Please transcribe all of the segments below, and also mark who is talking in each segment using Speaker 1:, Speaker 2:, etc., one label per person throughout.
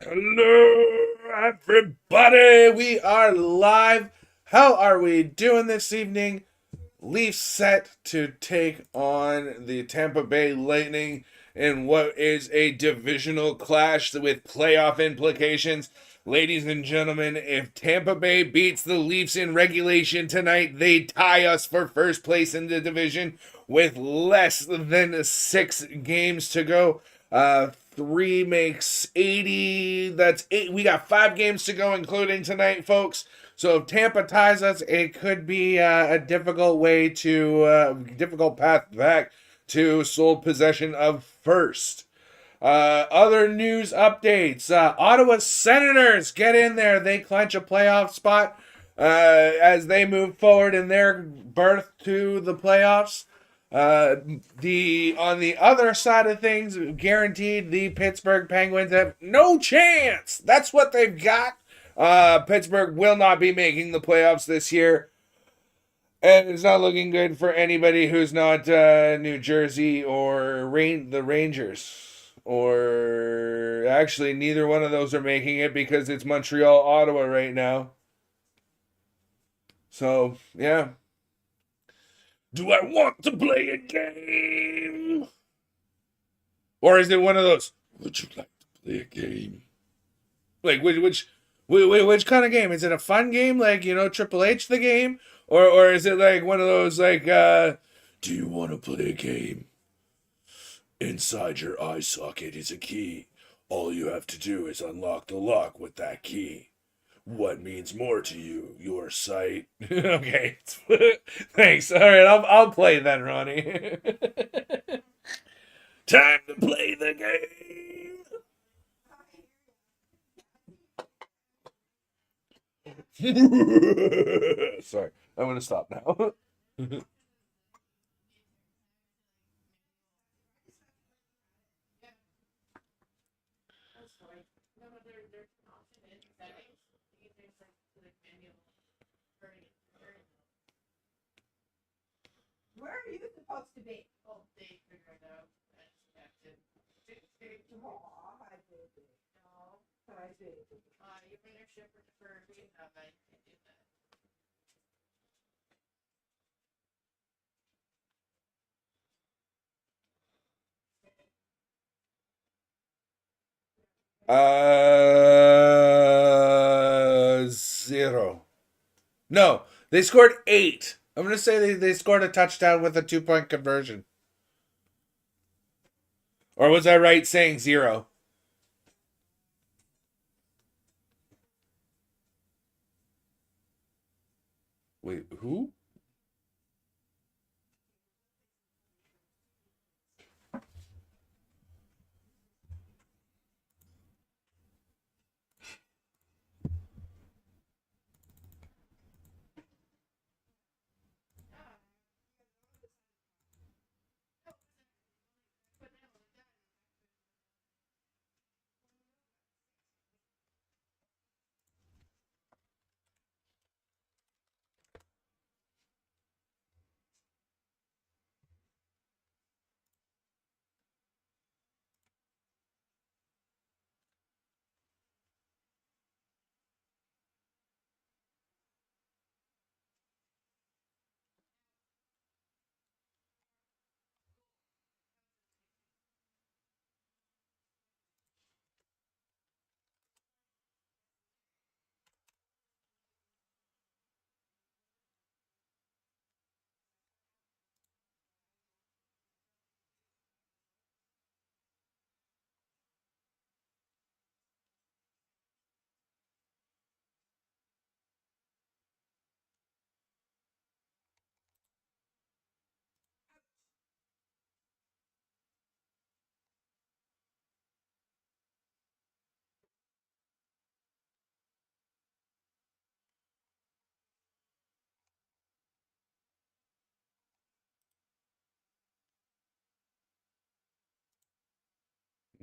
Speaker 1: Hello, everybody. We are live. How are we doing this evening? Leafs set to take on the Tampa Bay Lightning in what is a divisional clash with playoff implications. Ladies and gentlemen, if Tampa Bay beats the Leafs in regulation tonight, they tie us for first place in the division with less than 6 games to go. Three makes 80. That's 8. We got 5 games to go, including tonight, folks. So if Tampa ties us, it could be a difficult path back to sole possession of first. Other news updates. Ottawa Senators get in there. They clinch a playoff spot as they move forward in their berth to the playoffs. The on the other side of things, guaranteed the Pittsburgh Penguins have no chance. That's what they've got. Pittsburgh will not be making the playoffs this year. And it's not looking good for anybody who's not New Jersey or the Rangers. Or actually, neither one of those are making it because it's Montreal, Ottawa right now. So, yeah. Do I want to play a game? Or is it one of those, would you like to play a game? Like, which kind of game? Is it a fun game, like, Triple H the game? Or is it like one of those, like, do you want to play a game? Inside your eye socket is a key. All you have to do is unlock the lock with that key. What means more to you, your sight? Okay, thanks. All right, I'll play then, Ronnie. Time to play the game. Sorry, I'm gonna stop now.
Speaker 2: Where are you supposed to be? Oh, they figured it out. I just have to. Oh, I did it. No, I did it. Your leadership with the first rehab, I can do that.
Speaker 1: Zero. No, they scored 8. I'm gonna say they scored a touchdown with a 2-point conversion. Or was I right saying 0? Wait, who?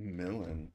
Speaker 1: Millen.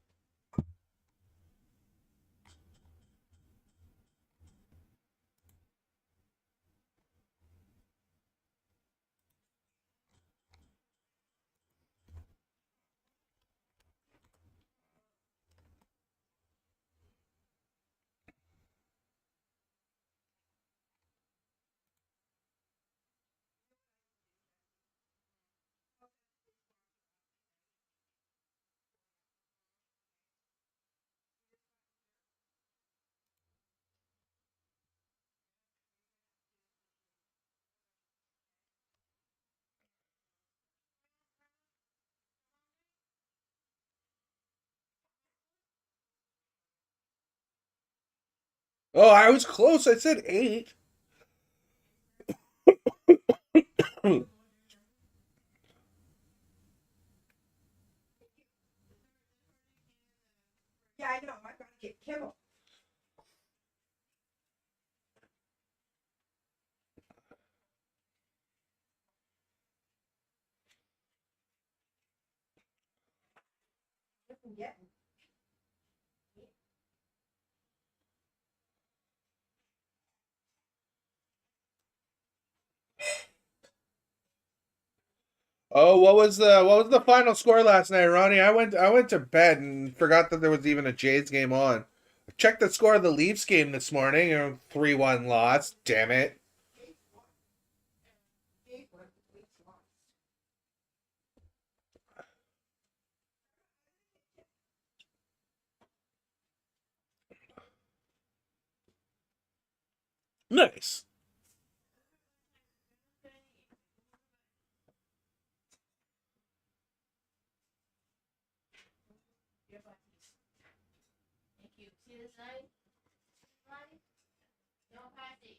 Speaker 1: Oh, I was close. I said 8.
Speaker 2: Yeah, I know. I gotta get kibble. Yeah.
Speaker 1: Oh, what was the final score last night, Ronnie? I went to bed and forgot that there was even a Jays game on. I checked the score of the Leafs game this morning, 3-1 loss. Damn it. Nice.
Speaker 2: Thank you. See this side? No passing.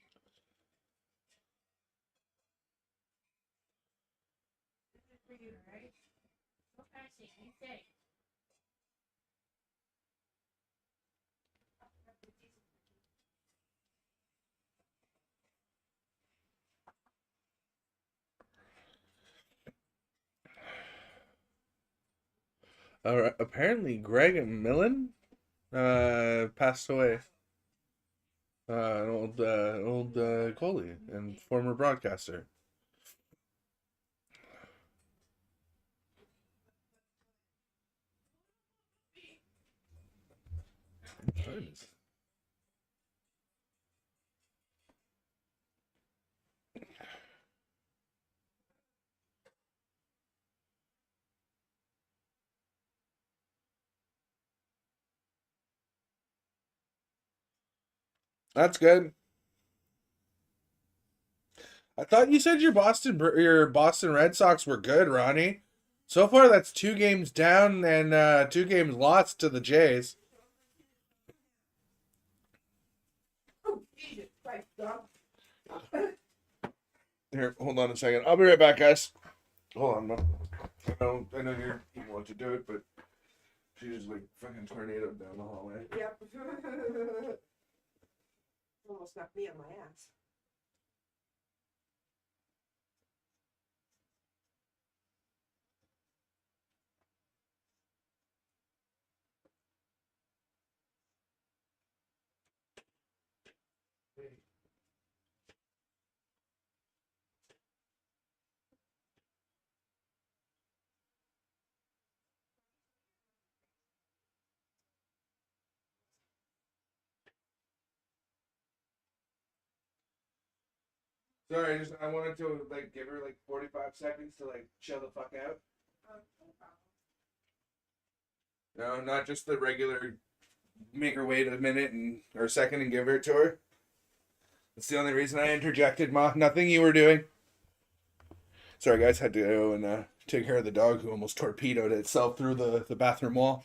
Speaker 2: This is for you, right? No passing. You say.
Speaker 1: Apparently, Greg Millen passed away. An old goalie and former broadcaster. Nice. That's good. I thought you said your Boston Red Sox were good, Ronnie. So far, that's 2 games down and 2 games lost to the Jays.
Speaker 2: Oh, Jesus Christ, dog.
Speaker 1: Here, hold on a second. I'll be right back, guys. Hold on, Mom. I know you want to do it, but she just like fucking tornadoed down the hallway.
Speaker 2: Yep. Almost knocked me on my ass.
Speaker 1: Sorry, I wanted to like give her like 45 seconds to like chill the fuck out. No, not just the regular make her wait a minute or a second and give her to her. That's the only reason I interjected, Ma. Nothing you were doing. Sorry, guys. Had to go and take care of the dog who almost torpedoed itself through the bathroom wall,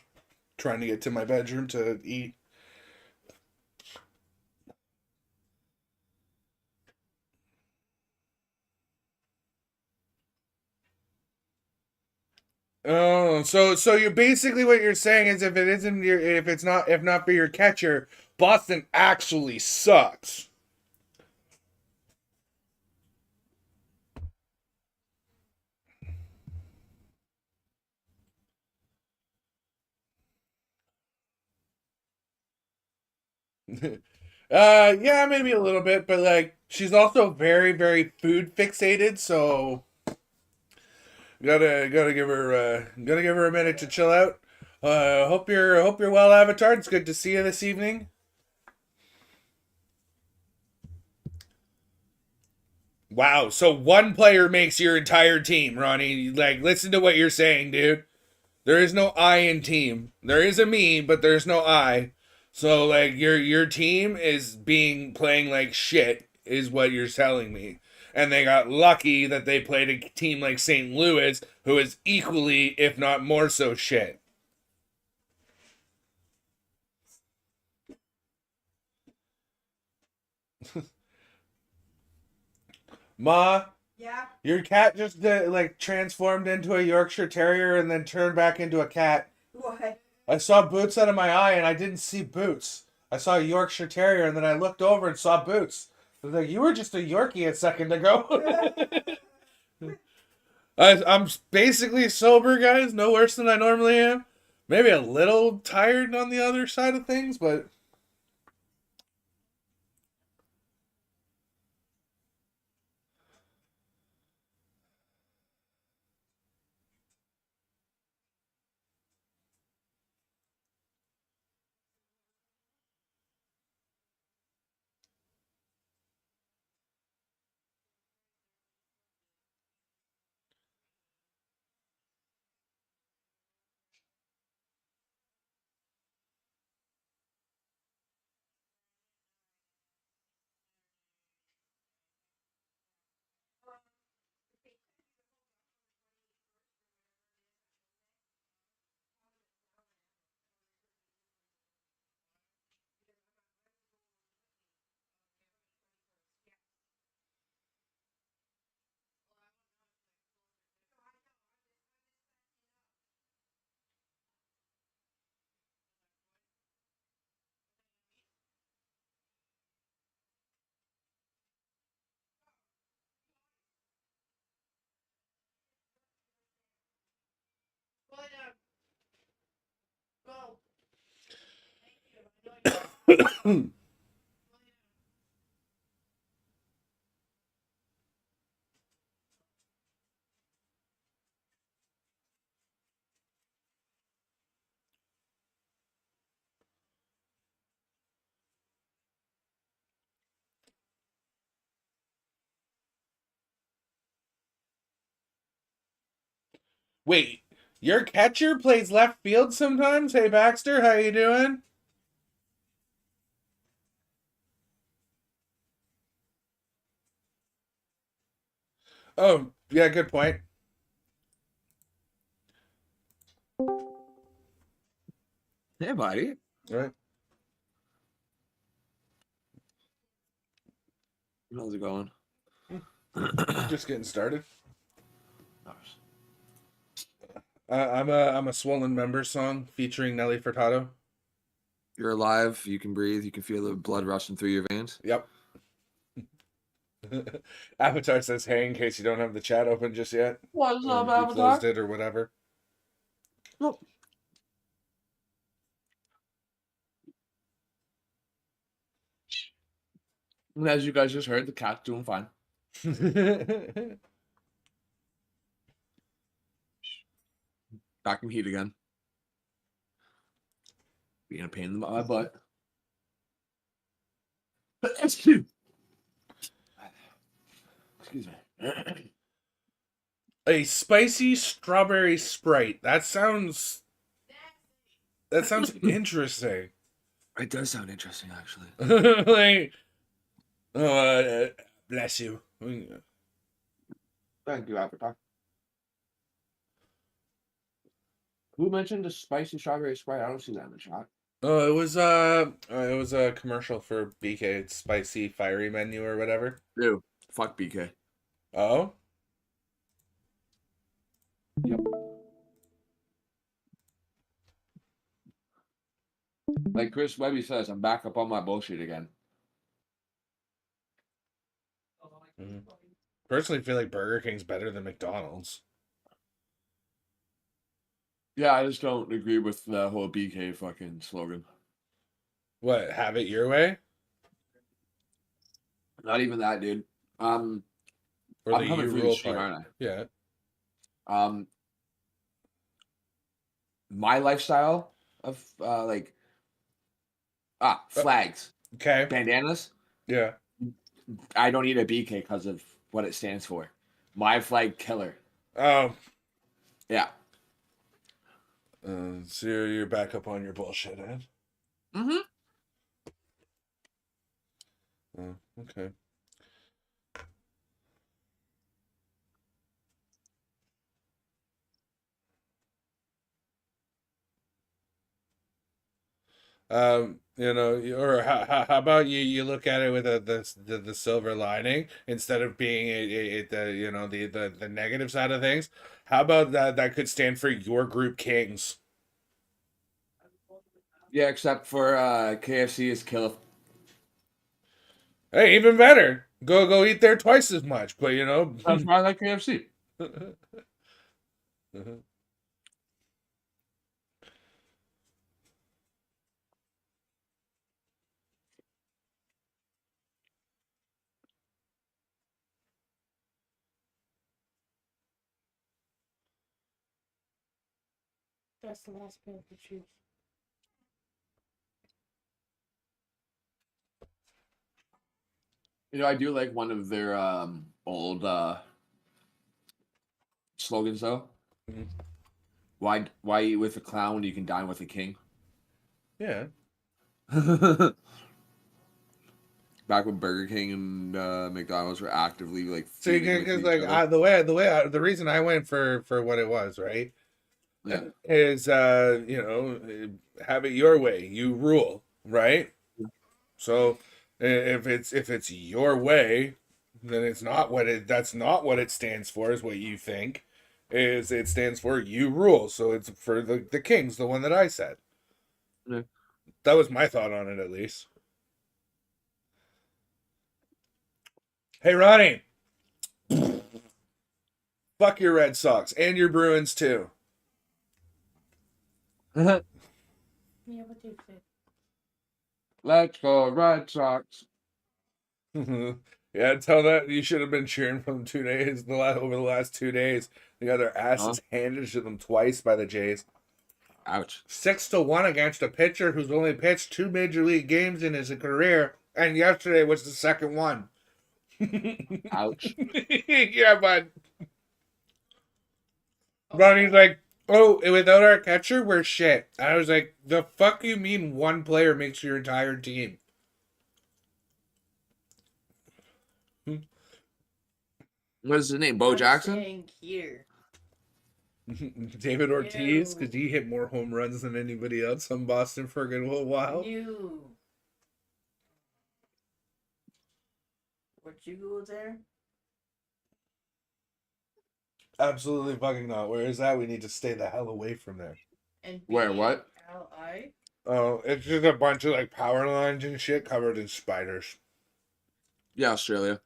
Speaker 1: trying to get to my bedroom to eat. Oh, so you basically what you're saying is if not for your catcher, Boston actually sucks. Yeah, maybe a little bit, but like she's also very, very food fixated, so gotta give her a minute to chill out. Hope you're well, Avatar. It's good to see you this evening. Wow, so one player makes your entire team, Ronnie. Like, listen to what you're saying, dude. There is no I in team. There is a me, but there's no I. So like your team is playing like shit is what you're telling me. And they got lucky that they played a team like St. Louis, who is equally, if not more so, shit. Ma,
Speaker 2: Yeah.
Speaker 1: your cat just like transformed into a Yorkshire Terrier and then turned back into a cat.
Speaker 2: What?
Speaker 1: I saw Boots out of my eye and I didn't see Boots. I saw a Yorkshire Terrier and then I looked over and saw Boots. I was like, you were just a Yorkie a second ago. I'm basically sober, guys. No worse than I normally am. Maybe a little tired on the other side of things, but
Speaker 2: But, well, thank you. I know you.
Speaker 1: wait, your catcher plays left field sometimes? Hey Baxter, how you doing? Oh, yeah, good point.
Speaker 3: Hey, buddy.
Speaker 1: All right.
Speaker 3: How's it going?
Speaker 1: Just getting started.
Speaker 3: Nice.
Speaker 1: I'm a Swollen Member song featuring Nelly Furtado.
Speaker 3: You're alive. You can breathe. You can feel the blood rushing through your veins.
Speaker 1: Yep. Avatar says, hey, in case you don't have the chat open just yet.
Speaker 3: What's
Speaker 1: Or you closed it or whatever.
Speaker 3: Nope. And as you guys just heard, the cat's doing fine. Back in heat again. Being a pain in my butt. Excuse me.
Speaker 1: A spicy strawberry Sprite. That sounds interesting.
Speaker 3: It does sound interesting, actually.
Speaker 1: Like, oh, bless you.
Speaker 3: Thank you, Avatar. Who mentioned the spicy strawberry Sprite? I don't see that in the chat.
Speaker 1: Oh, it was a commercial for BK. It's spicy fiery menu or whatever.
Speaker 3: Ew. Fuck BK.
Speaker 1: Oh,
Speaker 3: Yep. Like Chris Webby says, I'm back up on my bullshit again.
Speaker 1: personally feel like Burger King's better than McDonald's.
Speaker 3: Yeah, I just don't agree with the whole BK fucking slogan.
Speaker 1: What? Have it your way?
Speaker 3: Not even that, dude.
Speaker 1: Or
Speaker 3: I'm
Speaker 1: the
Speaker 3: coming
Speaker 1: you
Speaker 3: for the
Speaker 1: rule
Speaker 3: stream,
Speaker 1: part?
Speaker 3: aren't
Speaker 1: Yeah.
Speaker 3: I? My lifestyle of flags,
Speaker 1: Okay.
Speaker 3: bandanas.
Speaker 1: Yeah.
Speaker 3: I don't need a BK because of what it stands for. My flag killer.
Speaker 1: Oh.
Speaker 3: Yeah.
Speaker 1: So you're back up on your bullshit, Ed?
Speaker 3: Mm-hmm.
Speaker 1: Oh, okay. Or how about you look at it with the silver lining instead of being the negative side of things. How about that could stand for your group kings?
Speaker 3: Yeah, except for KFC is killer.
Speaker 1: Hey, even better. Go eat there twice as much, but
Speaker 3: That's why I like KFC.
Speaker 2: That's the last pair of shoes.
Speaker 3: I do like one of their old slogans though.
Speaker 1: Mhm.
Speaker 3: Why eat with a clown when you can dine with a king?
Speaker 1: Yeah.
Speaker 3: Back when Burger King and McDonald's were actively like
Speaker 1: See,
Speaker 3: feuding with
Speaker 1: because
Speaker 3: each
Speaker 1: like
Speaker 3: other.
Speaker 1: the reason I went for what it was, right,
Speaker 3: Yeah.
Speaker 1: is have it your way. You rule, right? So if it's your way, then that's not what it stands for. Is what you think. Is it stands for you rule. So it's for the Kings, the one that I said.
Speaker 3: Yeah.
Speaker 1: That was my thought on it, at least. Hey, Ronnie. Fuck your Red Sox and your Bruins too.
Speaker 2: Yeah, what do you say?
Speaker 3: Let's go Red Sox.
Speaker 1: Yeah, tell that you should have been cheering for them 2 days. Over the last 2 days, they got their asses handed to them twice by the Jays.
Speaker 3: Ouch.
Speaker 1: 6-1 against a pitcher who's only pitched 2 major league games in his career, and yesterday was the second one.
Speaker 3: Ouch.
Speaker 1: Yeah, bud. Ronnie's like, oh, without our catcher, we're shit. I was like, the fuck you mean one player makes your entire team?
Speaker 3: What is his name? Bo
Speaker 2: I'm
Speaker 3: Jackson?
Speaker 2: staying here.
Speaker 1: David Ortiz,
Speaker 2: Ew.
Speaker 1: because he hit more home runs than anybody else on Boston for a good little while.
Speaker 2: You. Would you go there?
Speaker 1: Absolutely fucking not. Where is that? We need to stay the hell away from there.
Speaker 2: And
Speaker 3: Where, what?
Speaker 2: L.I.?
Speaker 1: Oh, it's just a bunch of like power lines and shit covered in spiders.
Speaker 3: Yeah, Australia.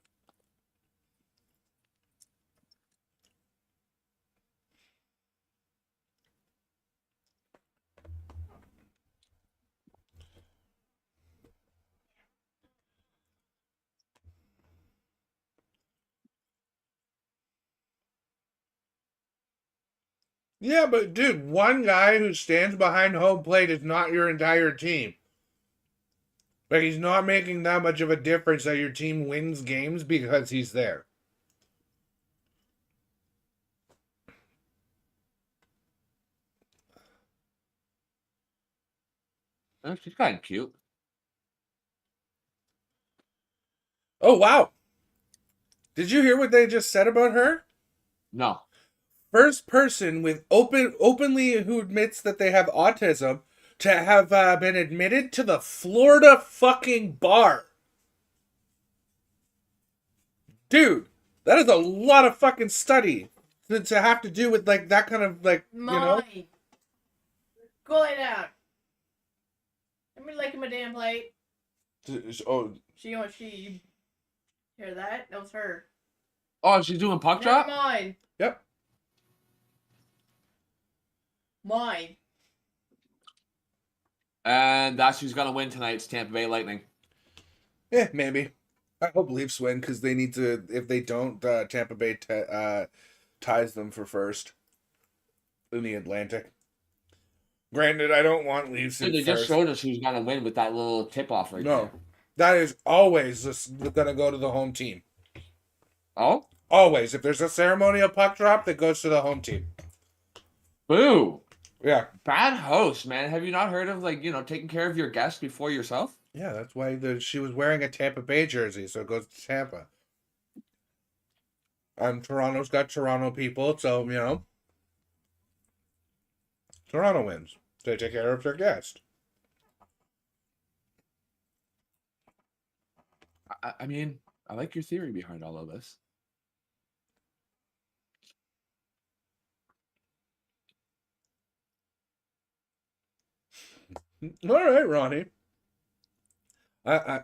Speaker 1: Yeah, but dude, one guy who stands behind home plate is not your entire team. Like, he's not making that much of a difference that your team wins games because he's there.
Speaker 3: Oh, she's kind of cute.
Speaker 1: Oh, wow. Did you hear what they just said about her?
Speaker 3: No.
Speaker 1: First person with openly who admits that they have autism to have been admitted to the Florida fucking bar. Dude, that is a lot of fucking study to have to do with like that kind of like
Speaker 2: Mine. Go lay down. Let me lick my damn plate.
Speaker 1: Oh,
Speaker 2: She hear that? That was her.
Speaker 3: Oh, she's doing puck
Speaker 2: Never
Speaker 3: drop?
Speaker 2: mind.
Speaker 1: yep.
Speaker 2: Mine.
Speaker 3: And that's who's going to win tonight's Tampa Bay Lightning.
Speaker 1: Yeah, maybe. I hope Leafs win because they need to. If they don't, Tampa Bay ties them for first in the Atlantic. Granted, I don't want Leafs in
Speaker 3: They
Speaker 1: first.
Speaker 3: just showed us who's going to win with that little tip-off right
Speaker 1: No,
Speaker 3: there.
Speaker 1: that is always going to go to the home team.
Speaker 3: Oh?
Speaker 1: Always. If there's a ceremonial puck drop, that goes to the home team.
Speaker 3: Boo!
Speaker 1: Yeah.
Speaker 3: Bad host, man. Have you not heard of, taking care of your guests before yourself?
Speaker 1: Yeah, that's why she was wearing a Tampa Bay jersey, so it goes to Tampa. Toronto's got Toronto people, so, Toronto wins. They take care of their guest.
Speaker 3: I mean, I like your theory behind all of this.
Speaker 1: All right, Ronnie. I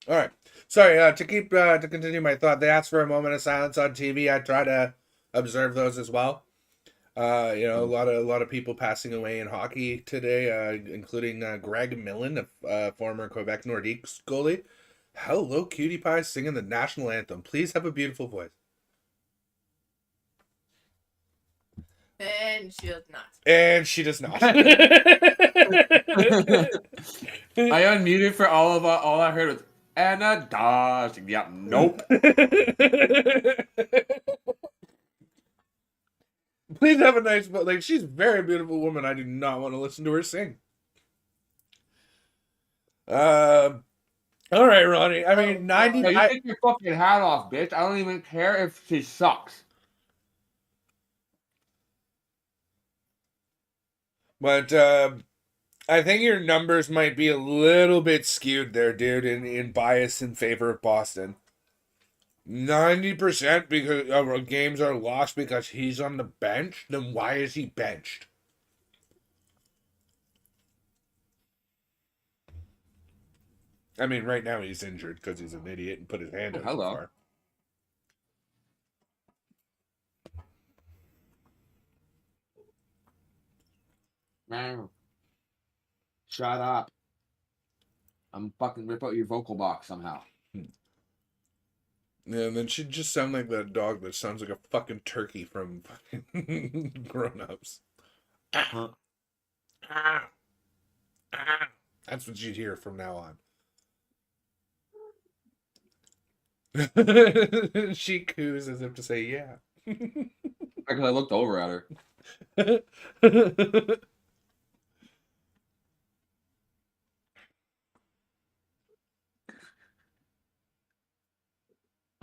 Speaker 1: All right. Sorry, to continue my thought, they asked for a moment of silence on TV. I try to observe those as well. A lot of people passing away in hockey today, including Greg Millen, a former Quebec Nordiques goalie. Hello, Cutie Pie, singing the national anthem. Please have a beautiful voice.
Speaker 2: And she does not.
Speaker 1: And she does not.
Speaker 3: I unmuted for all I heard was Anna Dosh. Yeah, nope.
Speaker 1: Please have a nice, but like she's a very beautiful woman. I do not want to listen to her sing. All right, Ronnie. I mean, 90.
Speaker 3: No, you take your fucking hat off, bitch. I don't even care if she sucks.
Speaker 1: But I think your numbers might be a little bit skewed there, dude, in bias in favor of Boston. 90% because games are lost because he's on the bench. Then why is he benched? I mean, right now he's injured because he's an idiot and put his hand out too
Speaker 3: Hello.
Speaker 1: far.
Speaker 3: Man, shut up. I'm fucking rip out your vocal box somehow.
Speaker 1: Yeah, and then she'd just sound like that dog that sounds like a fucking turkey from fucking Grown Ups.
Speaker 3: Huh?
Speaker 1: That's what you'd hear from now on. She coos as if to say, yeah.
Speaker 3: Because I looked over at her.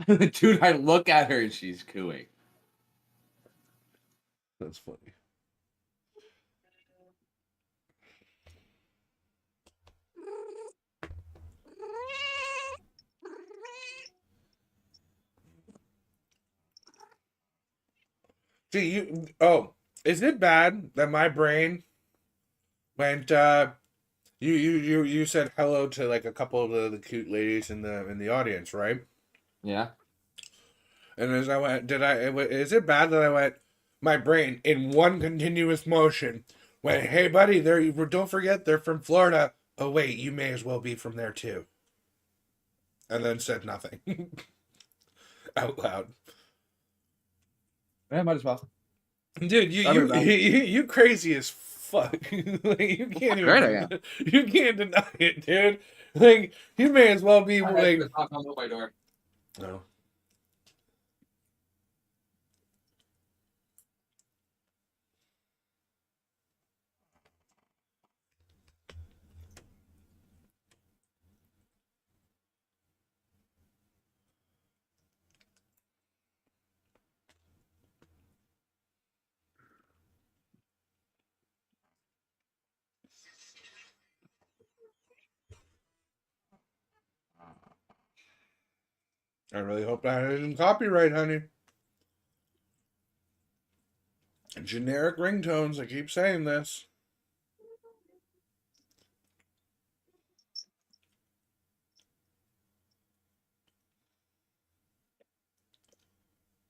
Speaker 3: Dude, I look at her and she's cooing.
Speaker 1: That's funny. See, is it bad that my brain went you said hello to like a couple of the cute ladies in the audience, right?
Speaker 3: Yeah.
Speaker 1: And as I went, is it bad that I went, my brain in one continuous motion went, hey buddy, don't forget they're from Florida. Oh wait, you may as well be from there too. And then said nothing. Out loud.
Speaker 3: Yeah, might as well.
Speaker 1: Dude, you crazy as fuck. Like, you can't even
Speaker 3: Right, I am.
Speaker 1: You can't deny it, dude. Like, you may as well be like
Speaker 3: Knock on my door.
Speaker 1: no. I really hope that isn't copyright, honey. Generic ringtones, I keep saying this.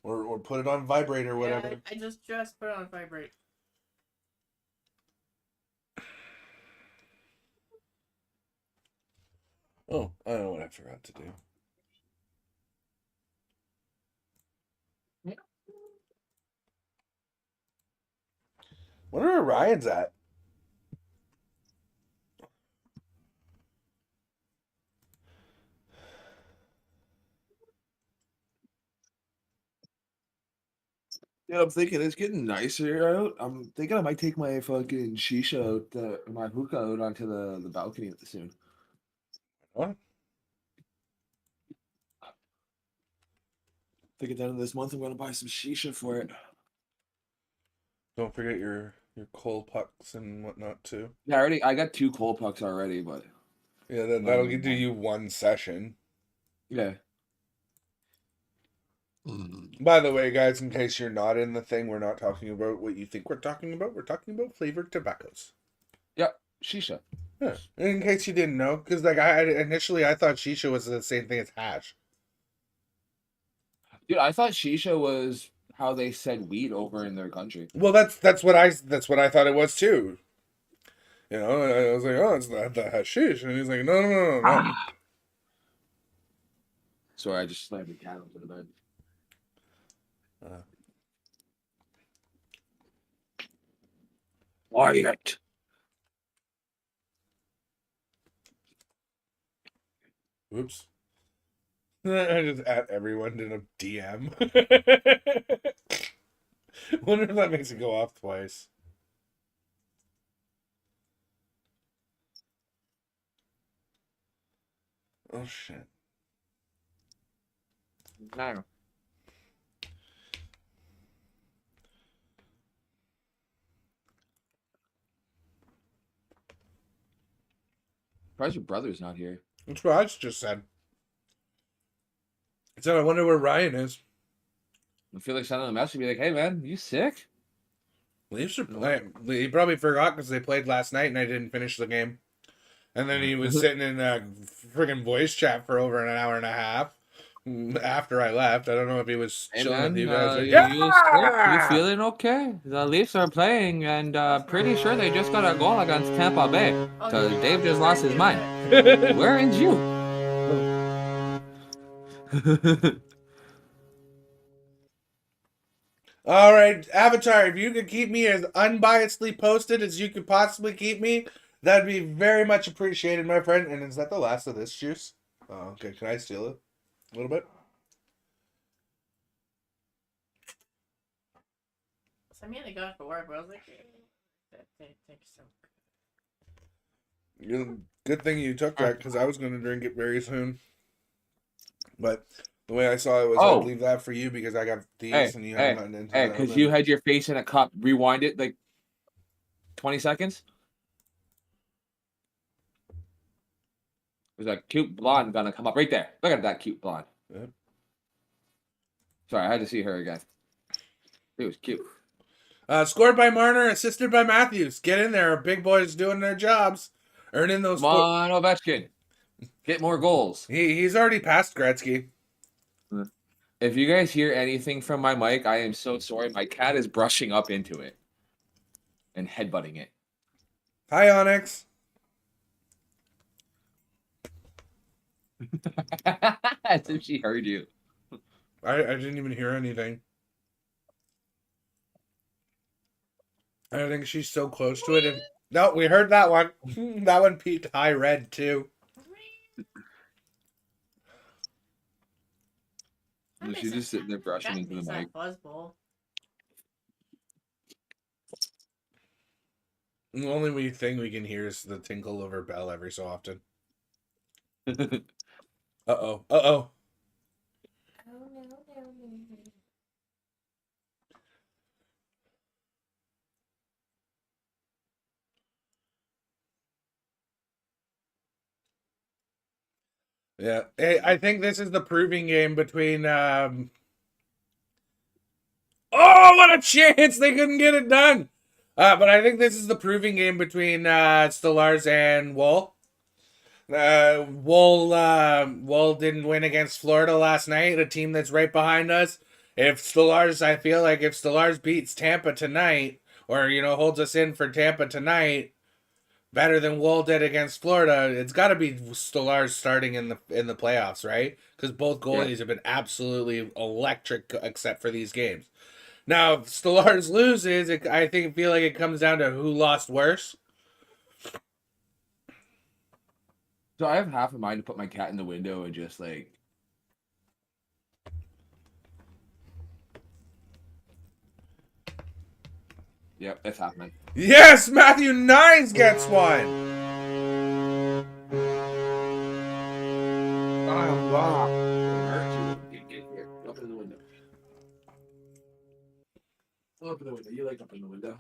Speaker 1: Or put it on vibrate or whatever.
Speaker 2: Yeah, I just put it on vibrate.
Speaker 1: Oh, I don't know what I forgot to do. Wonder where Ryan's at.
Speaker 3: Yeah, I'm thinking it's getting nicer out. I'm thinking I might take my fucking shisha out, my hookah out onto the balcony soon.
Speaker 1: What?
Speaker 3: I think at the end of this month I'm gonna buy some shisha for it.
Speaker 1: Don't forget your coal pucks and whatnot too.
Speaker 3: Yeah, I got 2 cold pucks already, but
Speaker 1: Yeah, that'll do you one session.
Speaker 3: yeah.
Speaker 1: By the way, guys, in case you're not in the thing, we're not talking about what you think we're talking about. We're talking about flavored tobaccos.
Speaker 3: Yep, shisha.
Speaker 1: Yeah. In case you didn't know, because like I initially thought shisha was the same thing as hash.
Speaker 3: Dude, I thought shisha was how they said weed over in their country.
Speaker 1: Well, that's what I thought it was too. You know, I was like, oh, it's not the hashish, and he's like, no.
Speaker 3: Sorry, I just slammed the cat onto the bed. Quiet.
Speaker 1: Oops. I just at everyone in a DM. Wonder if that makes it go off twice. Oh shit.
Speaker 3: No. Surprised your brother's not here.
Speaker 1: That's what I just said. I said I wonder where Ryan is.
Speaker 3: I feel like sending a message be like, hey man, you sick?
Speaker 1: Leafs are playing. He probably forgot because they played last night and I didn't finish the game. And then he was sitting in a friggin' voice chat for over an hour and a half after I left. I don't know if he was
Speaker 3: Hey
Speaker 1: chilling
Speaker 3: man,
Speaker 1: with you guys. Like,
Speaker 3: you feeling okay? The Leafs are playing and pretty sure they just got a goal against Tampa Bay. So Dave just lost his mind. Where is you?
Speaker 1: All right, Avatar, if you could keep me as unbiasedly posted as you could possibly keep me, that'd be very much appreciated, my friend. And is that the last of this juice? Oh, okay. Can I steal it a little bit?
Speaker 2: So I mainly got it for work, but I was like, thank you so much.
Speaker 1: Good thing you took that because I was going to drink it very soon. But the way I saw it was I'd leave that for you because I got these and you haven't gotten into that.
Speaker 3: Because you had your face in a cup. Rewind it like 20 seconds. There's a cute blonde gonna come up right there. Look at that cute blonde.
Speaker 1: Yep.
Speaker 3: Sorry, I had to see her again. It was cute.
Speaker 1: Scored by Marner, assisted by Matthews. Get in there. Big boys doing their jobs. Earning those.
Speaker 3: Come on, Ovechkin. Get more goals.
Speaker 1: He's already passed Gretzky.
Speaker 3: If you guys hear anything from my mic, I am so sorry. My cat is brushing up into it and headbutting it.
Speaker 1: Hi, Onyx.
Speaker 3: As if she heard you.
Speaker 1: I didn't even hear anything. I think she's so close to it. No, we heard that one. That one peaked high red, too.
Speaker 3: She's just sitting there brushing into the mic.
Speaker 1: The only thing we can hear is the tinkle of her bell every so often. Uh-oh. Uh-oh. Yeah. Hey, I think this is the proving game between Oh, what a chance! They couldn't get it done. But I think this is the proving game between Stolarz and Woll. Woll didn't win against Florida last night, a team that's right behind us. I feel like if Stolarz beats Tampa tonight, or holds us in for Tampa tonight, better than Woll did against Florida, it's got to be Stolarz starting in the playoffs, right? Because both goalies have been absolutely electric, except for these games. Now, if Stolarz loses, I feel like it comes down to who lost worse.
Speaker 3: So I have half a mind to put my cat in the window and just like. Yep, that's happening.
Speaker 1: Yes, Matthew Knies gets one.
Speaker 3: Oh, wow. It hurts you. Get here. Open the window. Open the window. You like open the window.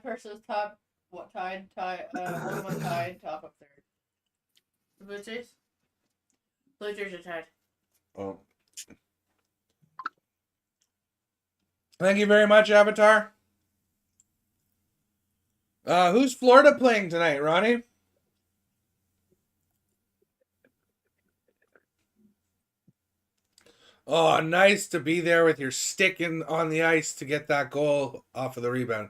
Speaker 2: Versus top, tied, only one tied, top of third. The Blue Jays? Blue Jays are tied.
Speaker 1: Oh. Thank you very much, Avatar. Who's Florida playing tonight, Ronnie? Oh, nice to be there with your stick on the ice to get that goal off of the rebound.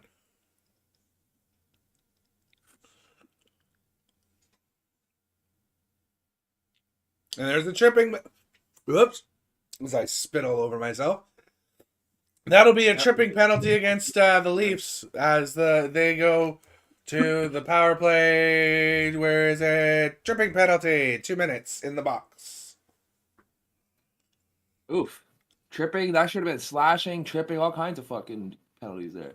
Speaker 1: And there's the tripping. Whoops. As I spit all over myself. That'll be a tripping penalty against the Leafs as they go to the power play. Where is it? Tripping penalty. 2 minutes in the box.
Speaker 3: Oof. Tripping, that should have been slashing, tripping, all kinds of fucking penalties there.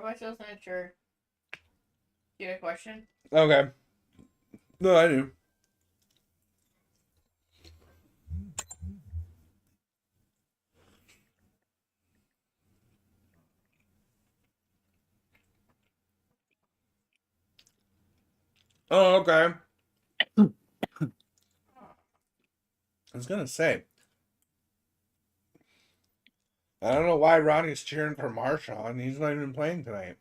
Speaker 2: Marcel's not sure. You have a question?
Speaker 1: Okay. No, I do. Oh, okay. I was gonna say, I don't know why Ronnie's cheering for Marchand. He's not even playing tonight.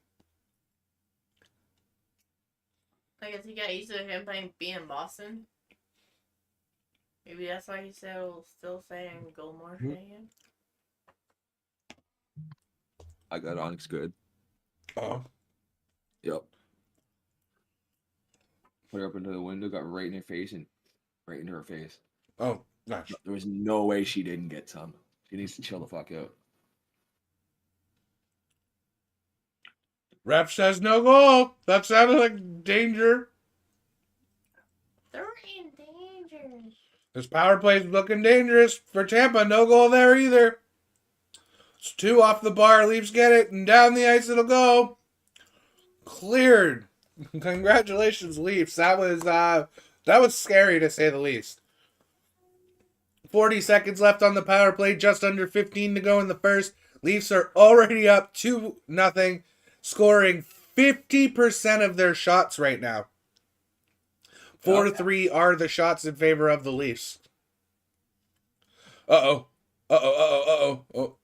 Speaker 2: I guess he got used to him playing B in Boston. Maybe that's why he's still saying go Marchand again.
Speaker 3: I got Onyx good.
Speaker 1: Oh.
Speaker 3: Yep. Put her up into the window, got right in her face and right into her face.
Speaker 1: Oh, nice.
Speaker 3: There was no way she didn't get some. She needs to chill the fuck out.
Speaker 1: Ref says no goal. That sounded like danger.
Speaker 2: They're in danger.
Speaker 1: This power play's looking dangerous for Tampa. No goal there either. It's 2 off the bar. Leafs get it, and down the ice it'll go. Cleared. Congratulations, Leafs. That was scary to say the least. 40 seconds left on the power play. Just under 15 to go in the first. Leafs are already up 2-0. Scoring 50% of their shots right now. 4-3 are the shots in favor of the Leafs. Uh-oh. Oh.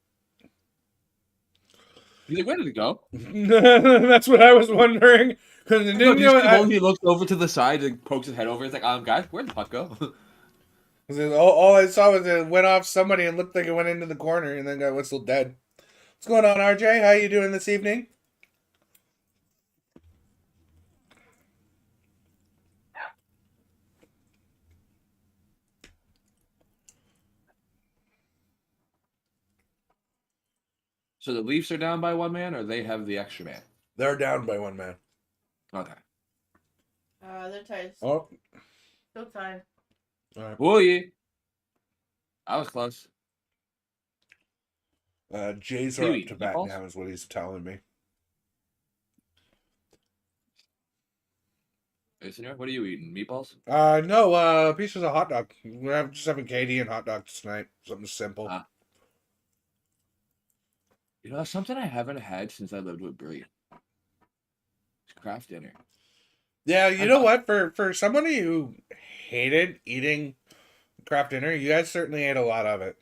Speaker 3: He's like, where did it go?
Speaker 1: That's what I was wondering. Because
Speaker 3: he looks over to the side and pokes his head over. He's like, guys, where'd the puck go?
Speaker 1: all I saw was it went off somebody and looked like it went into the corner and then got whistled dead. What's going on, RJ? How you doing this evening?
Speaker 3: So the Leafs are down by 1 man, or they have the extra man?
Speaker 1: They're down by 1 man.
Speaker 3: Okay.
Speaker 2: They're tied.
Speaker 1: Oh.
Speaker 2: Still tied.
Speaker 1: All right.
Speaker 3: Oh, yeah. I was close.
Speaker 1: Jays are up to bat now, is what he's telling me.
Speaker 3: Hey, senor, what are you eating? Meatballs?
Speaker 1: No, pieces of hot dog. We're just having Canadian hot dogs tonight. Something simple.
Speaker 3: You know, something I haven't had since I lived with Brie. It's craft dinner.
Speaker 1: Yeah, you know what? For somebody who hated eating craft dinner, you guys certainly ate a lot of it.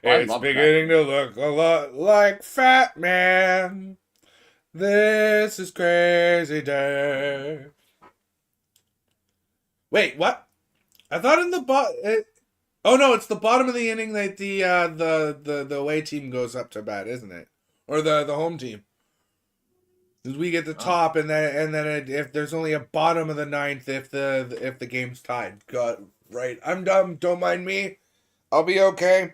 Speaker 1: It's beginning to look a lot like Fat Man. This is crazy day. Wait, what? I thought in the oh no, it's the bottom of the inning that the away team goes up to bat, isn't it? Or the home team. Because we get the top, and then if there's only a bottom of the 9th, if the game's tied. God, right? I'm dumb. Don't mind me. I'll be okay.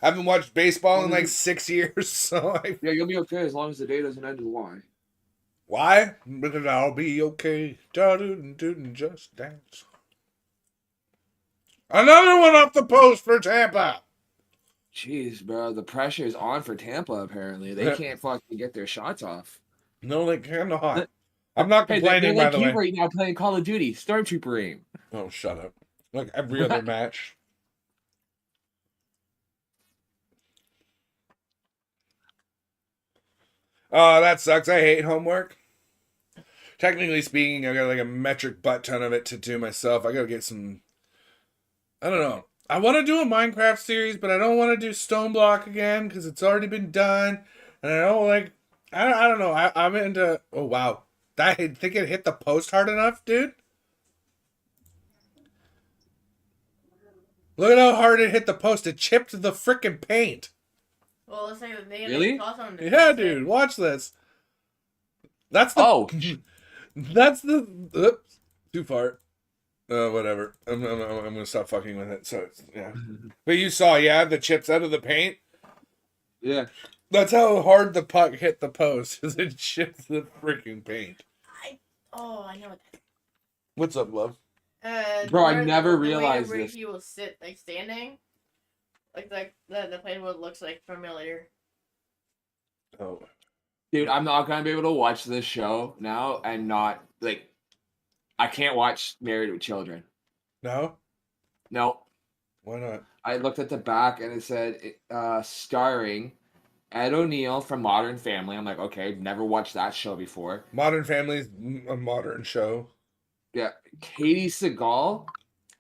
Speaker 1: I haven't watched baseball in like 6 years, so
Speaker 3: yeah, you'll be okay as long as the day doesn't end in Y.
Speaker 1: Why? Because I'll be okay. Just dance. Another one off the post for Tampa.
Speaker 3: Jeez, bro, the pressure is on for Tampa. Apparently, they can't fucking get their shots off.
Speaker 1: No, they cannot. I'm not
Speaker 3: Hey,
Speaker 1: complaining,
Speaker 3: they're
Speaker 1: by
Speaker 3: like
Speaker 1: the
Speaker 3: you
Speaker 1: way.
Speaker 3: right now playing Call of Duty, Stormtrooper aim.
Speaker 1: Oh, shut up. Like every other match. Oh, that sucks. I hate homework. Technically speaking, I got like a metric butt ton of it to do myself. I gotta get some. I don't know. I want to do a Minecraft series, but I don't want to do Stone Block again because it's already been done, and I don't like. I don't know. I'm into. Oh wow, I think it hit the post hard enough, dude. Look at how hard it hit the post. It chipped the freaking paint.
Speaker 2: Well, let's say that they
Speaker 3: Really?
Speaker 2: toss on the
Speaker 1: Yeah, dude. Watch this. That's the.
Speaker 3: Oh,
Speaker 1: That's the. Oops, too far. Whatever. I'm gonna stop fucking with it. So it's, yeah. But you saw, yeah, the chips out of the paint.
Speaker 3: yeah.
Speaker 1: That's how hard the puck hit the post. Is it chipped the freaking paint.
Speaker 2: I know that.
Speaker 1: What's up, love?
Speaker 3: Bro, I
Speaker 2: where-
Speaker 3: never
Speaker 2: the way
Speaker 3: realized
Speaker 2: where
Speaker 3: this.
Speaker 2: he will sit, like standing, like the playwood looks like familiar.
Speaker 1: Oh.
Speaker 3: Dude, I'm not gonna be able to watch this show now and not like. I can't watch Married with Children.
Speaker 1: No?
Speaker 3: No,
Speaker 1: Why not?
Speaker 3: I looked at the back and it said starring Ed O'Neill from Modern Family. I'm like, okay, never watched that show before.
Speaker 1: Modern Family's a modern show.
Speaker 3: Yeah, Katie Seagal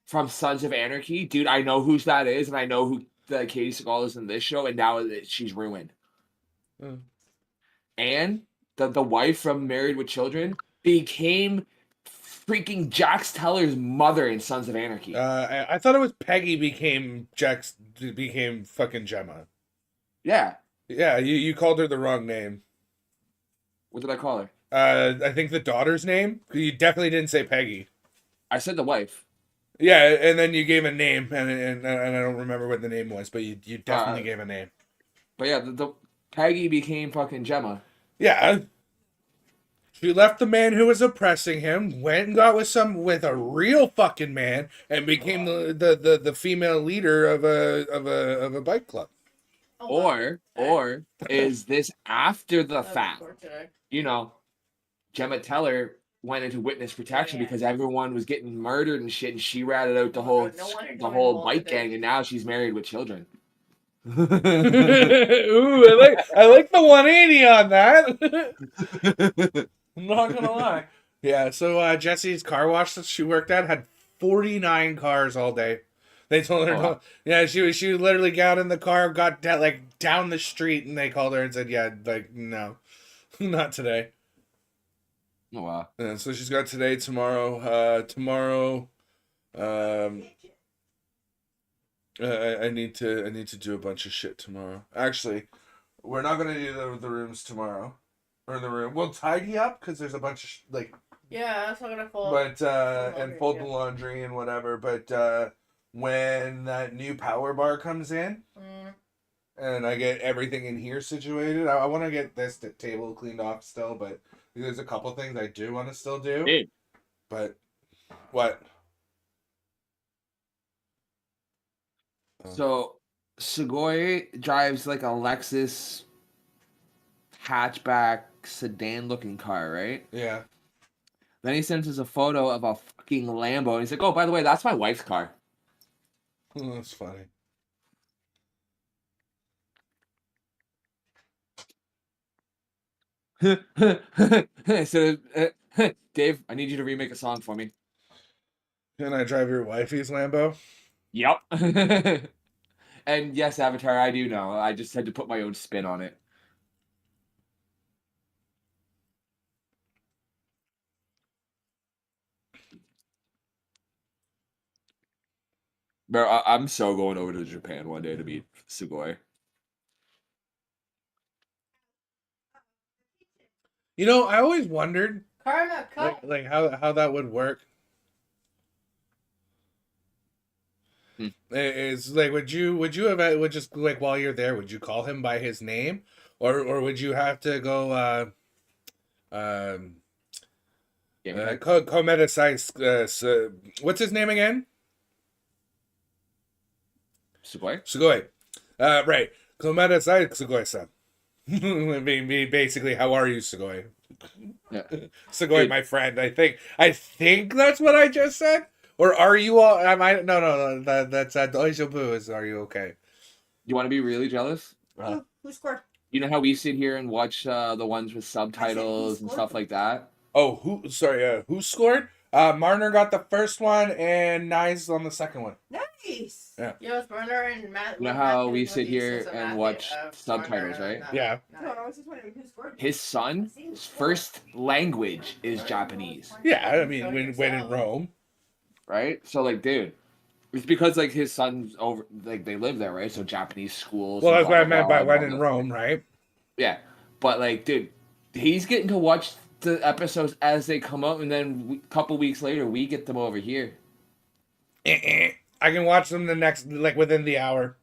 Speaker 3: from Sons of Anarchy. Dude, I know who that is, and I know who the Katie Seagal is in this show, and now she's ruined.
Speaker 1: Hmm.
Speaker 3: And the wife from Married with Children became freaking Jax Teller's mother in Sons of Anarchy.
Speaker 1: I thought it was Peggy became fucking Gemma.
Speaker 3: Yeah.
Speaker 1: Yeah, you called her the wrong name.
Speaker 3: What did I call her?
Speaker 1: I think the daughter's name. You definitely didn't say Peggy.
Speaker 3: I said the wife.
Speaker 1: Yeah, and then you gave a name, and I don't remember what the name was, but you definitely gave a name.
Speaker 3: But yeah, the Peggy became fucking Gemma.
Speaker 1: Yeah. She left the man who was oppressing him, went and got with a real fucking man, and became the female leader of a bike club.
Speaker 2: Oh,
Speaker 3: Or is this after the
Speaker 2: that's
Speaker 3: fact?
Speaker 2: unfortunate.
Speaker 3: You know, Gemma Teller went into witness protection
Speaker 2: Yeah.
Speaker 3: because everyone was getting murdered and shit, and she ratted out the
Speaker 2: Oh,
Speaker 3: whole
Speaker 2: no wonder
Speaker 3: the
Speaker 2: Domi
Speaker 3: whole
Speaker 2: Woll
Speaker 3: bike
Speaker 2: did
Speaker 3: gang,
Speaker 2: it.
Speaker 3: and now she's married with children.
Speaker 1: Ooh, I like the 180 on that. I'm not gonna lie. Yeah, so Jesse's car wash that she worked at had 49 cars all day. They told her,
Speaker 3: Oh, wow.
Speaker 1: yeah, she literally got in the car, got down the street, and they called her and said, yeah, like no, not today.
Speaker 3: Oh wow.
Speaker 1: And so she's got today, tomorrow. Tomorrow, I need to do a bunch of shit tomorrow. Actually, we're not gonna do the rooms tomorrow, or the room. We'll tidy up because there's a bunch of
Speaker 2: Yeah, that's not gonna fall.
Speaker 1: but
Speaker 2: laundry,
Speaker 1: and fold
Speaker 2: yeah.
Speaker 1: the laundry and whatever. But when that new power bar comes in and I get everything in here situated, I want to get this table cleaned off still. But there's a couple things I do want to still do.
Speaker 3: Dude,
Speaker 1: But what?
Speaker 3: so Sugoi drives like a Lexus hatchback sedan looking car, right?
Speaker 1: Yeah.
Speaker 3: Then he sends us a photo of a fucking Lambo, and he's like, "Oh, by the way, that's my wife's car."
Speaker 1: Oh, that's funny.
Speaker 3: So, Dave, I need you to remake a song for me.
Speaker 1: Can I drive your wifey's Lambo?
Speaker 3: Yep. And yes, Avatar, I do know. I just had to put my own spin on it. Bro, I'm so going over to Japan one day to meet Sugoi.
Speaker 1: You know, I always wondered
Speaker 2: Karma cut.
Speaker 1: like how that would work. Is like would you would just like while you're there, would you call him by his name, or would you have to go what's his name again?
Speaker 3: Sugoi?
Speaker 1: Sugoi. Right. Kometa sai, Sugoi-san. Basically, how are you, Sugoi?
Speaker 3: Yeah.
Speaker 1: Sugoi,
Speaker 3: Dude.
Speaker 1: my friend. I think that's what I just said. Or are you all? Am I? No. That's Doishobu is. Are you okay?
Speaker 3: You want to be really jealous?
Speaker 2: Who scored?
Speaker 3: You know how we sit here and watch the ones with subtitles and stuff like that?
Speaker 1: Oh, who? Sorry. Who scored? Marner got the first one, and Knies on the second one.
Speaker 2: Nice.
Speaker 1: Yeah.
Speaker 2: Yeah, it was Marner and Matt.
Speaker 3: You know how we sit here and watch subtitles, right?
Speaker 1: Yeah.
Speaker 2: No, I was just wondering who scored.
Speaker 3: His son's first language is Japanese,
Speaker 1: Yeah, I mean, when in Rome.
Speaker 3: right? So like, dude, it's because like his son's over, like they live there, right? So Japanese schools.
Speaker 1: Well,
Speaker 3: and
Speaker 1: that's what I
Speaker 3: blah,
Speaker 1: meant
Speaker 3: blah,
Speaker 1: by
Speaker 3: blah,
Speaker 1: when
Speaker 3: blah,
Speaker 1: in
Speaker 3: blah.
Speaker 1: Rome, right?
Speaker 3: Yeah, but like, dude, he's getting to watch the episodes as they come out, and then a couple weeks later, we get them over here.
Speaker 1: I can watch them within the hour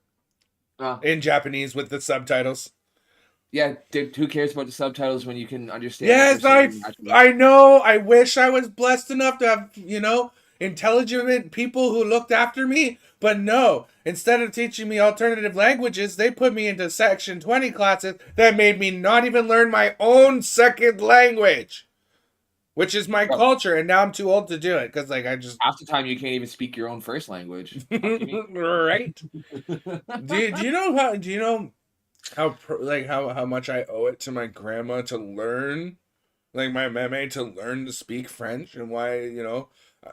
Speaker 1: in Japanese with the subtitles.
Speaker 3: Yeah, dude, who cares about the subtitles when you can understand?
Speaker 1: Yes, I know. I wish I was blessed enough to have, intelligent people who looked after me. But no, instead of teaching me alternative languages, they put me into Section 20 classes that made me not even learn my own second language, which is my culture. And now I'm too old to do it because, I just.
Speaker 3: Half the time you can't even speak your own first language.
Speaker 1: Right? Do you know how much I owe it to my grandma to learn, my meme to learn to speak French, and why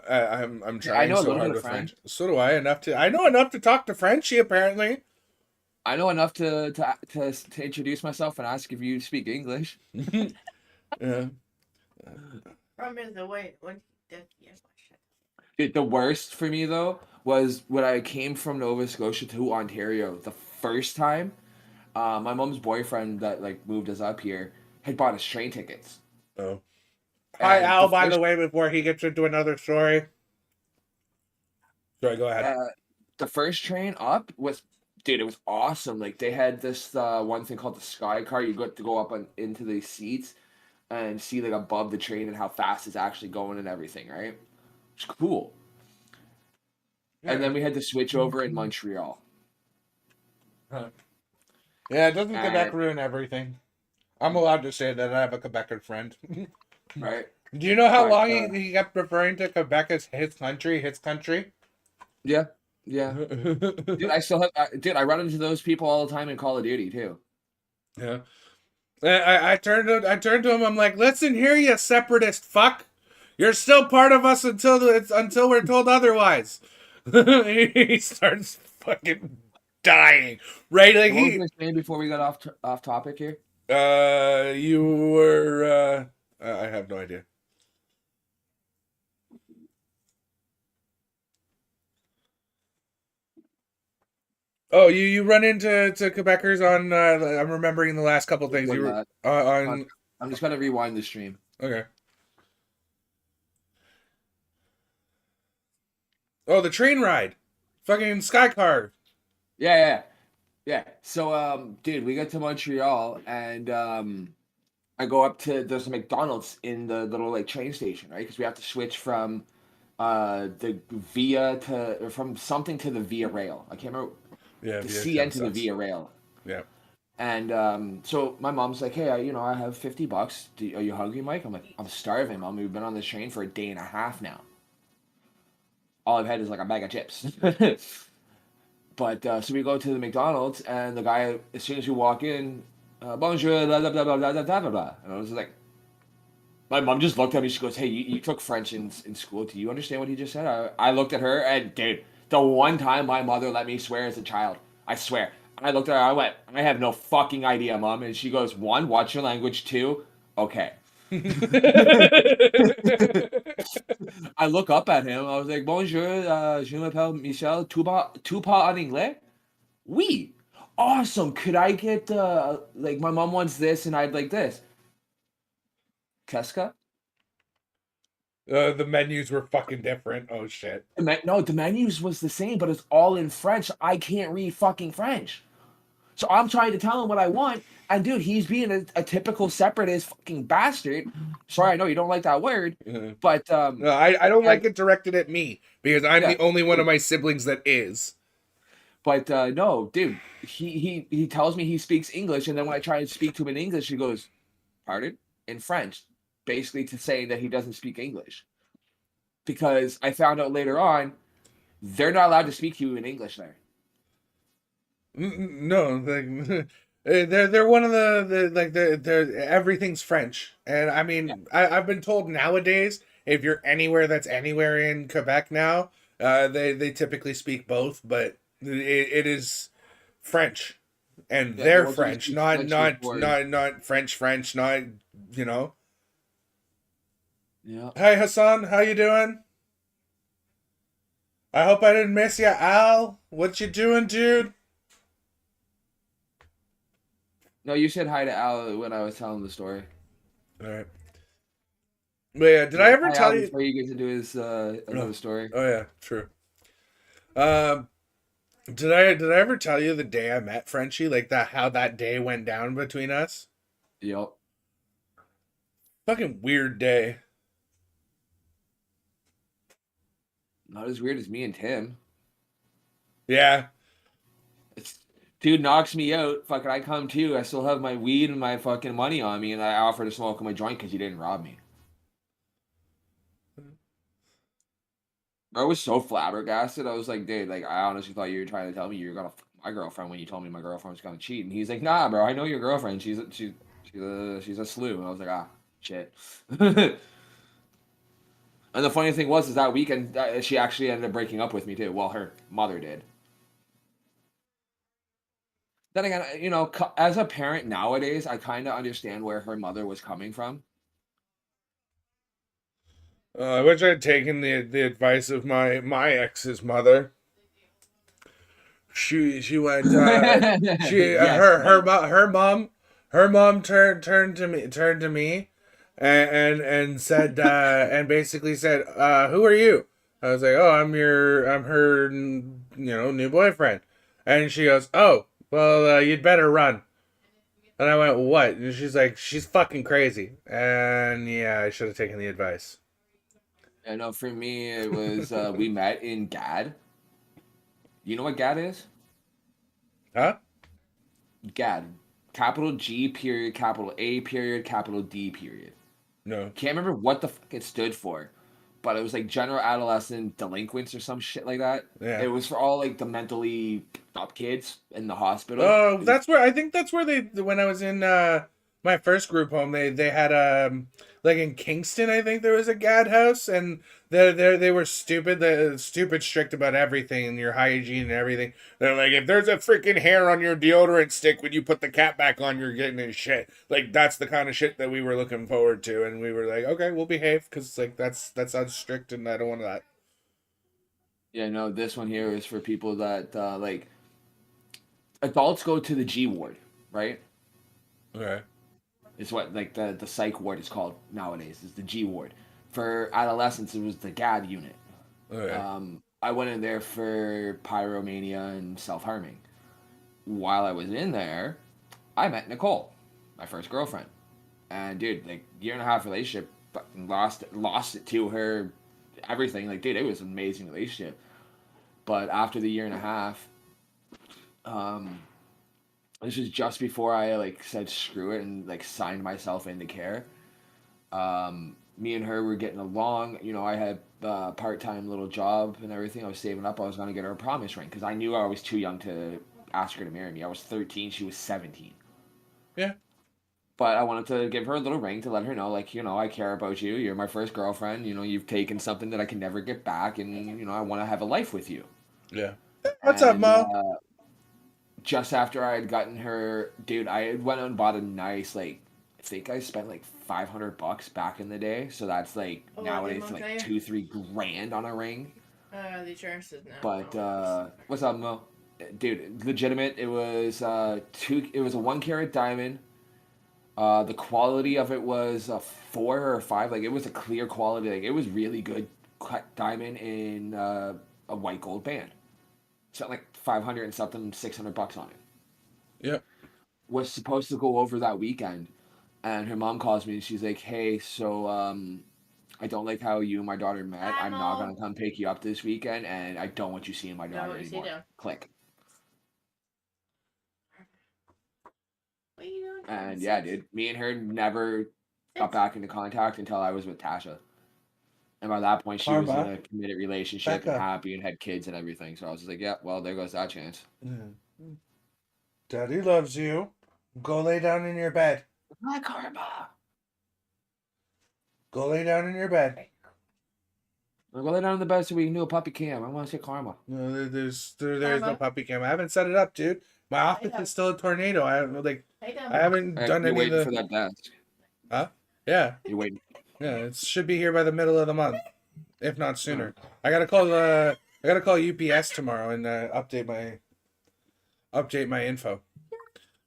Speaker 1: I'm trying so hard with French. So do I. I know enough to talk to Frenchie apparently.
Speaker 3: I know enough to introduce myself and ask if you speak English.
Speaker 1: Yeah.
Speaker 2: Problem is the way when
Speaker 3: The worst for me though was when I came from Nova Scotia to Ontario the first time. My mom's boyfriend that moved us up here had bought us train tickets.
Speaker 1: Oh. Hi, Al, by the way, before he gets into another story. Sorry, go ahead.
Speaker 3: The first train up was, dude, it was awesome. They had this one thing called the Sky Car. You got to go up into the seats and see above the train and how fast it's actually going and everything, right? It's cool. Yeah. And then we had to switch over in Montreal.
Speaker 1: Huh. Yeah, doesn't Quebec ruin everything? I'm allowed to say that I have a Quebecer friend.
Speaker 3: Right.
Speaker 1: Do you know how long he kept referring to Quebec as his country?
Speaker 3: Yeah. Dude, I still have. I run into those people all the time in Call of Duty too.
Speaker 1: Yeah. I turned to him. I'm like, listen here, you separatist fuck. You're still part of us until we're told otherwise. He starts fucking dying. Right?
Speaker 3: What was I going to say before we got off topic here?
Speaker 1: You were. I have no idea. Oh, you run into Quebecers on. I'm remembering the last couple things you were on.
Speaker 3: I'm just gonna rewind the stream.
Speaker 1: Okay. Oh, the train ride, fucking Sky Car.
Speaker 3: Yeah. So, dude, we got to Montreal and I go up to there's a McDonald's in the little train station, right? Because we have to switch from the Via from something to the Via Rail. I can't remember.
Speaker 1: Yeah,
Speaker 3: the CN to the Via Rail.
Speaker 1: Yeah.
Speaker 3: And so my mom's like, hey, I have $50. Are you hungry, Mike? I'm like, I'm starving, Mom. We've been on this train for a day and a half now. All I've had is a bag of chips. But so we go to the McDonald's, and the guy, as soon as you walk in, bonjour, blah, blah, blah, blah, blah, blah, blah, blah. And I was like, my mom just looked at me. She goes, hey, you took French in school. Do you understand what he just said? I looked at her, and dude, the one time my mother let me swear as a child, I swear. I looked at her, I went, I have no fucking idea, Mom. And she goes, 1, watch your language. 2, okay. I look up at him. I was like, bonjour, je m'appelle Michel. Tu parles en anglais? Oui. Awesome. Could I get, my mom wants this and I'd like this. Qu'est-ce que?
Speaker 1: The menus were fucking different. Oh, shit.
Speaker 3: No, the menus was the same, but it's all in French. I can't read fucking French. So I'm trying to tell him what I want, and dude, he's being a typical separatist fucking bastard. Sorry, I know you don't like that word, but
Speaker 1: no, I don't like it directed at me because I'm the only one of my siblings that is.
Speaker 3: But no, dude, he tells me he speaks English, and then when I try to speak to him in English, he goes, "Pardon?" in French, basically to say that he doesn't speak English. Because I found out later on, they're not allowed to speak to you in English there.
Speaker 1: No, like they're one of the like they're everything's French, and I mean I've been told nowadays if you're anywhere that's anywhere in Quebec now, they typically speak both, but it is French, and
Speaker 3: Yeah, they
Speaker 1: they're
Speaker 3: want you to
Speaker 1: French,
Speaker 3: speak
Speaker 1: not
Speaker 3: French
Speaker 1: not
Speaker 3: before.
Speaker 1: not French, not you know.
Speaker 3: Yeah.
Speaker 1: Hi Hassan, how you doing? I hope I didn't miss you, Al. What you doing, dude?
Speaker 3: No, you said hi to Al when I was telling the story.
Speaker 1: All right. But yeah, did I ever
Speaker 3: Hi,
Speaker 1: tell
Speaker 3: Al,
Speaker 1: you?
Speaker 3: before you get to do his another story?
Speaker 1: Oh yeah, true. Um, did I ever tell you the day I met Frenchie? Like that, how that day went down between us?
Speaker 3: Yep.
Speaker 1: Fucking weird day.
Speaker 3: Not as weird as me and Tim.
Speaker 1: Yeah.
Speaker 3: It's, dude knocks me out. Fucking, I come too. I still have my weed and my fucking money on me, and I offer to smoke my joint because he didn't rob me. I was so flabbergasted. I was like, dude, like I honestly thought you were trying to tell me you were gonna fuck my girlfriend when you told me my girlfriend was gonna cheat. And he's like, nah, bro, I know your girlfriend. She's a slew. And I was like, ah, shit. And the funny thing was, is that weekend she actually ended up breaking up with me too. Well, her mother did. Then again, you know, as a parent nowadays, I kind of understand where her mother was coming from.
Speaker 1: I wish I'd taken the advice of my ex's mother. She went. She
Speaker 3: Yes,
Speaker 1: her mom turned to me, and said and basically said, "Who are you?" I was like, "Oh, I'm her new boyfriend," and she goes, "Oh, well, you'd better run." And I went, "What?" And she's like, "She's fucking crazy." And yeah, I should have taken the advice.
Speaker 3: I know for me, it was we met in GAD. You know what GAD is?
Speaker 1: Huh?
Speaker 3: GAD. Capital G period, capital A period, capital D period.
Speaker 1: No.
Speaker 3: Can't remember what the fuck it stood for, but it was like general adolescent delinquents or some shit like that.
Speaker 1: Yeah.
Speaker 3: It was for all like the mentally up kids in the hospital.
Speaker 1: Oh, that's where I think that's where they when I was in my first group home they had like in Kingston I think there was a GAD house and they were stupid strict about everything and your hygiene and everything. They're like if there's a freaking hair on your deodorant stick when you put the cap back on you're getting in shit. Like that's the kind of shit that we were looking forward to and we were like okay we'll behave because like that sounds strict and I don't want that.
Speaker 3: Yeah, no, this one here is for people that like adults go to the G ward, right?
Speaker 1: Okay.
Speaker 3: It's what like the psych ward is called nowadays. Is the G ward. For adolescents, it was the GAD unit.
Speaker 1: Okay.
Speaker 3: I went in there for pyromania and self harming. While I was in there, I met Nicole, my first girlfriend, and dude, like year and a half relationship, but lost it to her, everything. Like, dude, it was an amazing relationship. But after the year and a half, um, this was just before I like said screw it and like signed myself into care. Me and her were getting along. You know, I had a part-time little job and everything. I was saving up. I was going to get her a promise ring because I knew I was too young to ask her to marry me. I was 13. She was 17.
Speaker 1: Yeah.
Speaker 3: But I wanted to give her a little ring to let her know, like, you know, I care about you. You're my first girlfriend. You know, you've taken something that I can never get back. And, you know, I want to have a life with you.
Speaker 1: Yeah. What's up,
Speaker 3: And
Speaker 1: Mo?
Speaker 3: just after I had gotten her, dude, I went out and bought a nice, like, I think I spent like $500 back in the day. So that's like
Speaker 2: Oh,
Speaker 3: nowadays
Speaker 2: okay,
Speaker 3: like 2-3 grand on a ring.
Speaker 2: The insurance is now.
Speaker 3: But what's up, Mo? Dude, legitimate. It was it was a 1 carat diamond. The quality of it was a 4 or a 5. Like it was a clear quality. Like it was really good cut diamond in a white gold band. Spent like 500 and something, $600 on it.
Speaker 1: Yeah.
Speaker 3: Was supposed to go over that weekend, and her mom calls me and she's like, "Hey, so I don't like how you and my daughter met. I'm not gonna come pick you up this weekend, and I don't want you seeing my daughter anymore." Click. And yeah, dude, me and her never got back into contact until I was with Tasha. And by that point, she was in
Speaker 1: Karma.
Speaker 3: a committed relationship
Speaker 1: Becca.
Speaker 3: and happy and had kids and everything. So I was just like, yeah, well, there goes that chance.
Speaker 1: Daddy loves you. Go lay down in your bed.
Speaker 3: My karma.
Speaker 1: Go lay down in your bed.
Speaker 3: I'll go lay down in the bed so we can do a puppy cam. I want to say karma.
Speaker 1: No, there's no puppy cam. I haven't set it up, dude. My office is still a tornado. I haven't done
Speaker 3: You're
Speaker 1: any of
Speaker 3: waiting
Speaker 1: the.
Speaker 3: for that desk.
Speaker 1: Huh? Yeah.
Speaker 3: You're waiting.
Speaker 1: Yeah, it should be here by the middle of the month, if not sooner. I gotta call UPS tomorrow and update my info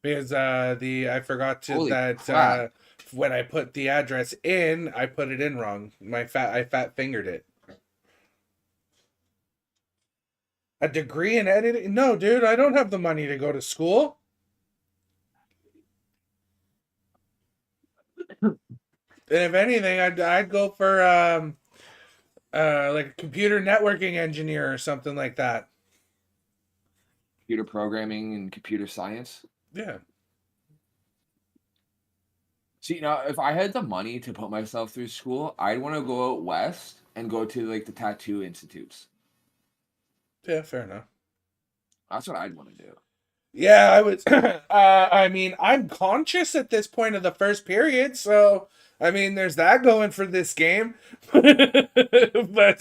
Speaker 1: because I forgot to
Speaker 3: Holy
Speaker 1: that
Speaker 3: crap.
Speaker 1: when I put the address in, I put it in wrong. I fat fingered it. A degree in editing? No, dude, I don't have the money to go to school. And if anything, I'd go for like a computer networking engineer or something like that.
Speaker 3: Computer programming and computer science.
Speaker 1: Yeah.
Speaker 3: See, now if I had the money to put myself through school, I'd want to go out west and go to like the tattoo institutes.
Speaker 1: Yeah, fair enough.
Speaker 3: That's what I'd want to do.
Speaker 1: Yeah, I was. I mean, I'm conscious at this point of the first period, so I mean, there's that going for this game. But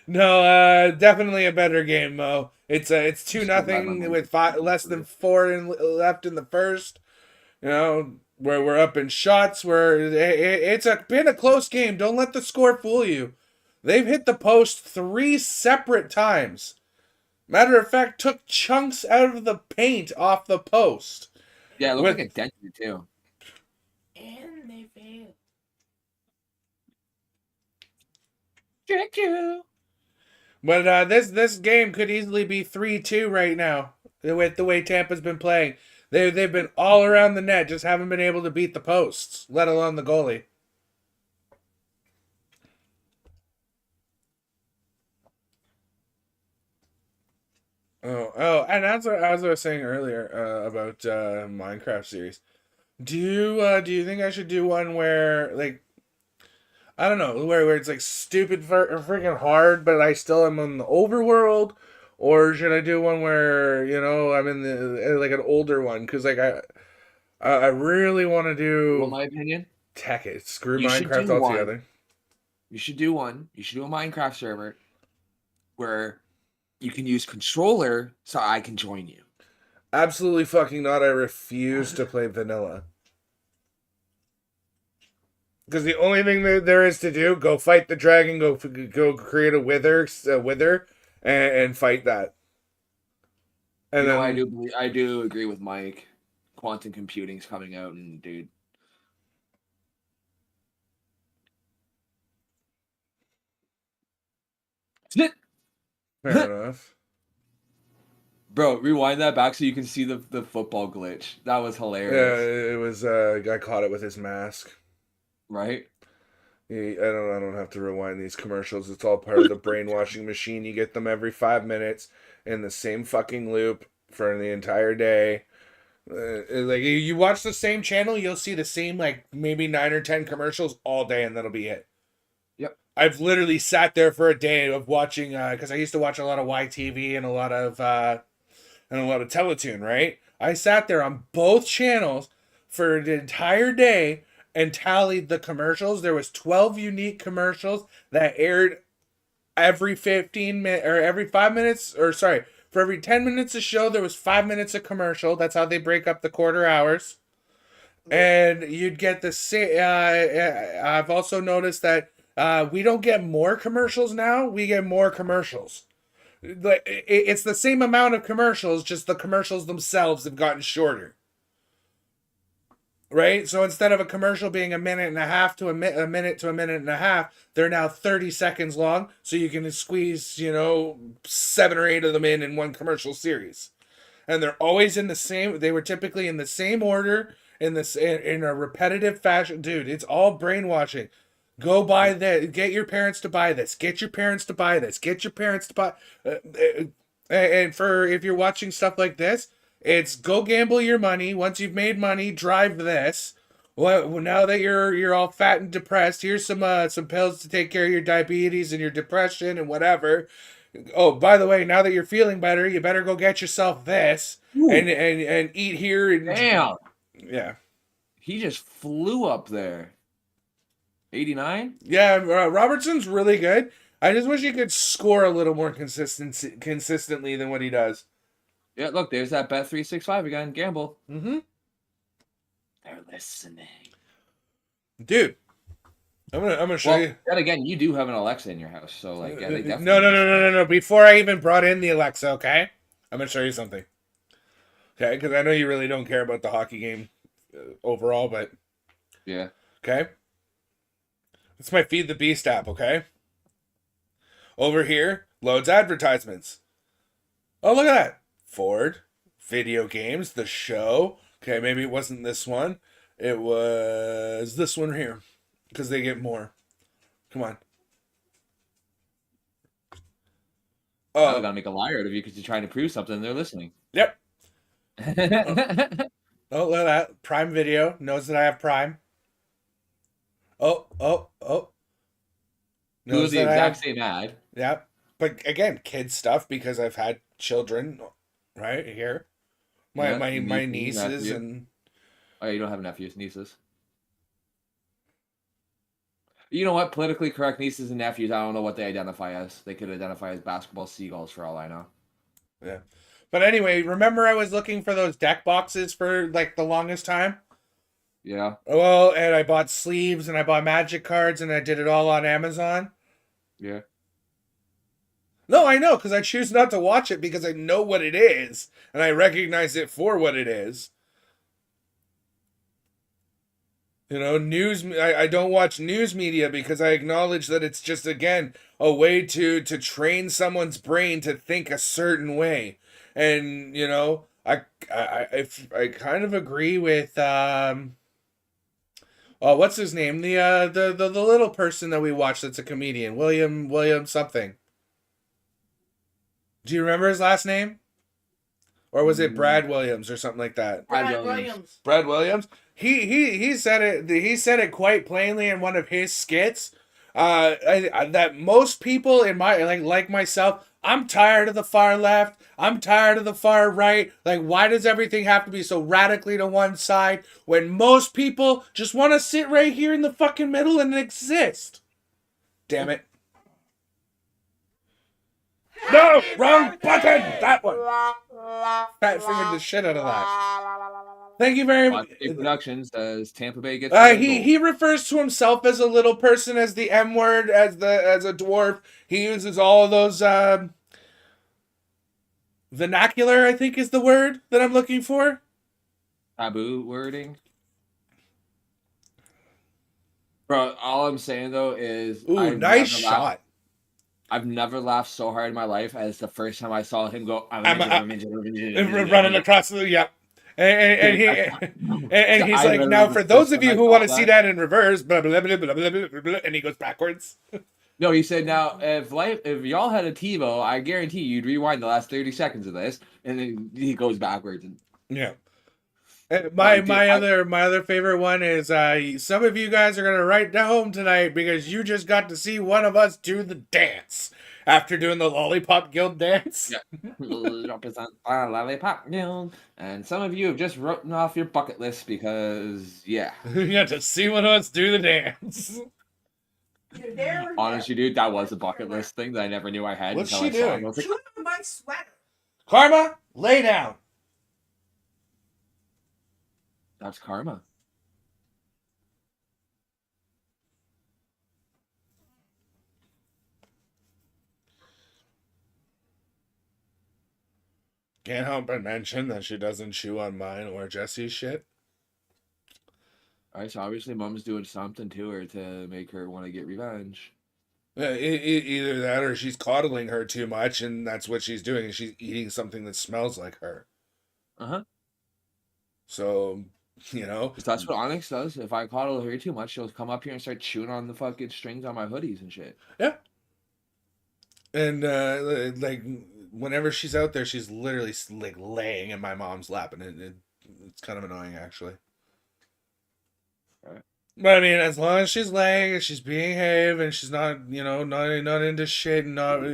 Speaker 1: no, definitely a better game, Mo. It's 2-0 with less than 4 left in the first. You know, where we're up in shots. It's been a close game. Don't let the score fool you. They've hit the post 3 separate times. Matter of fact, took chunks out of the paint off the post.
Speaker 3: Yeah, it looked like a dent too.
Speaker 2: And they failed.
Speaker 1: But this game could easily be 3-2 right now with the way Tampa's been playing. They've been all around the net, just haven't been able to beat the posts, let alone the goalie. Oh, and as I was saying earlier about Minecraft series, do you think I should do one where like I don't know where it's like stupid freaking hard, but I still am in the overworld, or should I do one where I'm in the like an older one because like I really want to do.
Speaker 3: Well, my opinion,
Speaker 1: Tech it. Screw
Speaker 3: you
Speaker 1: Minecraft altogether.
Speaker 3: You should do one. You should do a Minecraft server where you can use controller so I can join you.
Speaker 1: Absolutely fucking not. I refuse to play vanilla. Because the only thing that there is to do, go fight the dragon, go create a wither, and fight that. And then
Speaker 3: I do agree with Mike. Quantum computing's coming out, and dude.
Speaker 1: Fair enough.
Speaker 3: Bro, rewind that back so you can see the football glitch. That was hilarious.
Speaker 1: Yeah, it was. Guy caught it with his mask.
Speaker 3: Right?
Speaker 1: I don't have to rewind these commercials. It's all part of the brainwashing machine. You get them every 5 minutes in the same fucking loop for the entire day. Like you watch the same channel, you'll see the same like maybe 9 or 10 commercials all day, and that'll be it.
Speaker 3: Yep.
Speaker 1: I've literally sat there for a day of watching because I used to watch a lot of YTV and a lot of Teletoon, right? I sat there on both channels for the entire day and tallied the commercials. There was 12 unique commercials that aired every 15 minutes or every 5 minutes, or sorry, for every 10 minutes of show, there was 5 minutes of commercial. That's how they break up the quarter hours. And you'd get the same. I've also noticed that we don't get more commercials now. We get more commercials. It's the same amount of commercials, just the commercials themselves have gotten shorter. Right? So instead of a commercial being a minute and a half to a minute to a minute and a half, they're now 30 seconds long. So you can squeeze, 7 or 8 of them in one commercial series. And they're always in the same, they were typically in the same order, in a repetitive fashion. Dude, it's all brainwashing. Go buy that. Get your parents to buy this. Get your parents to buy this. Get your parents to buy. And for if you're watching stuff like this, It's go gamble your money. Once you've made money, drive this. Well, now that you're all fat and depressed, here's some pills to take care of your diabetes and your depression and whatever. Oh, by the way, now that you're feeling better, you better go get yourself this and eat here. And
Speaker 3: Damn.
Speaker 1: Yeah.
Speaker 3: He just flew up there. 89?
Speaker 1: Yeah, Robertson's really good. I just wish he could score a little more consistently than what he does.
Speaker 3: Yeah, look, there's that Bet365 again. Gamble.
Speaker 1: Mm-hmm.
Speaker 3: They're listening.
Speaker 1: Dude, I'm gonna show you.
Speaker 3: Then again, you do have an Alexa in your house, so like, yeah, they definitely.
Speaker 1: No. Before I even brought in the Alexa, okay? I'm gonna show you something. Okay, because I know you really don't care about the hockey game overall, but
Speaker 3: yeah.
Speaker 1: Okay. It's my Feed the Beast app, okay? Over here, loads advertisements. Oh, look at that. Ford, video games, the show. Okay, maybe it wasn't this one. It was this one here. Because they get more. Come on.
Speaker 3: Oh, they're gonna make a liar out of you because you're trying to prove something. They're listening.
Speaker 1: Yep. Oh, look at that. Prime Video knows that I have Prime. Oh.
Speaker 3: It was the exact same ad.
Speaker 1: Yeah. But again, kid stuff because I've had children right here. My nieces and...
Speaker 3: Oh, you don't have nephews, nieces. You know what? Politically correct nieces and nephews, I don't know what they identify as. They could identify as basketball seagulls for all I know.
Speaker 1: Yeah. But anyway, remember I was looking for those deck boxes for like the longest time?
Speaker 3: Yeah.
Speaker 1: Well, and I bought sleeves and I bought magic cards and I did it all on Amazon.
Speaker 3: Yeah.
Speaker 1: No, I know, because I choose not to watch it because I know what it is and I recognize it for what it is. You know, I don't watch news media because I acknowledge that it's just, again, a way to train someone's brain to think a certain way. And, you know, I kind of agree with, what's his name? The little person that we watched that's a comedian, William something. Do you remember his last name? Or was it Brad Williams or something like that?
Speaker 2: Brad Williams.
Speaker 1: Brad Williams? He said it. He said it quite plainly in one of his skits. That most people in my like myself, I'm tired of the far left. I'm tired of the far right. Like, why does everything have to be so radically to one side when most people just want to sit right here in the fucking middle and exist? Damn it. No, wrong button. That one. Fat fingered the shit out of that. Thank you very much.
Speaker 3: Productions as Tampa Bay gets.
Speaker 1: He refers to himself as a little person, as the M word, as a dwarf. He uses all of those vernacular, I think is the word that I'm looking for.
Speaker 3: Taboo wording. Bro, all I'm saying though is,
Speaker 1: ooh, nice shot.
Speaker 3: I've never laughed so hard in my life as the first time I saw him go. I'm
Speaker 1: running across the and he's like, now for those of you who want to see that in reverse, blah, blah, blah, blah, blah, blah, blah, and he goes backwards.
Speaker 3: No, he said, now if y'all had a TiVo, I guarantee you'd rewind the last 30 seconds of this, and then he goes backwards. And
Speaker 1: yeah. And my other favorite one is some of you guys are gonna write home tonight because you just got to see one of us do the dance after doing the Lollipop Guild dance.
Speaker 3: Yeah. Represent Lollipop Guild, and some of you have just written off your bucket list because you
Speaker 1: got to see one of us do the dance.
Speaker 3: Honestly, dude, that was a bucket list thing that I never knew I had.
Speaker 1: What's she doing?
Speaker 2: She was my sweater.
Speaker 1: Karma, lay down.
Speaker 3: That's karma.
Speaker 1: Can't help but mention that she doesn't chew on mine or Jesse's shit.
Speaker 3: Alright, so obviously Mom's doing something to her to make her want to get revenge.
Speaker 1: Either that or she's coddling her too much, and that's what she's doing. She's eating something that smells like her.
Speaker 3: Uh-huh.
Speaker 1: So, you know.
Speaker 3: That's what Onyx does. If I coddle her too much, she'll come up here and start chewing on the fucking strings on my hoodies and shit.
Speaker 1: Yeah. And, like, whenever she's out there, she's literally like laying in my mom's lap, and it's kind of annoying actually.
Speaker 3: Right.
Speaker 1: But I mean, as long as she's laying and she's behave and she's not, not into shit and not,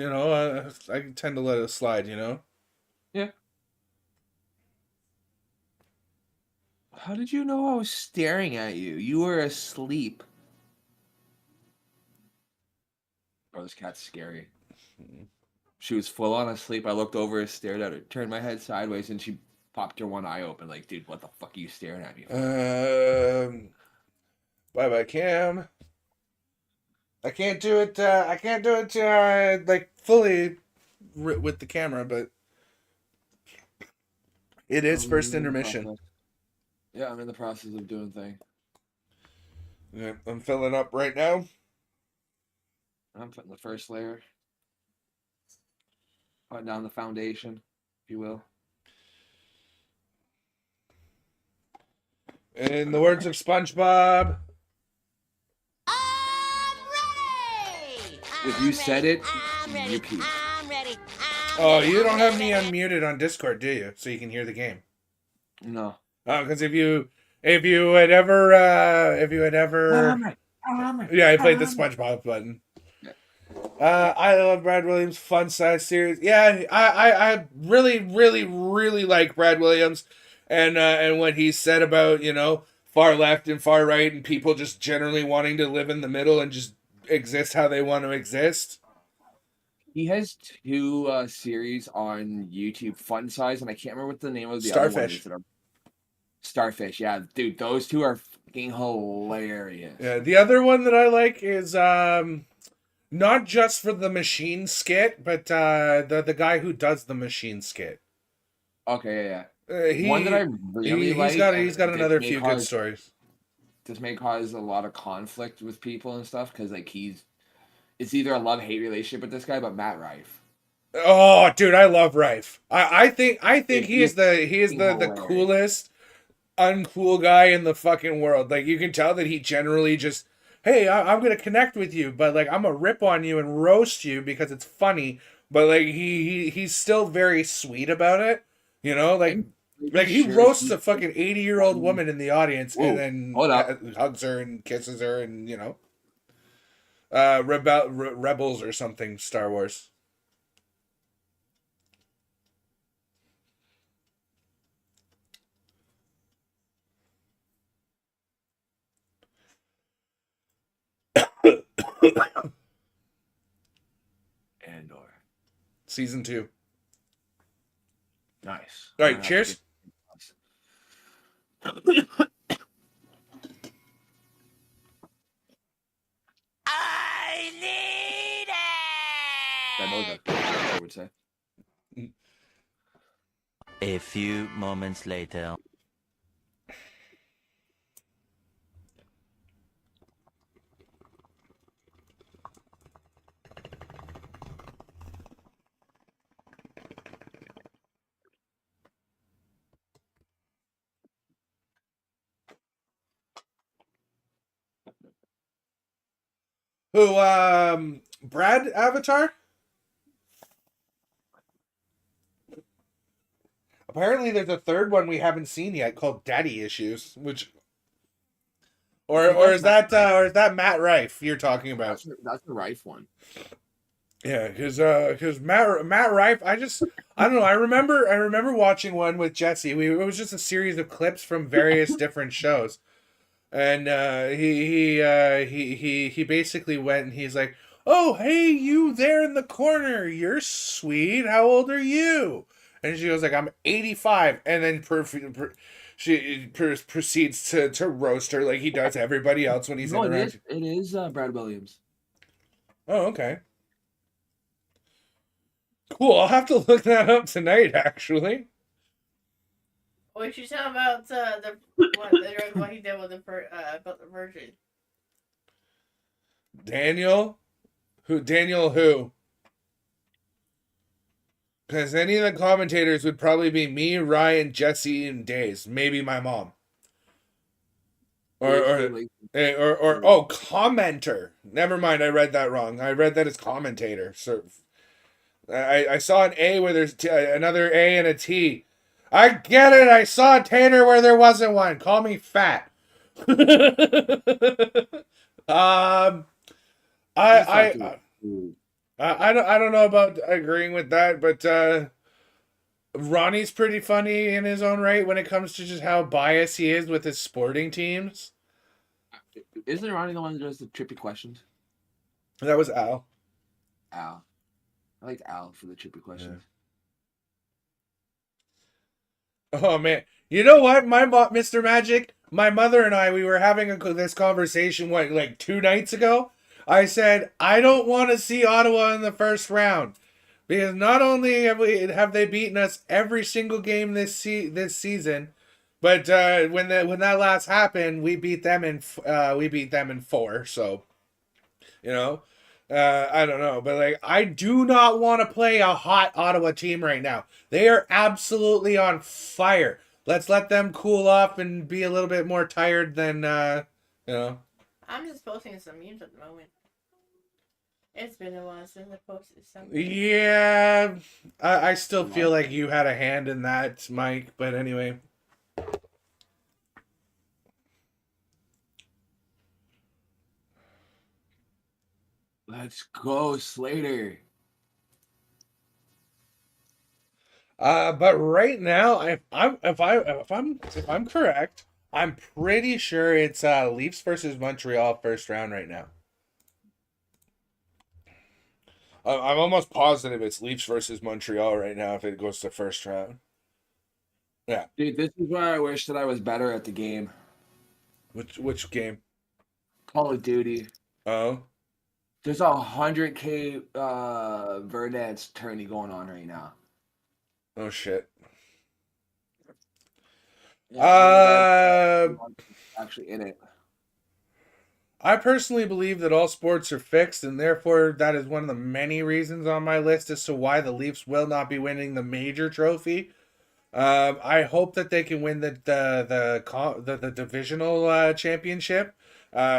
Speaker 1: I tend to let it slide,
Speaker 3: Yeah. How did you know I was staring at you? You were asleep. Oh, this cat's scary. She was full on asleep. I looked over, stared at her, turned my head sideways, and she popped her one eye open. Like, dude, what the fuck are you staring at me for?
Speaker 1: Bye, Cam. I can't do it. Like fully with the camera, but it is first intermission.
Speaker 3: Yeah, I'm in the process of doing thing.
Speaker 1: Yeah, I'm filling up right now.
Speaker 3: I'm putting the first layer. Putting down the foundation, if you will.
Speaker 1: In the words of SpongeBob,
Speaker 4: I'm ready.
Speaker 3: If you said it, you peed.
Speaker 4: I'm ready.
Speaker 1: oh, you don't have me unmuted on Discord, do you? So you can hear the game.
Speaker 3: No.
Speaker 1: Oh, because if you had ever, yeah, I played the SpongeBob button. I love Brad Williams' fun size series. Yeah, I really, really, really like Brad Williams, and what he said about far left and far right and people just generally wanting to live in the middle and just exist how they want to exist.
Speaker 3: He has two series on YouTube, Fun Size, and I can't remember what the name of the
Speaker 1: Starfish.
Speaker 3: other one is. Starfish, yeah, dude, those two are fucking hilarious.
Speaker 1: Yeah, the other one that I like is not just for the machine skit, but the guy who does the machine skit.
Speaker 3: Okay, yeah.
Speaker 1: One
Speaker 3: that I really like.
Speaker 1: He's got another few good stories.
Speaker 3: This may cause a lot of conflict with people and stuff because it's either a love-hate relationship with this guy, but Matt Rife.
Speaker 1: Oh, dude, I love Rife. I think he is the coolest uncool guy in the fucking world. Like, you can tell that he generally just, hey, I'm gonna connect with you, but like I'm gonna rip on you and roast you because it's funny. But like he's still very sweet about it. Like he roasts a fucking 80-year-old woman in the audience and then hugs her and kisses her and Rebels or something, Star Wars.
Speaker 3: Andor.
Speaker 1: Season 2.
Speaker 3: Nice.
Speaker 1: All right, cheers.
Speaker 4: I need it.
Speaker 3: I know that. I would say.
Speaker 5: A few moments later.
Speaker 1: Who, Brad Avatar? Apparently there's a third one we haven't seen yet called Daddy Issues, or is that Matt Rife you're talking about?
Speaker 3: That's the Rife one.
Speaker 1: Yeah, because Matt Rife, I don't know. I remember watching one with Jesse. It was just a series of clips from various different shows. And he basically went and he's like, "Oh, hey, you there in the corner. You're sweet. How old are you?" And she goes like, "I'm 85." And then she proceeds to roast her like he does everybody else when he's interacting.
Speaker 3: It is Brad Williams.
Speaker 1: Oh, okay. Cool. I'll have to look that up tonight, actually.
Speaker 2: What you talking about what he did with about the Virgin?
Speaker 1: Daniel who? Because any of the commentators would probably be me, Ryan, Jesse, and Days. Maybe my mom. Or commenter. Never mind, I read that wrong. I read that as commentator. So I saw an A where there's another A and a T. I get it. I saw a tater where there wasn't one. Call me fat. um, I don't know about agreeing with that, but Ronnie's pretty funny in his own right when it comes to just how biased he is with his sporting teams.
Speaker 3: Isn't Ronnie the one that does the trippy questions?
Speaker 1: That was Al.
Speaker 3: Al. I liked Al for the trippy questions.
Speaker 1: Oh man, you know what, Mr. Magic, my mother and I, we were having this conversation like 2 nights ago. I said I don't want to see Ottawa in the first round because not only have they beaten us every single game this season, but when that last happened, we beat them in 4. So, you know. I don't know, but like I do not want to play a hot Ottawa team right now. They are absolutely on fire. Let's let them cool off and be a little bit more tired than you know.
Speaker 2: I'm just posting some memes at the moment. It's been a while since I posted something.
Speaker 1: Yeah, I still feel like you had a hand in that, Mike. But anyway.
Speaker 3: Let's go, Slater.
Speaker 1: But right now, if I'm correct, I'm pretty sure it's Leafs versus Montreal first round right now. I'm almost positive it's Leafs versus Montreal right now if it goes to first round. Yeah.
Speaker 3: Dude, this is where I wish that I was better at the game.
Speaker 1: Which game?
Speaker 3: Call of Duty.
Speaker 1: Oh.
Speaker 3: There's a 100K Verdance tourney going on right now.
Speaker 1: Oh shit.
Speaker 3: Actually in it.
Speaker 1: I personally believe that all sports are fixed, and therefore that is one of the many reasons on my list as to why the Leafs will not be winning the major trophy. I hope that they can win the divisional championship,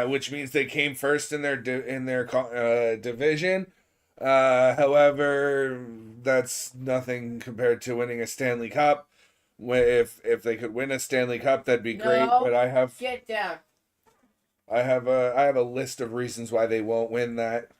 Speaker 1: which means they came first in their division. However, that's nothing compared to winning a Stanley Cup. If they could win a Stanley Cup, that'd be great. But
Speaker 2: Get down.
Speaker 1: I have a list of reasons why they won't win that.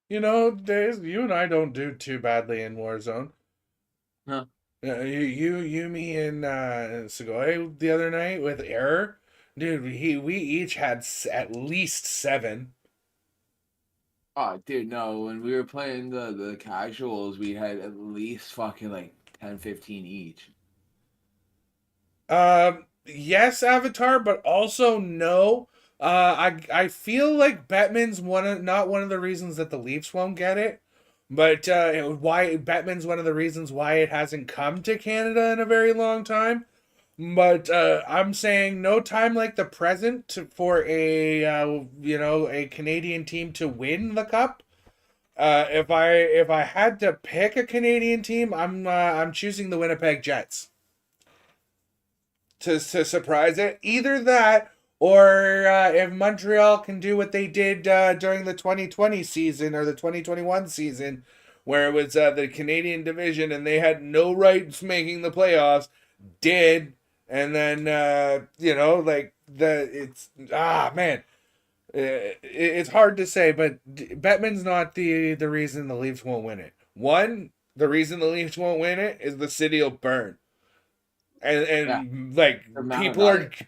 Speaker 1: You know, Days, you and I don't do too badly in Warzone.
Speaker 3: Huh.
Speaker 1: You, me, and Segoy the other night with Error, dude. We each had at least 7.
Speaker 3: Oh, dude, no. When we were playing the casuals, we had at least fucking like 10, 15 each.
Speaker 1: Yes, Avatar, but also no. I feel like Bettman's not one of the reasons that the Leafs won't get it, but why Bettman's one of the reasons why it hasn't come to Canada in a very long time. But I'm saying no time like the present for a Canadian team to win the cup. If I had to pick a Canadian team, I'm choosing the Winnipeg Jets to surprise it. Either that, or if Montreal can do what they did during the 2020 season or the 2021 season, where it was the Canadian division and they had no rights making the playoffs, did, and then it's hard to say, but Bettman's not the reason the Leafs won't win it. One, the reason the Leafs won't win it is the city will burn. And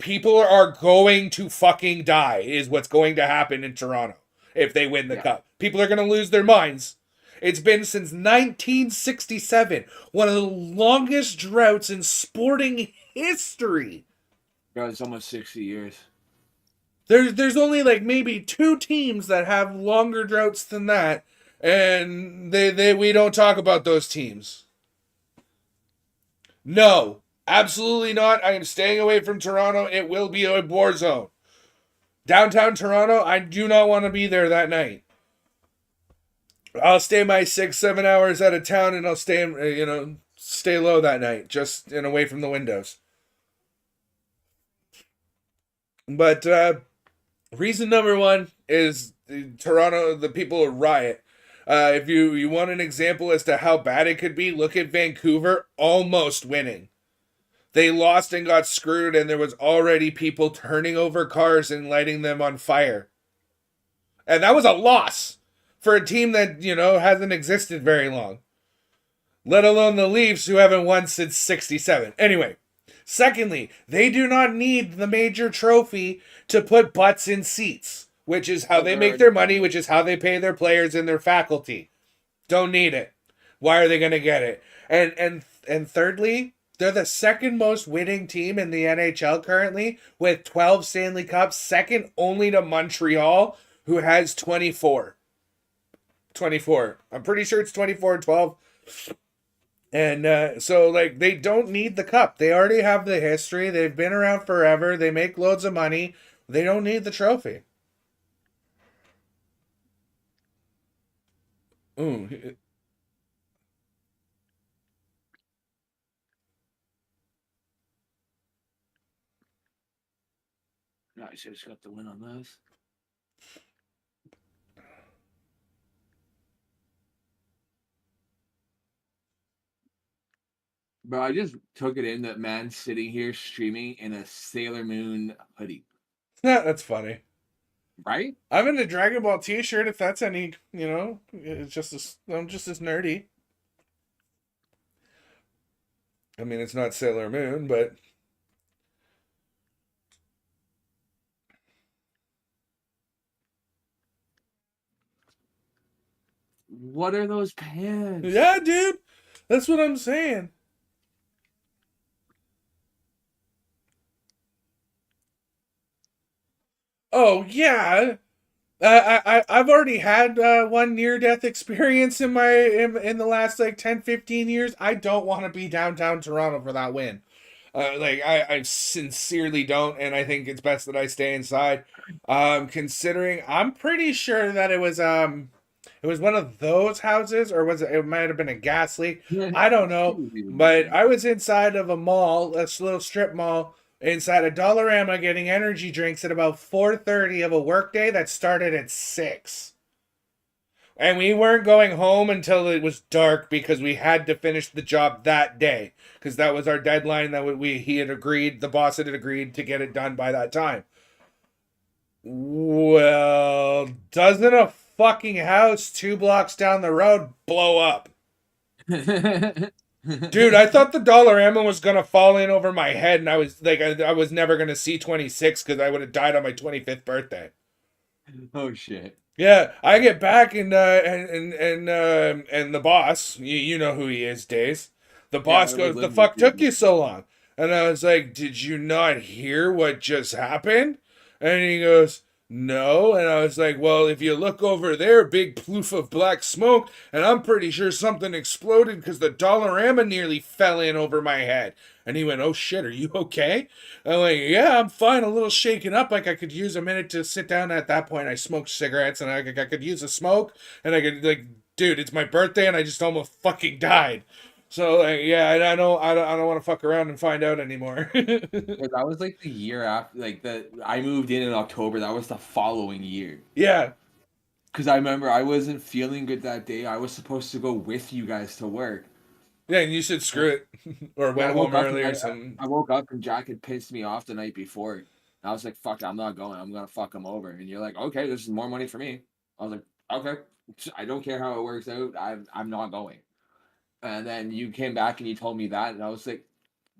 Speaker 1: people are going to fucking die is what's going to happen in Toronto if they win the cup. People are going to lose their minds. It's been since 1967, one of the longest droughts in sporting history.
Speaker 3: Bro, it's almost 60 years.
Speaker 1: There's only like maybe 2 teams that have longer droughts than that, and we don't talk about those teams. No, absolutely not. I am staying away from Toronto. It will be a war zone. Downtown Toronto, I do not want to be there that night. I'll stay my 6-7 hours out of town, and I'll stay low that night, just and away from the windows. But reason number one is Toronto, the people riot. If you want an example as to how bad it could be, look at Vancouver almost winning. They lost and got screwed, and there was already people turning over cars and lighting them on fire. And that was a loss for a team that, hasn't existed very long. Let alone the Leafs, who haven't won since 67. Anyway, secondly, they do not need the major trophy to put butts in seats, which is how they make their money, which is how they pay their players and their faculty. Don't need it. Why are they going to get it? And thirdly, they're the second most winning team in the NHL currently with 12 Stanley Cups, second only to Montreal, who has 24. 24. I'm pretty sure it's 24-12. And so, they don't need the cup. They already have the history. They've been around forever. They make loads of money. They don't need the trophy. Ooh.
Speaker 3: Nice, I just got the win on those. Bro, I just took it in that man's sitting here streaming in a Sailor Moon hoodie.
Speaker 1: That's funny.
Speaker 3: Right?
Speaker 1: I'm in a Dragon Ball t-shirt if that's any, it's just I'm just as nerdy. I mean, it's not Sailor Moon, but
Speaker 3: What are those pants?
Speaker 1: yeah, dude. That's what I'm saying. Oh, yeah. I've already had one near-death experience in the last 10-15 years. I don't want to be downtown Toronto for that win. I sincerely don't, and I think it's best that I stay inside. Considering I'm pretty sure that it was one of those houses, or it might have been a gas leak. I don't know, but I was inside of a mall, a little strip mall, inside a Dollarama getting energy drinks at about 4:30 of a workday that started at 6. And we weren't going home until it was dark because we had to finish the job that day. Because that was our deadline the boss had agreed to get it done by that time. Well, doesn't a fucking house 2 blocks down the road blow up? Dude, I thought the Dollarama was gonna fall in over my head, and I was I was never gonna see 26 because I would have died on my 25th birthday.
Speaker 3: Oh shit!
Speaker 1: Yeah, I get back and the boss, you know who he is, Days. The boss goes, "The fuck took you so long?" And I was like, "Did you not hear what just happened?" And he goes, "No." And I was like, "Well, if you look over there, big ploof of black smoke, and I'm pretty sure something exploded because the Dollarama nearly fell in over my head." And he went, "Oh shit, are you okay?" I'm like, "Yeah, I'm fine, a little shaken up. I could use a minute to sit down." At that point, I smoked cigarettes, and I could use a smoke, and I could dude, it's my birthday, and I just almost fucking died. So yeah, I don't want to fuck around and find out anymore.
Speaker 3: That was the year after, I moved in October. That was the following year.
Speaker 1: Yeah.
Speaker 3: Because I remember I wasn't feeling good that day. I was supposed to go with you guys to work.
Speaker 1: Yeah, and you said screw it. Or went home early or something.
Speaker 3: I woke up and Jack had pissed me off the night before. I was like, fuck, I'm not going. I'm going to fuck him over. And you're like, okay, this is more money for me. I was like, okay. I don't care how it works out. I'm not going. And then you came back and you told me that. And I was like,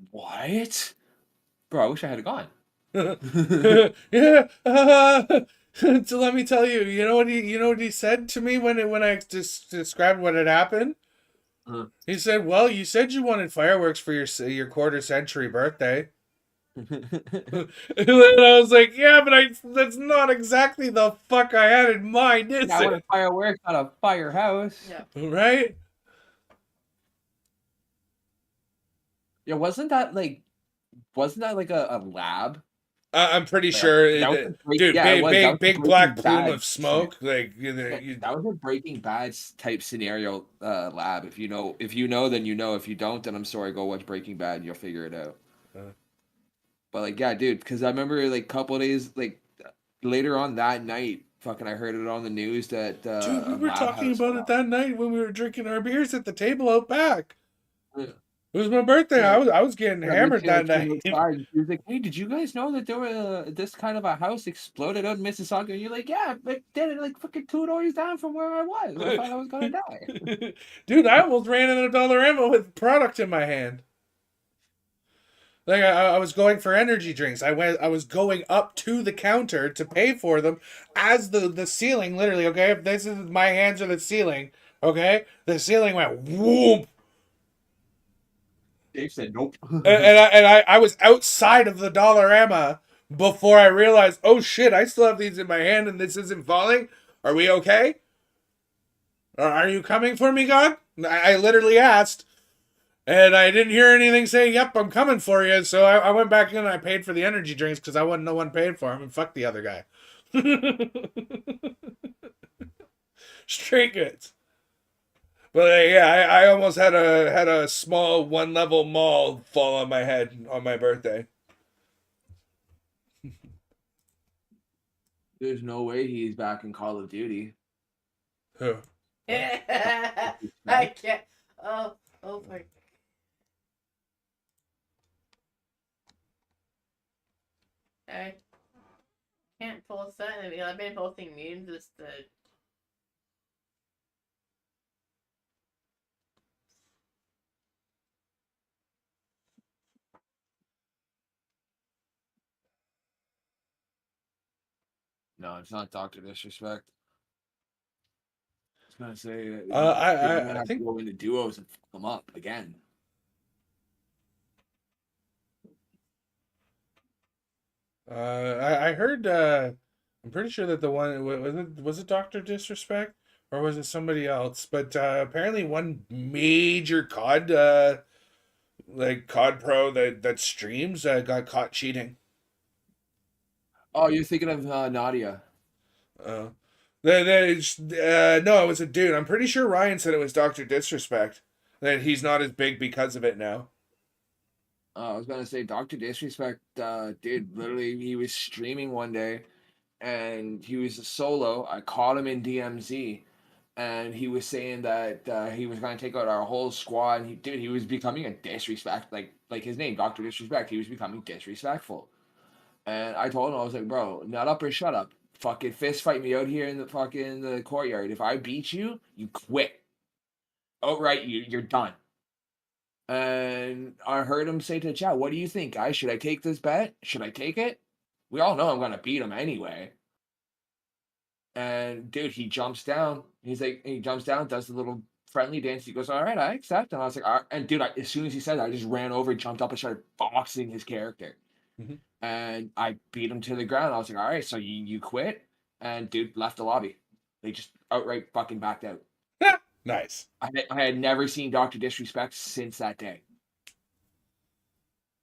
Speaker 3: what? Bro, I wish I had gone.
Speaker 1: Yeah. So let me tell you, you know what he said to me when I described what had happened? He said, "Well, you said you wanted fireworks for your quarter century birthday." And I was like, "Yeah, but that's not exactly the fuck I had in mind, is it?"
Speaker 3: I wanted fireworks, not a firehouse.
Speaker 2: Yeah.
Speaker 1: Right?
Speaker 3: Yeah, wasn't that like a lab?
Speaker 1: I'm pretty
Speaker 3: Like,
Speaker 1: sure,
Speaker 3: that was a
Speaker 1: dude.
Speaker 3: yeah, it was. That was a
Speaker 1: Big black
Speaker 3: Breaking
Speaker 1: plume
Speaker 3: Bad
Speaker 1: of
Speaker 3: scenario.
Speaker 1: smoke. Like
Speaker 3: Yeah, that was a Breaking Bad type scenario lab. If you know, then you know. If you don't, then I'm sorry. Go watch Breaking Bad and you'll figure it out.
Speaker 1: Uh.
Speaker 3: But like, yeah, dude, because I remember like a couple days like later on that night, fucking, I heard it on the news that
Speaker 1: Dude, we
Speaker 3: a
Speaker 1: were
Speaker 3: lab
Speaker 1: talking
Speaker 3: house
Speaker 1: about
Speaker 3: went
Speaker 1: it
Speaker 3: off.
Speaker 1: that night when we were drinking our beers at the table out back.
Speaker 3: Yeah.
Speaker 1: It was my birthday.
Speaker 3: Yeah.
Speaker 1: I was getting
Speaker 3: Yeah,
Speaker 1: hammered that
Speaker 3: came
Speaker 1: night.
Speaker 3: outside and she was like, "Hey, did you guys know that there were this kind of a house exploded out in Mississauga?" And you're like, "Yeah, but then like fucking 2 doors down from where I was. I thought I was gonna die."
Speaker 1: Dude, I almost ran in a Dollarama with product in my hand. Like I was going for energy drinks. I was going up to the counter to pay for them as the ceiling literally, okay, if this is my hands are the ceiling, okay? The ceiling went whoop.
Speaker 3: Dave said, "Nope."
Speaker 1: I was outside of the Dollarama before I realized, oh shit, I still have these in my hand and this isn't falling. Are we okay? Are you coming for me, God? I literally asked. And I didn't hear anything saying, yep, I'm coming for you. So I went back in and I paid for the energy drinks because I wasn't no one paid for them. And fuck the other guy. Straight goods. But yeah, I almost had a small 1-level mall fall on my head on my birthday.
Speaker 3: There's no way he's back in Call of Duty.
Speaker 1: Who?
Speaker 2: I can't. Oh my. I can't post that. I mean, I've been posting memes. Just
Speaker 3: No, it's not Doctor Disrespect. I was gonna say, I'm gonna
Speaker 1: I
Speaker 3: have to
Speaker 1: think
Speaker 3: go into duos and fuck them up again.
Speaker 1: I heard I'm pretty sure that the one was it Doctor Disrespect or was it somebody else? But apparently one major COD pro that streams got caught cheating.
Speaker 3: Oh, you're thinking of Nadia.
Speaker 1: Uh, no, it was a dude. I'm pretty sure Ryan said it was Doctor Disrespect. That he's not as big because of it now.
Speaker 3: I was gonna say Doctor Disrespect, dude. Literally, he was streaming one day, and he was a solo. I caught him in DMZ, and he was saying that he was gonna take out our whole squad. And he was becoming a disrespect, like his name, Doctor Disrespect. He was becoming disrespectful, and I told him, I was like, "Bro, nut up or shut up. Fucking fist fight me out here in the courtyard. If I beat you, you quit. Outright, you're done." And I heard him say to the chat, "What do you think, guys? Should I take this bet? Should I take it? We all know I'm gonna beat him anyway." And dude, he jumps down. He jumps down, does the little friendly dance. He goes, "All right, I accept." And I was like, "All right." And dude, as soon as he said that, I just ran over, jumped up, and started boxing his character.
Speaker 1: Mhm.
Speaker 3: And I beat him to the ground. I was like, "All right, so you quit?" And dude left the lobby. They just outright fucking backed out.
Speaker 1: Nice.
Speaker 3: I had never seen Doctor Disrespect since that day.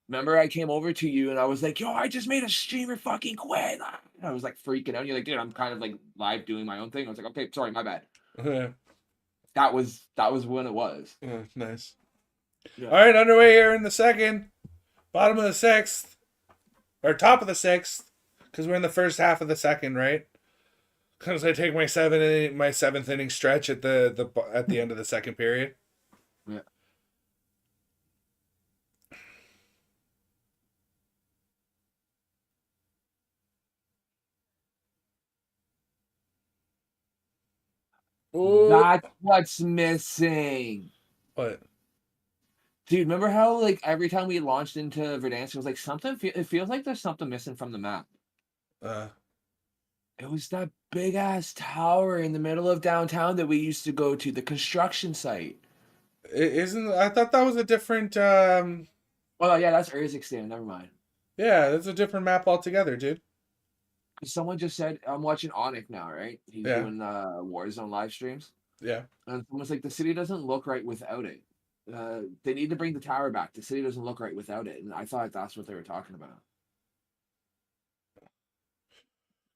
Speaker 3: Remember, I came over to you and I was like, "Yo, I just made a streamer fucking quit." I was like freaking out. And you're like, "Dude, I'm kind of like live doing my own thing." I was like, "Okay, sorry, my bad." That was when it was.
Speaker 1: Nice.
Speaker 3: Yeah.
Speaker 1: All right, underway here in the second, bottom of the sixth, or top of the sixth, because we're in the first half of the second, right? Because I take my seventh inning stretch at the end of the second period.
Speaker 3: Yeah.
Speaker 1: Ooh.
Speaker 3: That's what's missing.
Speaker 1: What?
Speaker 3: Dude, remember how like every time we launched into Verdansk, it was like something. It feels like there's something missing from the map. It was that big ass tower in the middle of downtown that we used to go to, the construction site.
Speaker 1: I thought that was a different.
Speaker 3: Oh yeah, that's Urzikstan. Never mind.
Speaker 1: Yeah, that's a different map altogether, dude.
Speaker 3: Someone just said, I'm watching Onic now, right? He's
Speaker 1: Yeah.
Speaker 3: doing Warzone live streams.
Speaker 1: Yeah.
Speaker 3: And someone's like, the city doesn't look right without it. they need to bring the tower back. The city doesn't look right without it, and I thought that's what they were talking about.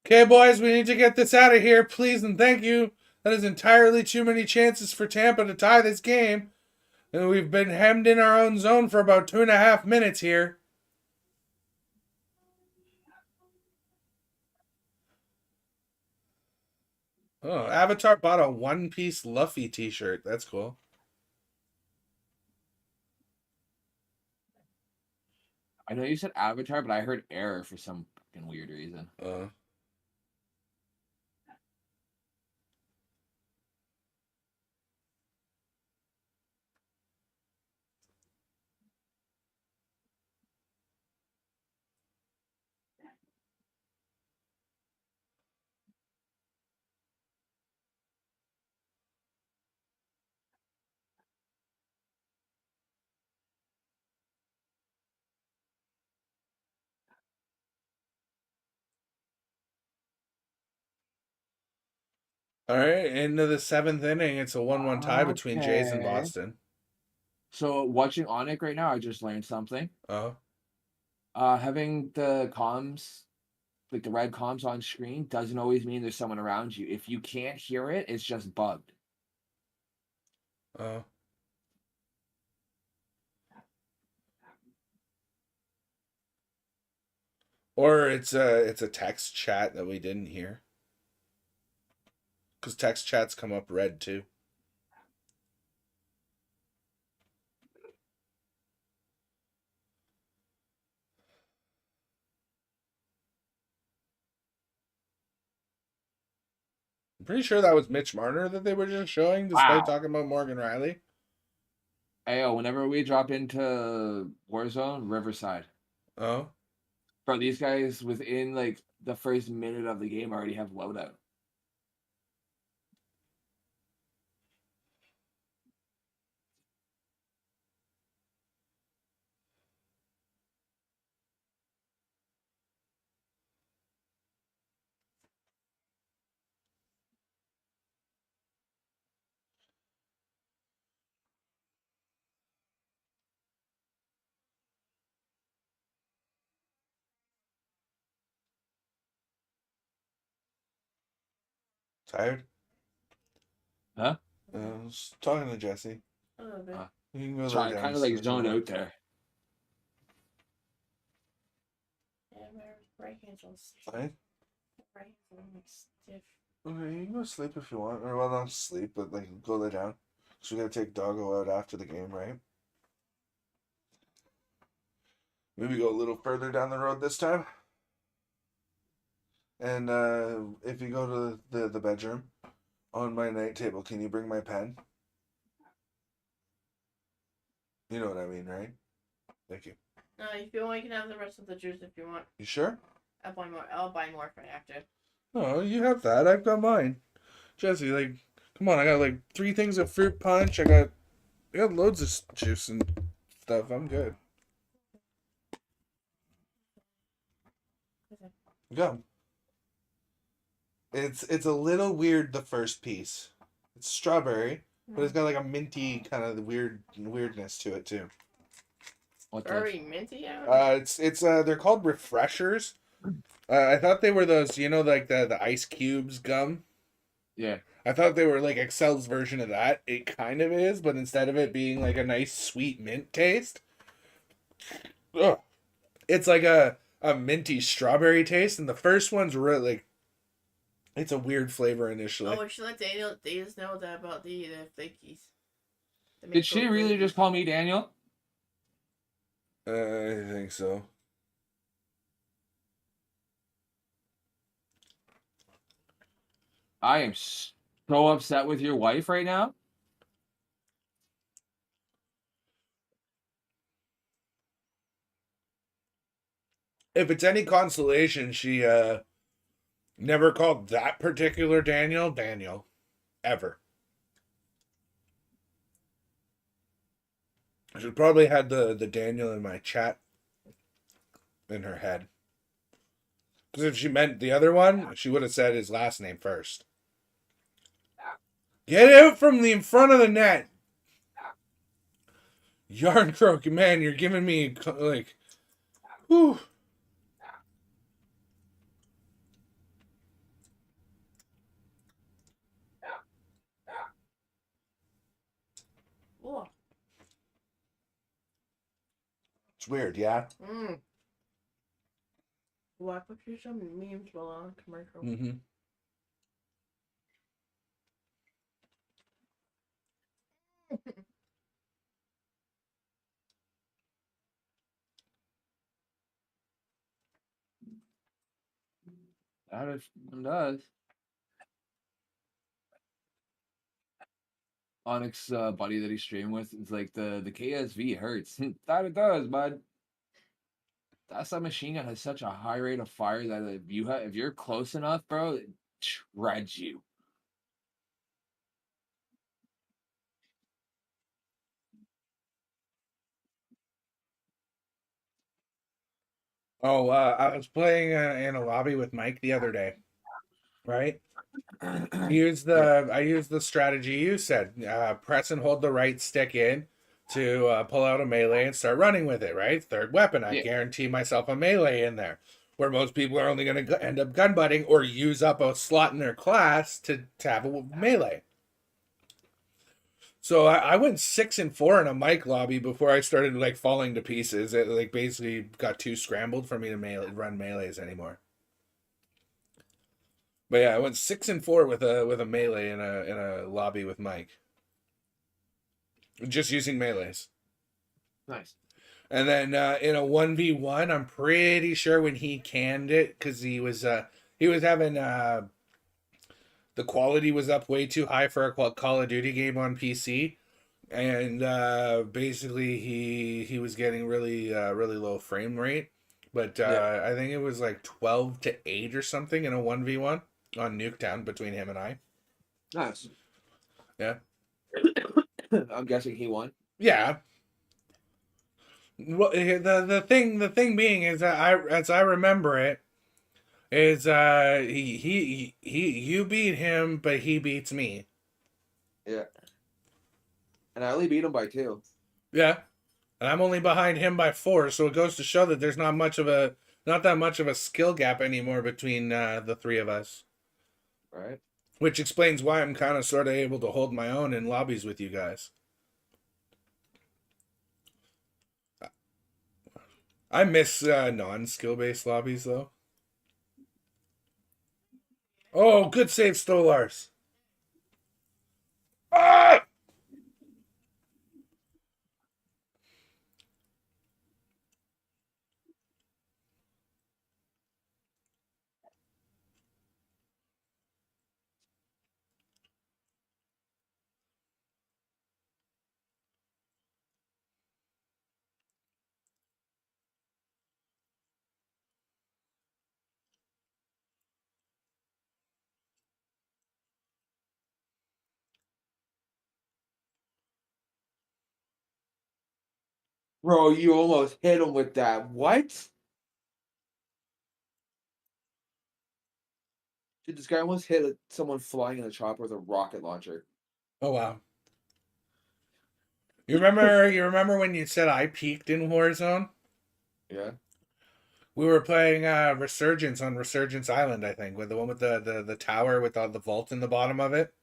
Speaker 1: Okay, boys, we need to get this out of here, please and thank you. That is entirely too many chances for Tampa to tie this game. And we've been hemmed in our own zone for about 2.5 minutes here. Oh, Avatar bought a one-piece Luffy t-shirt. That's cool.
Speaker 3: I know you said Avatar, but I heard error for some fucking weird reason.
Speaker 1: All right, into the 7th inning. It's a 1-1 tie between Jays and
Speaker 3: Okay.
Speaker 1: Boston.
Speaker 3: So watching Onic right now, I just learned something. Having the comms, like the red comms on screen, doesn't always mean there's someone around you. If you can't hear it, it's just bugged.
Speaker 1: Or it's a text chat that we didn't hear. Because text chats come up red too. I'm pretty sure that was Mitch Marner that they were just showing, despite talking about Morgan Rielly.
Speaker 3: Hey, whenever we drop into Warzone, Riverside.
Speaker 1: Oh.
Speaker 3: Bro, these guys within like the first minute of the game already have loadout.
Speaker 1: Tired?
Speaker 3: Huh?
Speaker 1: I was talking to Jesse.
Speaker 2: A little bit.
Speaker 1: You can go
Speaker 3: So
Speaker 1: lay
Speaker 3: I
Speaker 1: down
Speaker 3: kind of
Speaker 1: just
Speaker 3: like
Speaker 1: if you
Speaker 3: zoned
Speaker 1: want.
Speaker 3: out there.
Speaker 2: Yeah, my right hand's all stiff.
Speaker 1: Fine.
Speaker 2: Right hand's all like stiff.
Speaker 1: Okay, you can go sleep if you want. Or, well, not sleep, but like go lay down. Because we gotta take Doggo out after the game, right? Maybe go a little further down the road this time. And if you go to the bedroom, on my night table, can you bring my pen? You know what I mean, right? Thank you.
Speaker 2: No, if you want, you can have the rest of the juice if you want.
Speaker 1: You sure?
Speaker 2: I'll buy more if I have to.
Speaker 1: Oh, you have that. I've got mine. Jesse, like, come on. I got like 3 things of fruit punch. I got loads of juice and stuff. I'm good. Go. It's a little weird, the first piece. It's strawberry, but it's got like a minty kind of weirdness to it too.
Speaker 2: Very minty.
Speaker 1: It's they're called refreshers. I thought they were those, like the ice cubes gum.
Speaker 3: Yeah.
Speaker 1: I thought they were like Excel's version of that. It kind of is, but instead of it being like a nice sweet mint taste, it's like a minty strawberry taste. And the first one's really like, it's a weird flavor initially.
Speaker 2: Oh, we should let Daniel know that about the flakies.
Speaker 3: Did she really just call me Daniel?
Speaker 1: I think so.
Speaker 3: I am so upset with your wife right now.
Speaker 1: If it's any consolation, she never called that particular Daniel, ever. She probably had the Daniel in my chat in her head. Because if she meant the other one, she would have said his last name first. Get out from the in front of the net. Jarnkrok, man, you're giving me like, whew.
Speaker 2: Oh.
Speaker 1: It's weird, yeah.
Speaker 2: Mm. Well, I put you some memes while on commercial.
Speaker 1: Mm-hmm.
Speaker 3: That does. Onyx buddy that he's streaming with, it's like the KSV hurts. That it does, bud. That submachine gun has such a high rate of fire that if you're close enough, bro, it shreds you.
Speaker 1: Oh, I was playing in a lobby with Mike the other day, right? I used the strategy you said. Press and hold the right stick in to pull out a melee and start running with it, right? Third weapon. I
Speaker 3: Yeah.
Speaker 1: guarantee myself a melee in there. Where most people are only going to end up gun butting or use up a slot in their class to have a melee. So I went 6-4 in a Mike lobby before I started like falling to pieces. It like basically got too scrambled for me to run melees anymore. But yeah, I went 6-4 with a melee in a lobby with Mike. Just using melees.
Speaker 3: Nice.
Speaker 1: And then in a 1v1, I'm pretty sure when he canned it, because he was having the quality was up way too high for a Call of Duty game on PC. And basically he was getting really low frame rate. But I think it was like 12-8 or something in a 1v1 on Nuketown between him and I.
Speaker 3: Nice.
Speaker 1: Yeah.
Speaker 3: I'm guessing he won.
Speaker 1: Yeah. Well, the thing being is that as I remember it, is you beat him, but he beats me.
Speaker 3: Yeah. And I only beat him by 2.
Speaker 1: Yeah. And I'm only behind him by 4, so it goes to show that there's not that much of a skill gap anymore between the three of us.
Speaker 3: Right.
Speaker 1: Which explains why I'm kind of sort of able to hold my own in lobbies with you guys. I miss non-skill based lobbies though. Oh, good save, Stolarz. Ah!
Speaker 3: Bro, you almost hit him with that. What? Dude, this guy almost hit someone flying in a chopper with a rocket launcher.
Speaker 1: Oh wow. You remember when you said I peaked in Warzone?
Speaker 3: Yeah.
Speaker 1: We were playing Resurgence on Resurgence Island, I think, with the one with the tower with all the vault in the bottom of it.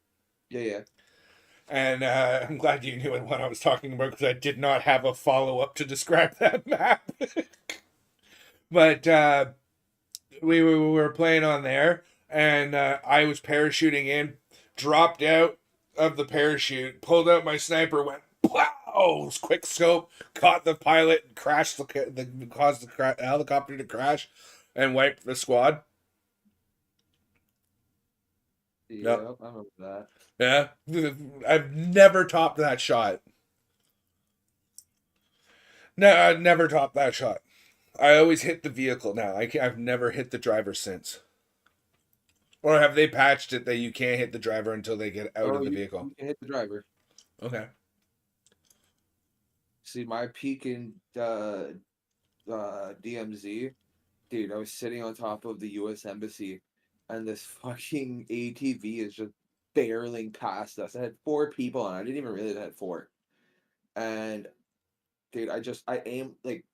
Speaker 3: Yeah, yeah.
Speaker 1: And I'm glad you knew what I was talking about because I did not have a follow-up to describe that map. But we were playing on there, and I was parachuting in, dropped out of the parachute, pulled out my sniper, went pow, quick scope, caught the pilot, crashed caused the helicopter to crash, and wiped the squad.
Speaker 3: Yep, I remember that.
Speaker 1: Yeah, I've never topped that shot. No, I've never topped that shot. I always hit the vehicle now. I've never hit the driver since. Or have they patched it that you can't hit the driver until they get out of the vehicle?
Speaker 3: You can hit the driver.
Speaker 1: Okay.
Speaker 3: See, my peak in DMZ, dude, I was sitting on top of the U.S. Embassy, and this fucking ATV is just barreling past us. I had 4 people on it. I didn't even realize I had 4. And dude, I aim like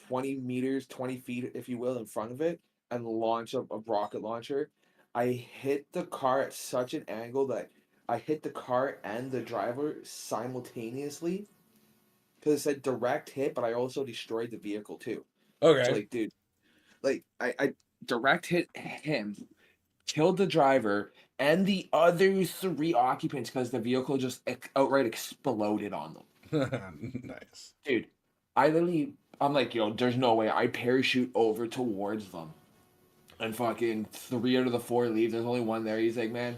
Speaker 3: 20 meters, 20 feet, if you will, in front of it and launch a rocket launcher. I hit the car at such an angle that I hit the car and the driver simultaneously because it said direct hit, but I also destroyed the vehicle too. So,
Speaker 1: Okay.
Speaker 3: like, dude, like, I direct hit him, killed the driver and the other three occupants because the vehicle just outright exploded on them.
Speaker 1: Nice.
Speaker 3: Dude, I'm like, yo, there's no way. I parachute over towards them. And fucking 3 out of the 4 leave. There's only one there. He's like, man,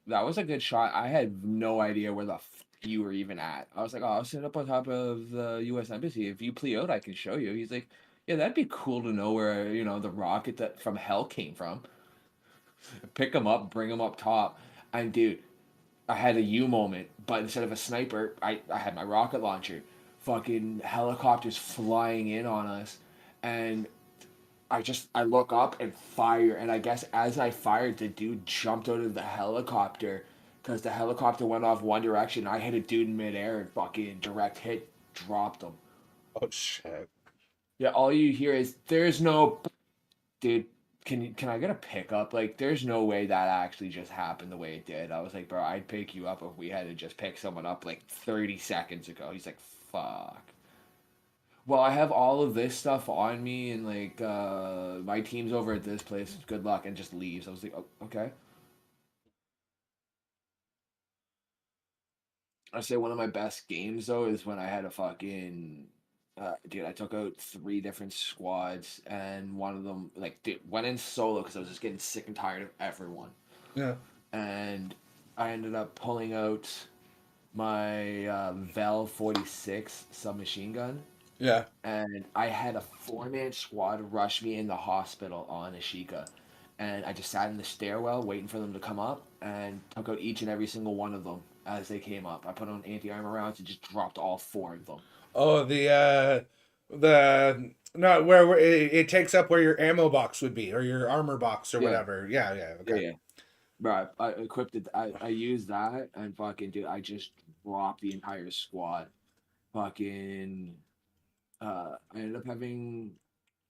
Speaker 3: that was a good shot. I had no idea where the you were even at. I was like, oh, I'll sit up on top of the U.S. Embassy. If you plea out, I can show you. He's like, yeah, that'd be cool to know where, the rocket that from hell came from. Pick him up, bring him up top. And dude, I had a U moment, but instead of a sniper, I had my rocket launcher. Fucking helicopters flying in on us. And I look up and fire, and I guess as I fired, the dude jumped out of the helicopter because the helicopter went off one direction. I hit a dude in midair and fucking direct hit, dropped him.
Speaker 1: Oh shit.
Speaker 3: Yeah, all you hear is there's no, dude. Can I get a pickup? Like, there's no way that actually just happened the way it did. I was like, bro, I'd pick you up if we had to just pick someone up like 30 seconds ago. He's like, fuck. Well, I have all of this stuff on me, and like my team's over at this place. Good luck, and just leaves. I was like, oh, okay. I say one of my best games though is when I had a fucking dude. I took out 3 different squads, and one of them like went in solo because I was just getting sick and tired of everyone.
Speaker 1: Yeah.
Speaker 3: And I ended up pulling out my Vel 46 submachine gun.
Speaker 1: Yeah.
Speaker 3: And I had a 4-man squad rush me in the hospital on Ashika. And I just sat in the stairwell waiting for them to come up and took out each and every single one of them as they came up. I put on anti-armor rounds and just dropped all 4 of them.
Speaker 1: Oh, the no, where it takes up where your ammo box would be or your armor box or
Speaker 3: Yeah.
Speaker 1: whatever. Yeah, yeah. Okay.
Speaker 3: Yeah. Bro, I equipped it. I used that and fucking, dude, I just dropped the entire squad. Fucking, I ended up having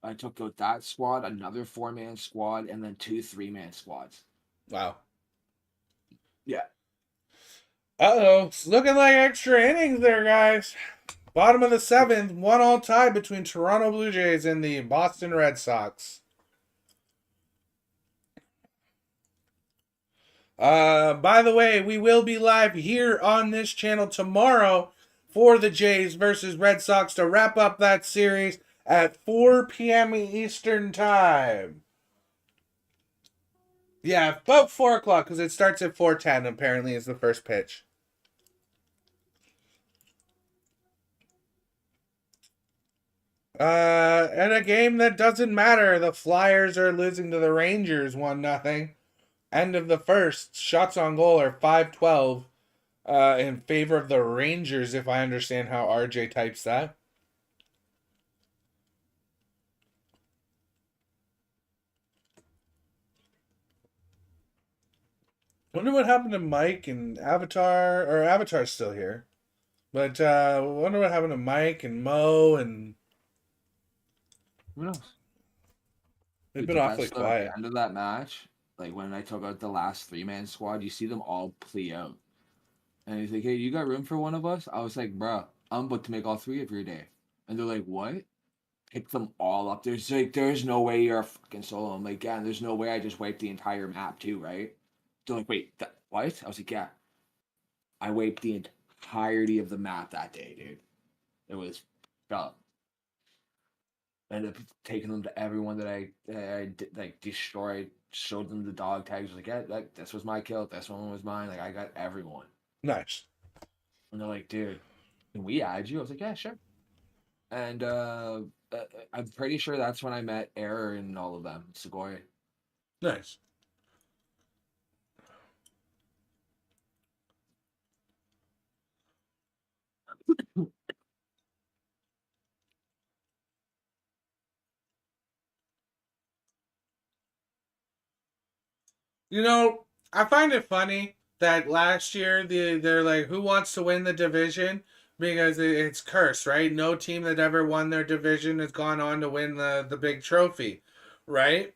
Speaker 3: I took out that squad, another 4-man squad, and then 2 3-man squads.
Speaker 1: Wow.
Speaker 3: Yeah.
Speaker 1: Uh-oh. It's looking like extra innings there, guys. Bottom of the 7th, 1-1 tie between Toronto Blue Jays and the Boston Red Sox. By the way, we will be live here on this channel tomorrow for the Jays versus Red Sox to wrap up that series at 4 p.m. Eastern Time. Yeah, about 4 o'clock, because it starts at 4:10, apparently, is the first pitch. And a game that doesn't matter. The Flyers are losing to the Rangers 1-0. End of the first. Shots on goal are 5-12 in favor of the Rangers, if I understand how RJ types that. Wonder what happened to Mike and Avatar, or Avatar's still here. But wonder what happened to Mike and Mo and
Speaker 3: Who knows?
Speaker 1: they've
Speaker 3: Dude,
Speaker 1: been
Speaker 3: the
Speaker 1: awfully
Speaker 3: best though, at
Speaker 1: quiet.
Speaker 3: the end of that match, like when I took out the last 3-man squad, you see them all plea out. And he's like, hey, you got room for one of us? I was like, bruh, I'm booked to make all 3 of your day. And they're like, what? Pick them all up. There's no way you're a fucking solo. I'm like, yeah, and there's no way I just wiped the entire map too, right? They're like, wait, what? I was like, yeah. I wiped the entirety of the map that day, dude. It was dumb. I ended up taking them to everyone that I like destroyed. Showed them the dog tags. Was like, yeah, this was my kill. This one was mine. Like, I got everyone.
Speaker 1: Nice.
Speaker 3: And they're like, dude, can we add you? I was like, yeah, sure. And I'm pretty sure that's when I met Error and all of them. Segoy.
Speaker 1: Nice. You know, I find it funny that last year they're like, who wants to win the division? because it's cursed, right? No team that ever won their division has gone on to win the big trophy, right?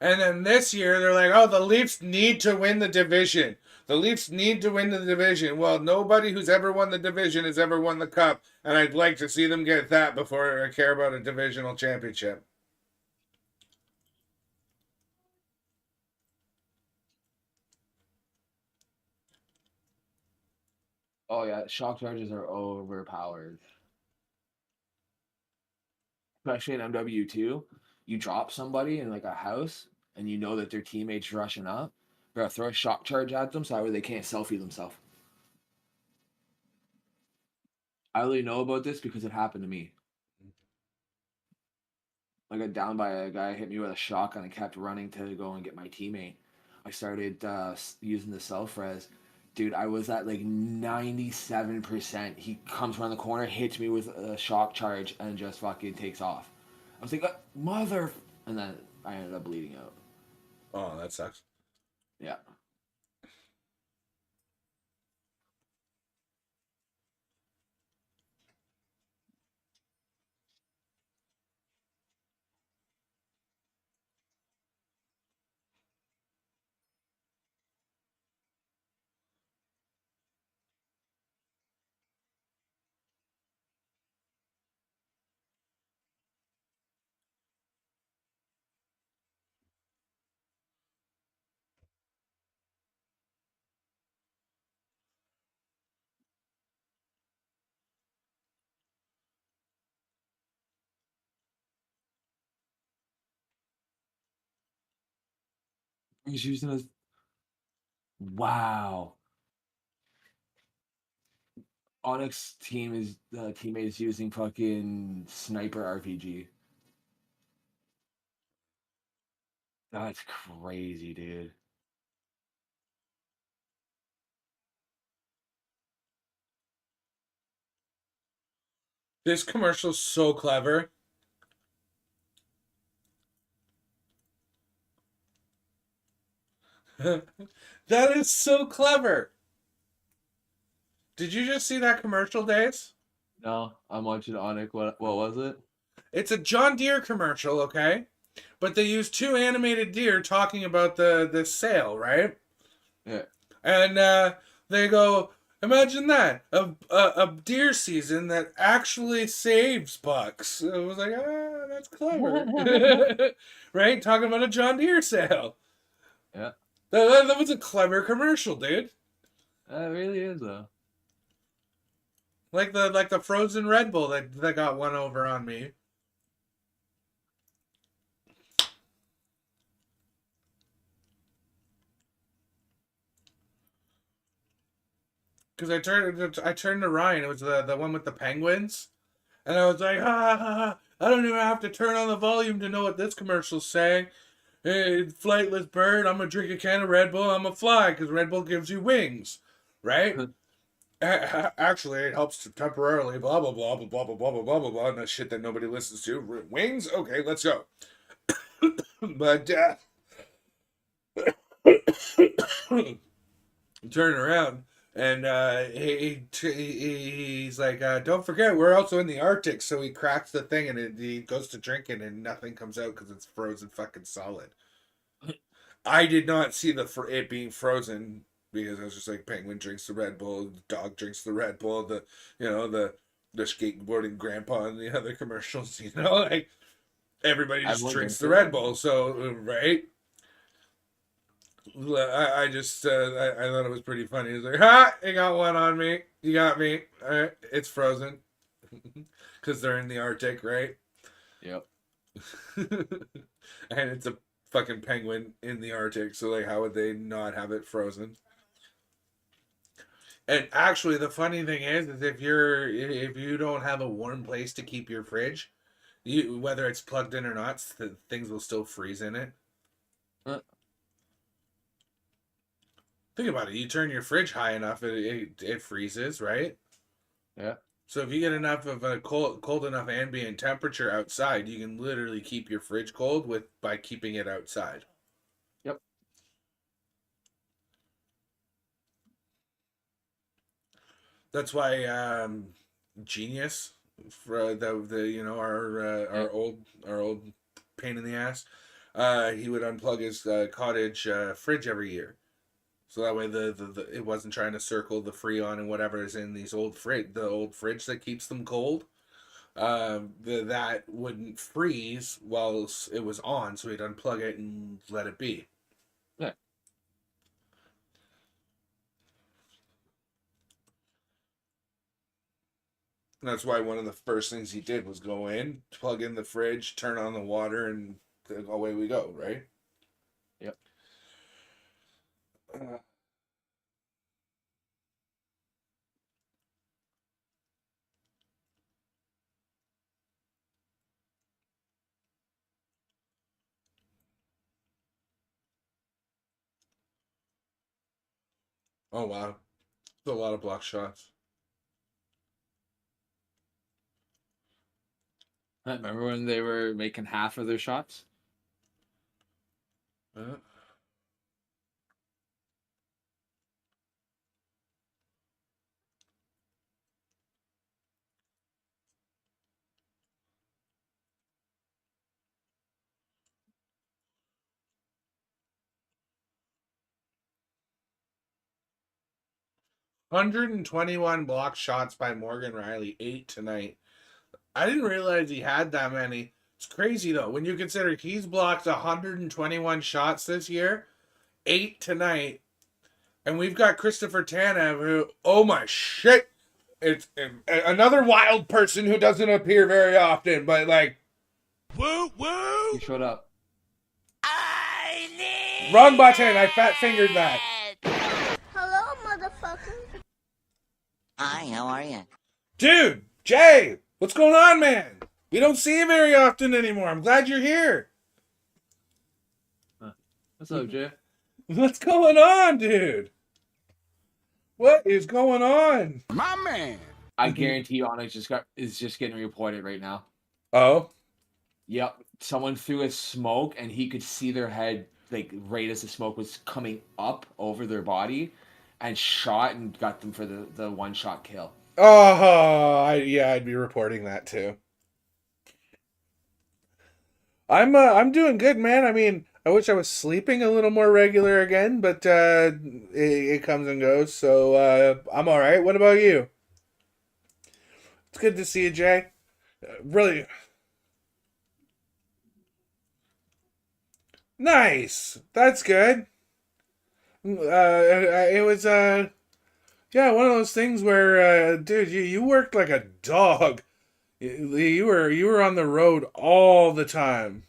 Speaker 1: And then this year, they're like, oh, the Leafs need to win the division. The Leafs need to win the division. Well, nobody who's ever won the division has ever won the cup, and I'd like to see them get that before I care about a divisional championship.
Speaker 3: Oh yeah, shock charges are overpowered. Especially in MW2, you drop somebody in like a house and you know that their teammates rushing up. Bro, throw a shock charge at them so that way they can't selfie themselves. I only know about this because it happened to me. I got down by a guy, hit me with a shotgun, and kept running to go and get my teammate. I started using the self-res. Dude, I was at like 97%. He comes around the corner, hits me with a shock charge, and just fucking takes off. I was like, mother... And then I ended up bleeding out.
Speaker 1: Oh, that sucks.
Speaker 3: Yeah. He's using his... Wow. Onyx teammate is using fucking sniper RPG. That's crazy, dude.
Speaker 1: This commercial's so clever. That is so clever. Did you just see that commercial, Days?
Speaker 3: No, I'm watching Onyx. What was it?
Speaker 1: It's a John Deere commercial, okay? But they use two animated deer talking about the sale, right?
Speaker 3: Yeah.
Speaker 1: And they go, imagine that, a deer season that actually saves bucks. I was like, that's clever. Right? Talking about a John Deere sale.
Speaker 3: Yeah.
Speaker 1: That was a clever commercial, dude.
Speaker 3: It really is, though.
Speaker 1: Like the frozen Red Bull that got one over on me. Because I turned to Ryan. It was the one with the penguins, and I was like, I don't even have to turn on the volume to know what this commercial's saying. Hey, flightless bird, I'm gonna drink a can of Red Bull. I'm gonna fly because Red Bull gives you wings, right? Actually, it helps to temporarily. Blah blah blah blah blah blah blah blah blah blah. And that shit that nobody listens to. Wings, okay, let's go. But turning around. And he's like, don't forget, we're also in the Arctic. So he cracks the thing and he goes to drink it and nothing comes out because it's frozen fucking solid. I did not see it being frozen because I was just like, penguin drinks the Red Bull, the dog drinks the Red Bull, the skateboarding grandpa in the other commercials, like everybody just drinks the Red Bull. So, right? I thought it was pretty funny. He's like, ha, you got one on me. You got me. All right, it's frozen. Because they're in the Arctic, right?
Speaker 3: Yep.
Speaker 1: And it's a fucking penguin in the Arctic, so like how would they not have it frozen? And actually the funny thing is if you don't have a warm place to keep your fridge, whether it's plugged in or not, things will still freeze in it. Think about it. You turn your fridge high enough, it freezes, right?
Speaker 3: Yeah.
Speaker 1: So if you get enough of a cold enough ambient temperature outside, you can literally keep your fridge cold by keeping it outside.
Speaker 3: Yep.
Speaker 1: That's why Genius for our old pain in the ass. He would unplug his cottage fridge every year, so that way the it wasn't trying to circle the Freon and whatever is in these the old fridge that keeps them cold. That wouldn't freeze while it was on, so he'd unplug it and let it be.
Speaker 3: Yeah.
Speaker 1: And that's why one of the first things he did was go in, plug in the fridge, turn on the water, and away we go, right?
Speaker 3: Yep.
Speaker 1: Oh wow, it's a lot of block shots.
Speaker 3: Remember when they were making half of their shots?
Speaker 1: 121 block shots by Morgan Rielly, 8 tonight. I didn't realize he had that many. It's crazy though when you consider he's blocked 121 shots this year, 8 tonight, and we've got Christopher Tanev, who, oh my shit, it's another wild person who doesn't appear very often, but like,
Speaker 5: Woo woo!
Speaker 3: He showed up.
Speaker 5: I need
Speaker 1: wrong button. I fat fingered that.
Speaker 2: Hello, motherfucker.
Speaker 4: Hi, how are you?
Speaker 1: Dude, Jay, what's going on, man? We don't see you very often anymore. I'm glad you're here.
Speaker 3: What's up, Jay?
Speaker 1: What's going on, dude? What is going on?
Speaker 6: My man.
Speaker 3: I guarantee you, Onyx is just getting reported right now.
Speaker 1: Oh,
Speaker 3: Yep, someone threw a smoke, and he could see their head like right as the smoke was coming up over their body, and shot and got them for the one shot kill.
Speaker 1: I'd be reporting that too. I'm doing good, man. I mean, I wish I was sleeping a little more regular again, but it comes and goes. So I'm all right. What about you? It's good to see you, Jay. Really nice. That's good. It was yeah, one of those things where dude, you worked like a dog. You were on the road all the time.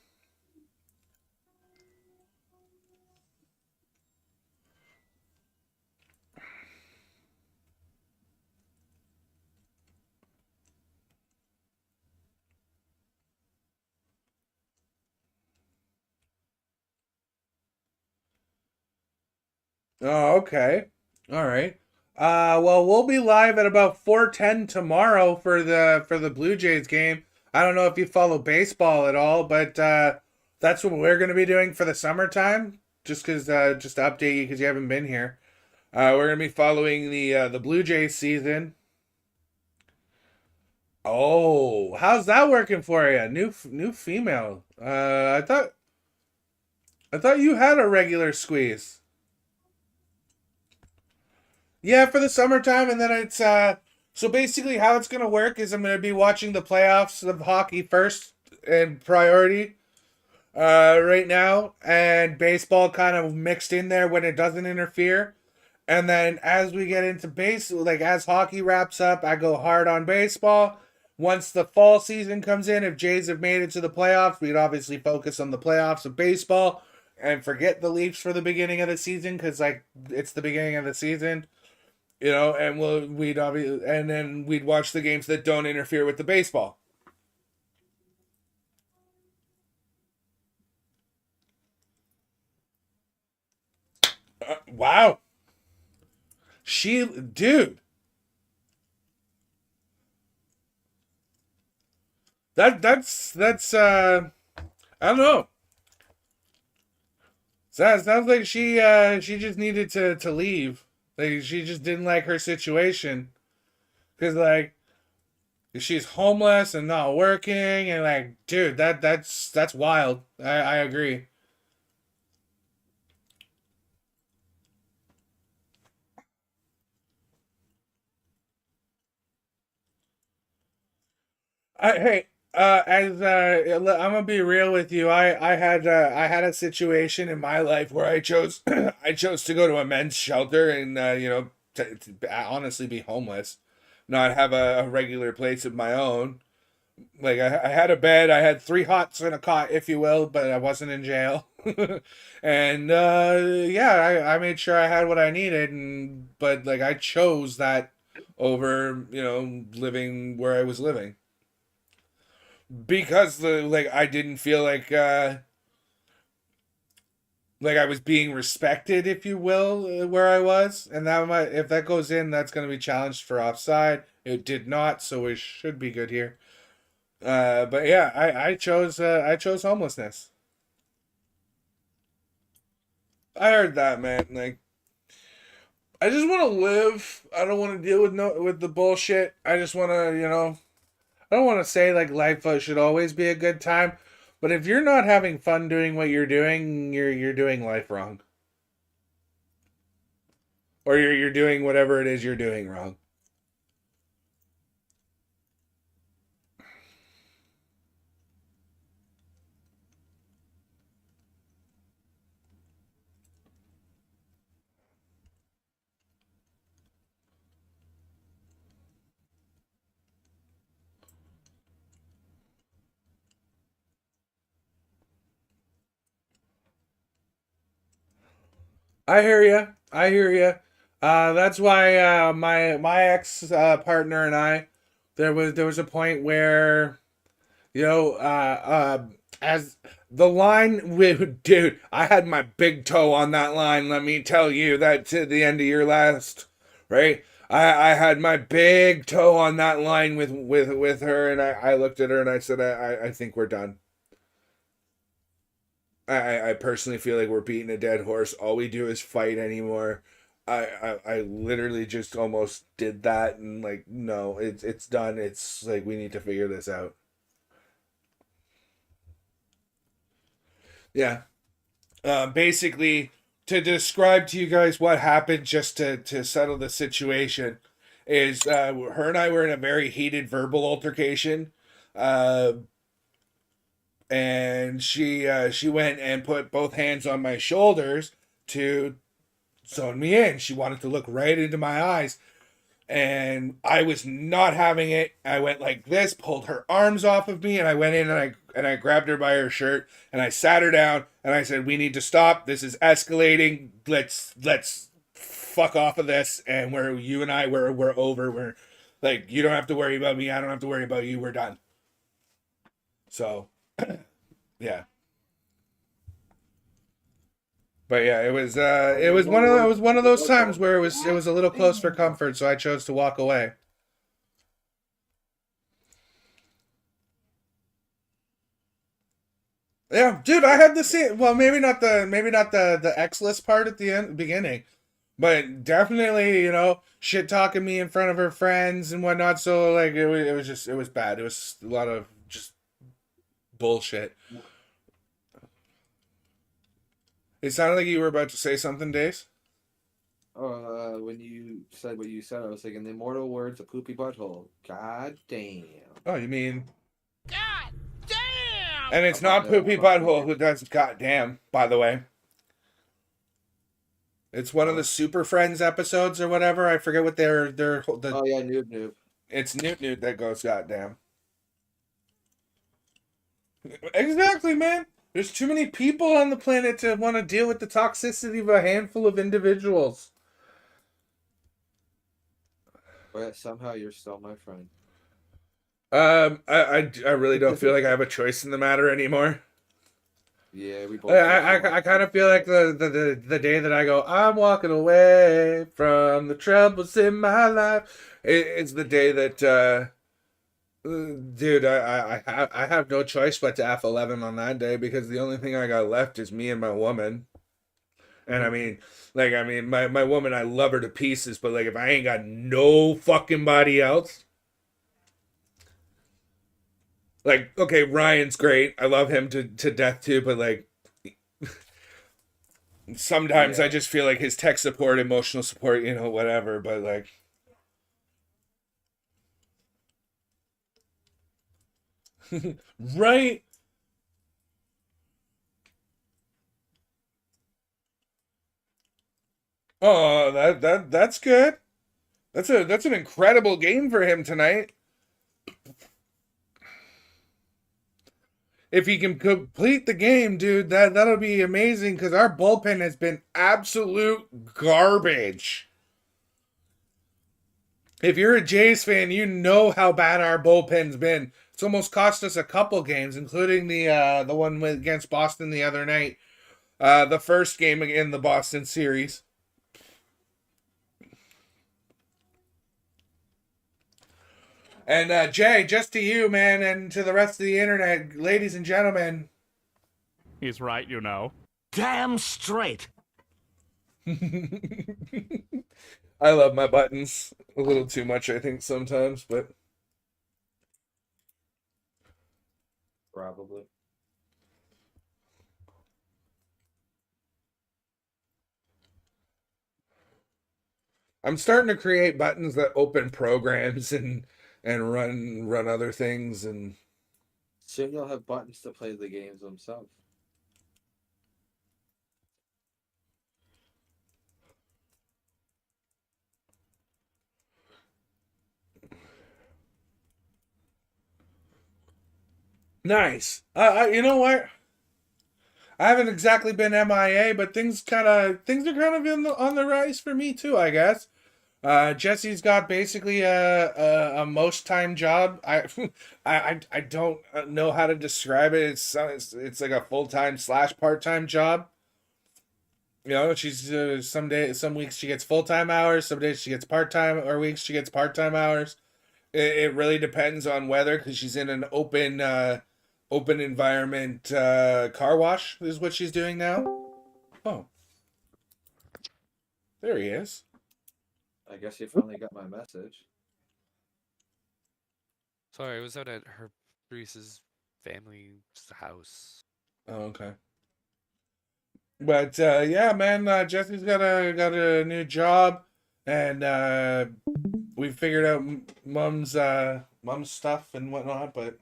Speaker 1: Oh, okay. All right. Well, we'll be live at about 4:10 tomorrow for the Blue Jays game. I don't know if you follow baseball at all, but that's what we're going to be doing for the summertime. Just to update you because you haven't been here. We're going to be following the Blue Jays season. Oh, how's that working for you? New female. I thought you had a regular squeeze. Yeah, for the summertime, and then it's so basically how it's gonna work is I'm gonna be watching the playoffs of hockey first and priority right now, and baseball kind of mixed in there when it doesn't interfere. And then as we get into as hockey wraps up, I go hard on baseball. Once the fall season comes in, if Jays have made it to the playoffs, we'd obviously focus on the playoffs of baseball and forget the Leafs for the beginning of the season because it's the beginning of the season. You know, and we'd watch the games that don't interfere with the baseball. Wow. Dude. That's I don't know. Sounds like she just needed to leave. Like she just didn't like her situation. Because, like, she's homeless and not working, and, like, dude, that's wild. I agree. Hey, I'm gonna be real with you. I had a situation in my life where I chose I chose to go to a men's shelter and to honestly be homeless, not have a regular place of my own. Like I had a bed, I had three hots and a cot, if you will, but I wasn't in jail. And yeah, I made sure I had what I needed, and but like I chose that over living where I was living because I didn't feel like I was being respected, if you will, where I was, and that might, if that goes in, that's going to be challenged for offside. It did not, so we should be good here. But yeah, I chose homelessness. I heard that, man. Like I just want to live. I don't want to deal with the bullshit. I just want to, I don't want to say like life should always be a good time, but if you're not having fun doing what you're doing, you're doing life wrong, or you're doing whatever it is you're doing wrong. I hear you. I hear you. That's why my ex partner and I, there was a point where as the line with dude, I had my big toe on that line. Let me tell you that to the end of your last, right? I had my big toe on that line with her, and I looked at her and I said, I think we're done. I personally feel like we're beating a dead horse. All we do is fight anymore. I literally just almost did that, and like no, it's done. It's like we need to figure this out. Yeah. Basically, to describe to you guys what happened, just to settle the situation, is her and I were in a very heated verbal altercation. Uh, and she went and put both hands on my shoulders to zone me in. She wanted to look right into my eyes, and I was not having it. I went like this, pulled her arms off of me, and I went in and I grabbed her by her shirt and I sat her down and I said, "We need to stop. This is escalating. Let's fuck off of this." And where you and I we're over. We're like, you don't have to worry about me. I don't have to worry about you. We're done. So yeah. But yeah, it was one of those times where it was a little close for comfort, so I chose to walk away. Yeah, dude, I had the same. Well, maybe not the X list part at the end beginning, but definitely shit talking me in front of her friends and whatnot. So like it was bad. It was a lot of just bullshit. It sounded like you were about to say something, Dace.
Speaker 3: When you said what you said, I was thinking the immortal words of poopy butthole. God damn.
Speaker 1: Oh, you mean?
Speaker 5: God damn!
Speaker 1: And it's not Poopy Butthole who does goddamn, by the way. It's one of the Super Friends episodes or whatever. I forget what
Speaker 3: Oh yeah, noob.
Speaker 1: it's Newt Newt that goes goddamn. Exactly, man. There's too many people on the planet to want to deal with the toxicity of a handful of individuals.
Speaker 3: But somehow you're still my friend.
Speaker 1: I really don't feel like I have a choice in the matter anymore.
Speaker 3: Yeah, we both.
Speaker 1: I kind of feel like the day that I go, I'm walking away from the troubles in my life. It's the day that, dude, I have no choice but to F11 on that day because the only thing I got left is me and my woman. And I mean, my woman, I love her to pieces, but like if I ain't got no fucking body else, like okay, Ryan's great. I love him to death too, but like sometimes I just feel like his tech support, emotional support, whatever, but like right. Oh, that's good. That's an incredible game for him tonight. If he can complete the game, dude, that'll be amazing because our bullpen has been absolute garbage. If you're a Jays fan, you know how bad our bullpen's been. It's almost cost us a couple games, including the one against Boston the other night. The first game in the Boston series. And Jay, just to you, man, and to the rest of the internet, ladies and gentlemen.
Speaker 6: He's right, you know.
Speaker 5: Damn straight.
Speaker 1: I love my buttons a little too much, I think, sometimes, but
Speaker 3: Probably.
Speaker 1: I'm starting to create buttons that open programs and run other things, and
Speaker 7: Soon you'll have buttons to play the games themselves.
Speaker 1: nice. You know what? I haven't exactly been MIA, but things are kind of on the rise for me too, I guess. Jesse's got basically a most time job. I don't know how to describe it. It's like a full time / part time job. She's some weeks she gets full time hours, some days she gets part time, or weeks she gets part time hours. It really depends on weather because she's in an open environment car wash is what she's doing now. Oh, there he is.
Speaker 7: I guess you finally got my message.
Speaker 8: Sorry, I was out at her Reese's family's house.
Speaker 1: Oh, okay. But yeah, man, Jesse's got a new job, and we figured out mom's stuff and whatnot. But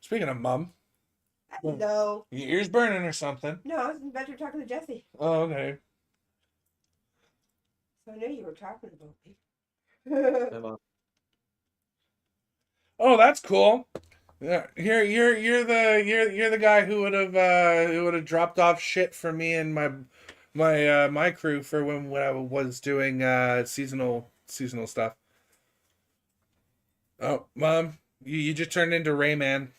Speaker 1: speaking of mom,
Speaker 2: No.
Speaker 1: your ears burning or something?
Speaker 2: No, I was in the bedroom talking to Jesse.
Speaker 1: Oh, okay.
Speaker 2: So I knew you were talking about me.
Speaker 7: Hey, Mom.
Speaker 1: Oh, that's cool. Yeah, you're the guy who would have dropped off shit for me and my crew for when I was doing seasonal stuff. Oh, Mom, you just turned into Rayman.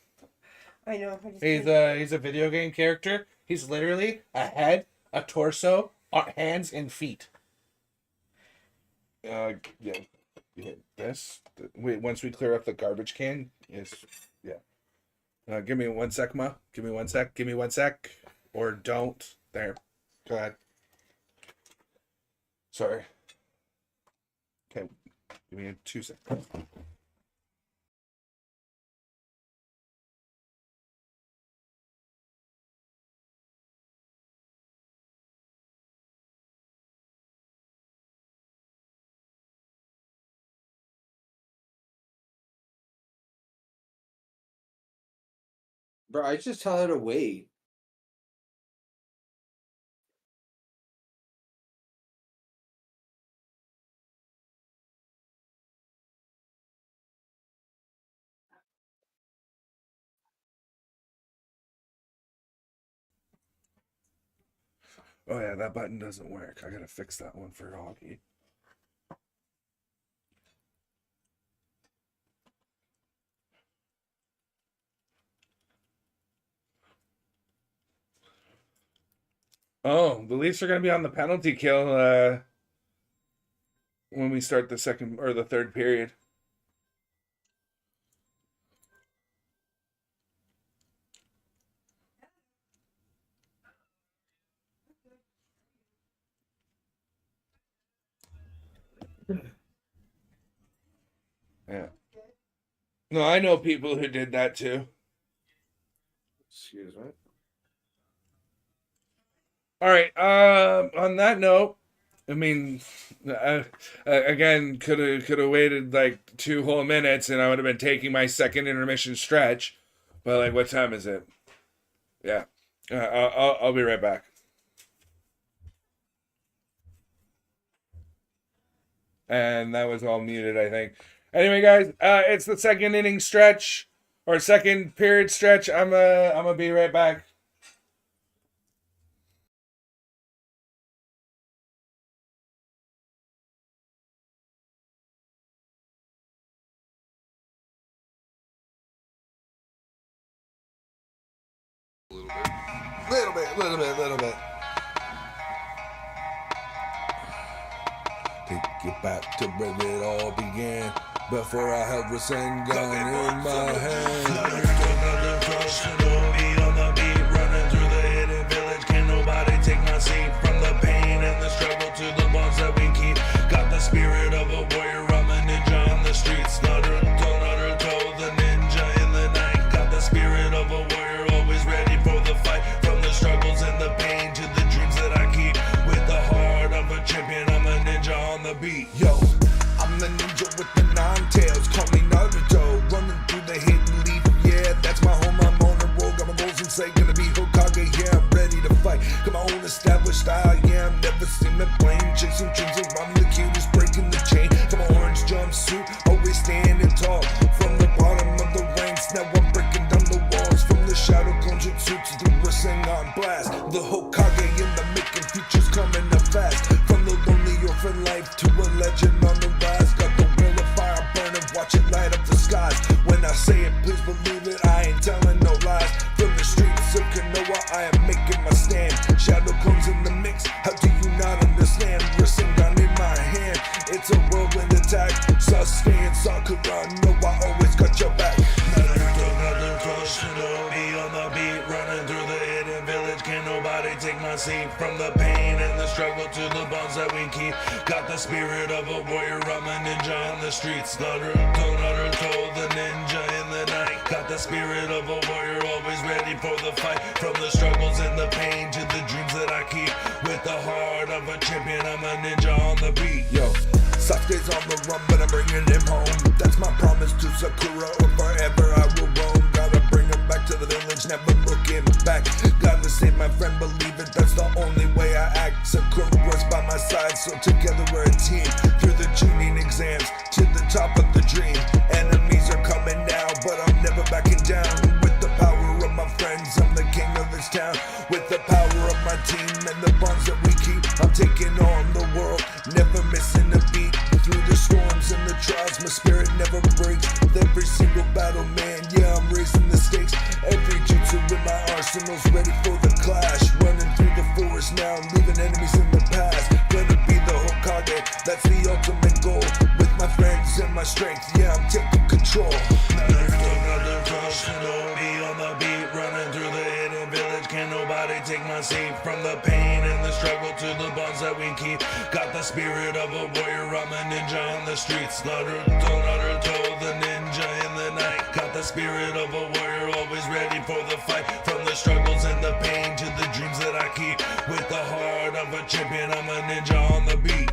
Speaker 2: I know.
Speaker 1: He's a video game character. He's literally a head, a torso, hands, and feet. Yeah. This. Wait, once we clear up the garbage can, yes, yeah. Give me 1 sec, Ma. Give me 1 sec. Give me 1 sec, or don't. There. Go ahead. Sorry. Okay. Give me 2 seconds.
Speaker 7: Bro, I just tell her to wait.
Speaker 1: Oh yeah, that button doesn't work. I gotta fix that one for Augie. Oh, the Leafs are gonna be on the penalty kill when we start the second or the third period. Yeah. No, I know people who did that too.
Speaker 7: Excuse me.
Speaker 1: All right. On that note, I mean, again, could have waited like 2 whole minutes, and I would have been taking my second intermission stretch. But like, what time is it? Yeah. I'll be right back. And that was all muted, I think. Anyway, guys, it's the second inning stretch or second period stretch. I'm gonna be right back. Little bit. Take it back to where it all began. Before I held the same gun in my hand.
Speaker 9: Another crush, Domi on the beat, running through the hidden village. Can nobody take my seat? From the pain and the struggle to the bonds that we keep. Got the spirit of a warrior, I'm a ninja on the streets. Nutter toe, the ninja in the night. Got the spirit of a warrior, always ready for the fight. From the struggles and the pain to the dreams that I keep. With the heart of a champion, I'm a ninja on the beat.
Speaker 10: Yo, I'm the ninja with the 9 tails, call me Naruto. Running through the hidden leaf, yeah, that's my home, I'm on a roll. Got my goals in sight, gonna be Hokage, yeah, I'm ready to fight. Got my own established style, yeah, I'm never seen it plain. Chasing dreams and robbing the cutest, breaking the chain. Got my orange jumpsuit, always standing tall. From the bottom of the ranks, now I'm breaking down the walls. From the shadow clones and suits to wrestling on blast. The Hokage in the making, futures coming up fast. From the lonely orphan life to a legend on the rise. Got the wheel of fire burning, watch it light up the skies. When I say it, please believe it, I ain't telling no lies. From the streets of Kanoa, I am making my stand. Shadow comes in the mix, how do you not understand? Wrestling gun in my hand, it's a whirlwind attack. Sasuke and Sakura, know I always got your back.
Speaker 9: Another crush, Domi on the beat, running through the hidden village. Can nobody take my seat? From the pain and the struggle to the bonds that we keep. Got the spirit of a warrior, I'm a ninja on the streets. Nutter toe, the ninja in the night. Got the spirit of a warrior, always ready for the fight. From the struggles and the pain to the dreams that I keep. With the heart of a champion, I'm a ninja on the beat.
Speaker 10: Yo, Sasuke's on the run, but I'm bringing him home. That's my promise to Sakura, or forever I will roam. Gotta bring him back to the village, never looking back. Gotta save my friend, believe it, that's the only way I act. Sakura's by my side, so together we're a team. Through the tuning exams, to the top of the dream. Enemies are coming now, but I'm never backing down. With the power of my friends, I'm the king of this town. With the power of my team and the bonds that we keep, I'm taking on the world, never missing a beat. Through the storms and the trials, my spirit never breaks. Every single battle, man, yeah, I'm raising the stakes. Every jutsu in my arsenal's ready for the clash. Running through the forest now, leaving enemies in the past. Gonna be the Hokage, that's the ultimate goal. With my friends and my strength, yeah, I'm taking control.
Speaker 9: Another crush, Domi on the beat, running through the hidden village. Can nobody take my seat? From the pain and the struggle to the bonds that we keep. Got the spirit of a warrior, I'm a ninja on the streets. Nutter toe, the ninja in the night. Got the spirit of a warrior, always ready for the fight. From the struggles and the pain to the dreams that I keep. With the heart of a champion, I'm a ninja on the beat.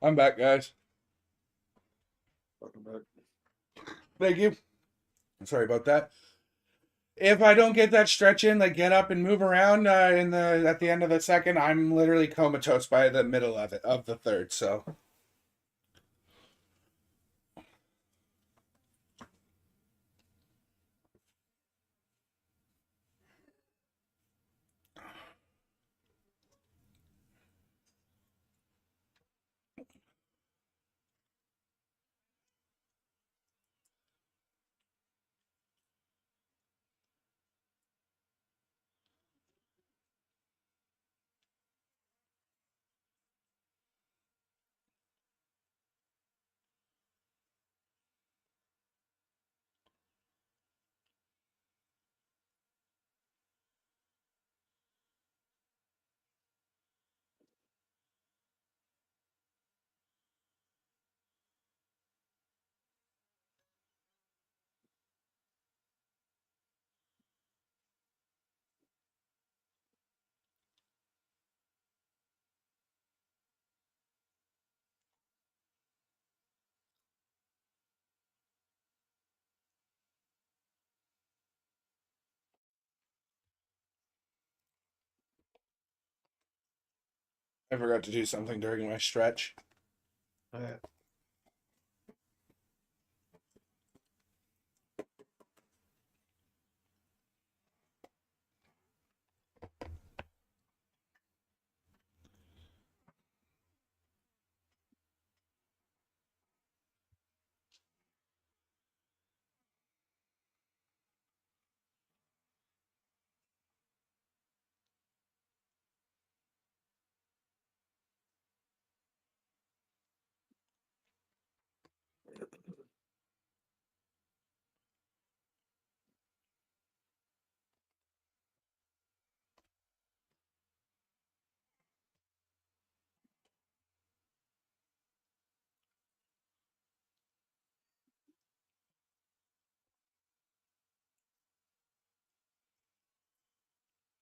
Speaker 1: I'm back, guys.
Speaker 7: Welcome back.
Speaker 1: Thank you. Sorry about that. If I don't get that stretch in, like get up and move around at the end of the second, I'm literally comatose by the middle of the third. So. I forgot to do something during my stretch.
Speaker 7: Alright.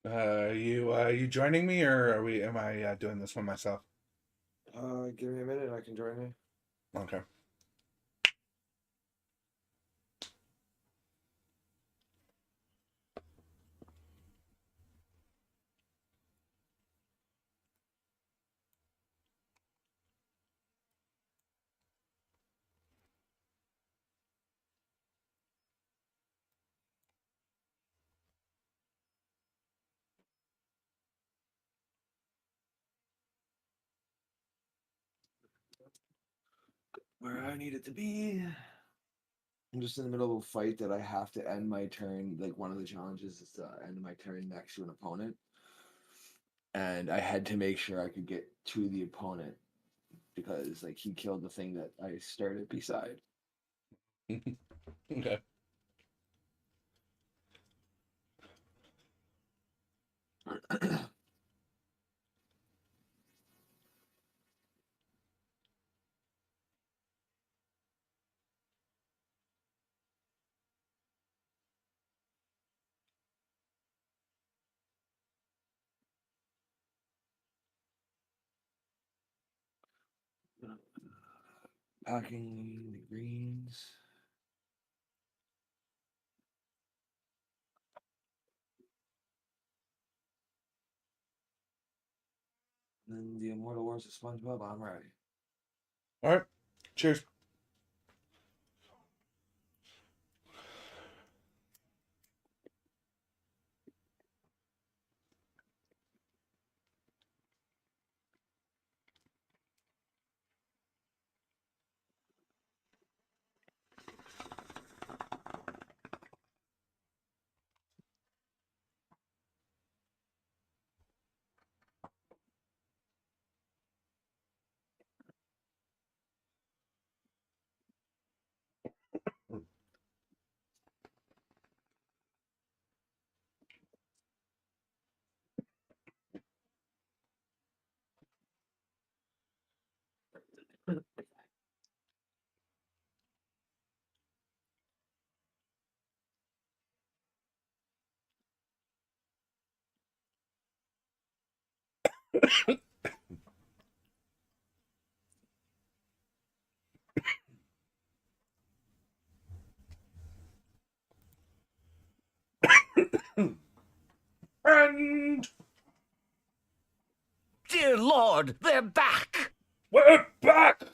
Speaker 1: You joining me, or am I doing this one myself?
Speaker 7: Give me a minute, I can join you.
Speaker 1: Okay.
Speaker 3: Where I need it to be. I'm just in the middle of a fight that I have to end my turn. Like, one of the challenges is to end my turn next to an opponent. And I had to make sure I could get to the opponent because, like, he killed the thing that I started beside.
Speaker 1: Okay.
Speaker 3: Packing the greens. And then the Immortal Wars of SpongeBob. I'm ready.
Speaker 1: All right. Cheers. And
Speaker 5: Dear Lord, they're back!
Speaker 1: we're back!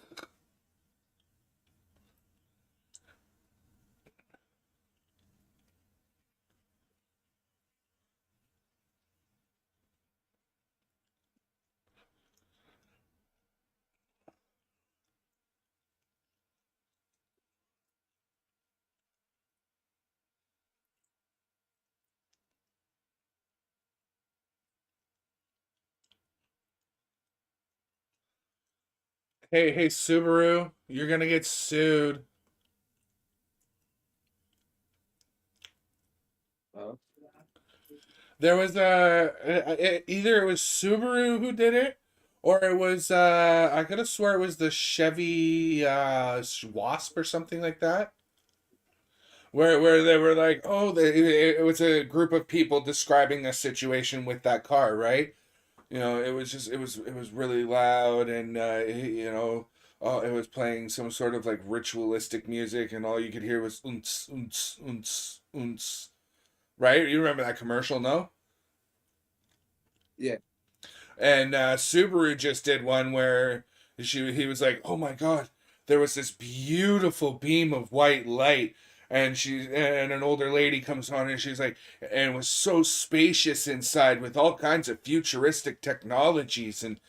Speaker 1: Hey, Subaru, you're gonna get sued.
Speaker 7: Oh.
Speaker 1: There was either it was Subaru who did it, or it was I could have swore it was the Chevy Wasp or something like that. Where they were like, oh, it was a group of people describing a situation with that car, right? You know, it was just it was really loud, and you know, oh, it was playing some sort of like ritualistic music, and all you could hear was unts unts unts unts. Right? You remember that commercial, no?
Speaker 7: Yeah.
Speaker 1: And Subaru just did one where he was like, "Oh my God, there was this beautiful beam of white light." And an older lady comes on and she's like, and it was so spacious inside with all kinds of futuristic technologies. And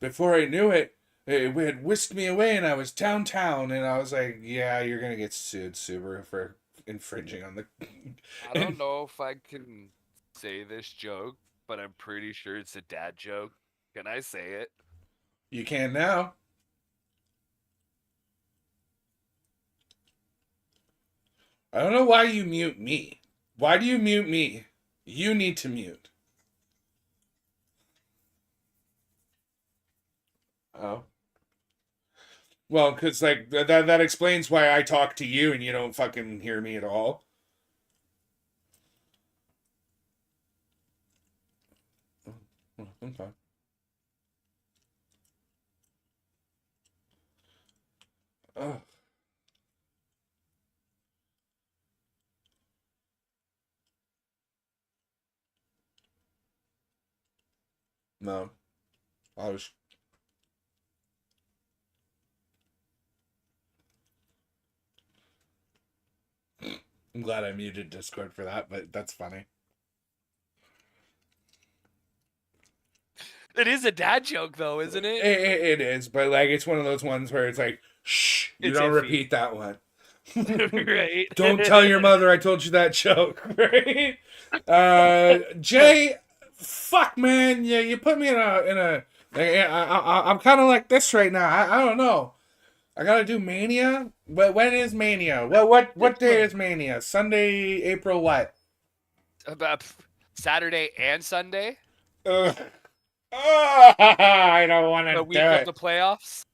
Speaker 1: before I knew it, it had whisked me away and I was downtown. And I was like, yeah, you're going to get sued, Subaru, for infringing on the.
Speaker 8: I don't know if I can say this joke, but I'm pretty sure it's a dad joke. Can I say it?
Speaker 1: You can now. I don't know why you mute me. Why do you mute me? You need to mute. Oh. Well, because like that explains why I talk to you and you don't fucking hear me at all. Okay. Oh. No. I was. I'm glad I muted Discord for that, but that's funny.
Speaker 8: It is a dad joke, though, isn't it?
Speaker 1: It is, but like it's one of those ones where it's like, shh, you
Speaker 8: It's
Speaker 1: don't
Speaker 8: iffy.
Speaker 1: repeat that one.
Speaker 8: Right.
Speaker 1: Don't tell your mother I told you that joke, right? Jay, fuck, man, yeah, you put me in a. I'm kind of like this right now. I don't know. I gotta do Mania. But when is Mania? What day is Mania? Sunday, April what?
Speaker 8: About Saturday and Sunday,
Speaker 1: Ugh. Oh, I don't want to
Speaker 8: the
Speaker 1: do
Speaker 8: week of
Speaker 1: it.
Speaker 8: the playoffs.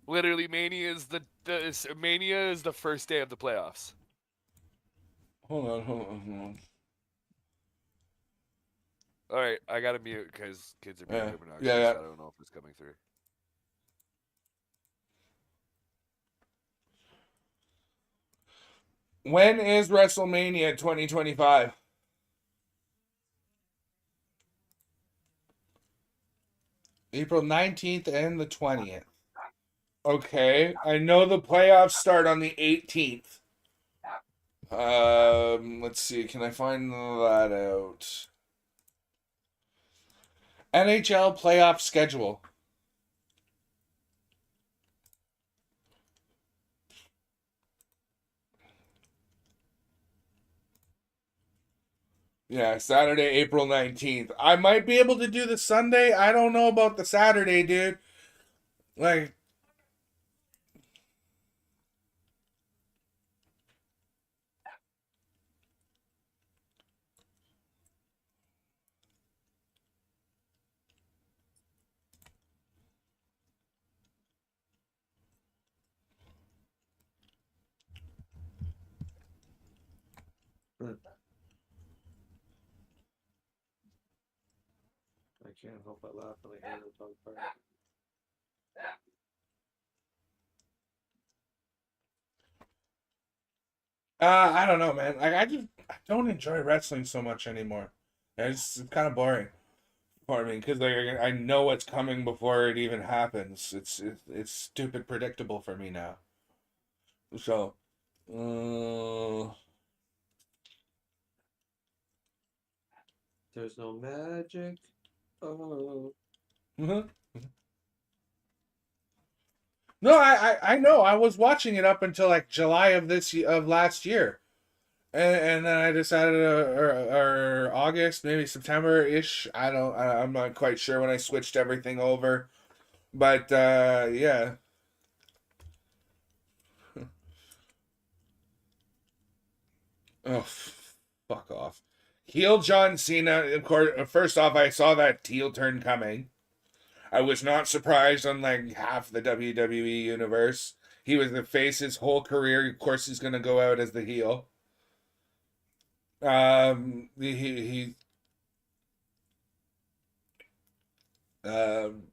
Speaker 8: Literally, Mania is Mania is the first day of the playoffs.
Speaker 1: Hold on.
Speaker 8: All right, I gotta mute because kids are being
Speaker 1: Yeah,
Speaker 8: obnoxious.
Speaker 1: yeah.
Speaker 8: I don't know if it's coming through.
Speaker 1: When is WrestleMania 2025? April 19th and the 20th. Okay, I know the playoffs start on the 18th. Let's see, can I find that out? NHL playoff schedule. Yeah, Saturday, April 19th. I might be able to do the Sunday. I don't know about the Saturday, dude. Like,
Speaker 7: I can't help but laugh when I hear the dog part.
Speaker 1: I don't know, man. I don't enjoy wrestling so much anymore. It's kind of boring for me because like I know what's coming before it even happens. It's stupid predictable for me now. So, uh,
Speaker 7: There's no magic. Oh.
Speaker 1: mhm. No, I know. I was watching it up until like July of last year, and then I decided, or August, maybe September ish. I'm not quite sure when I switched everything over, but yeah. Oh, fuck off. Heel John Cena. Of course, first off, I saw that heel turn coming. I was not surprised on like half the WWE universe. He was the face his whole career. Of course, he's gonna go out as the heel. He um,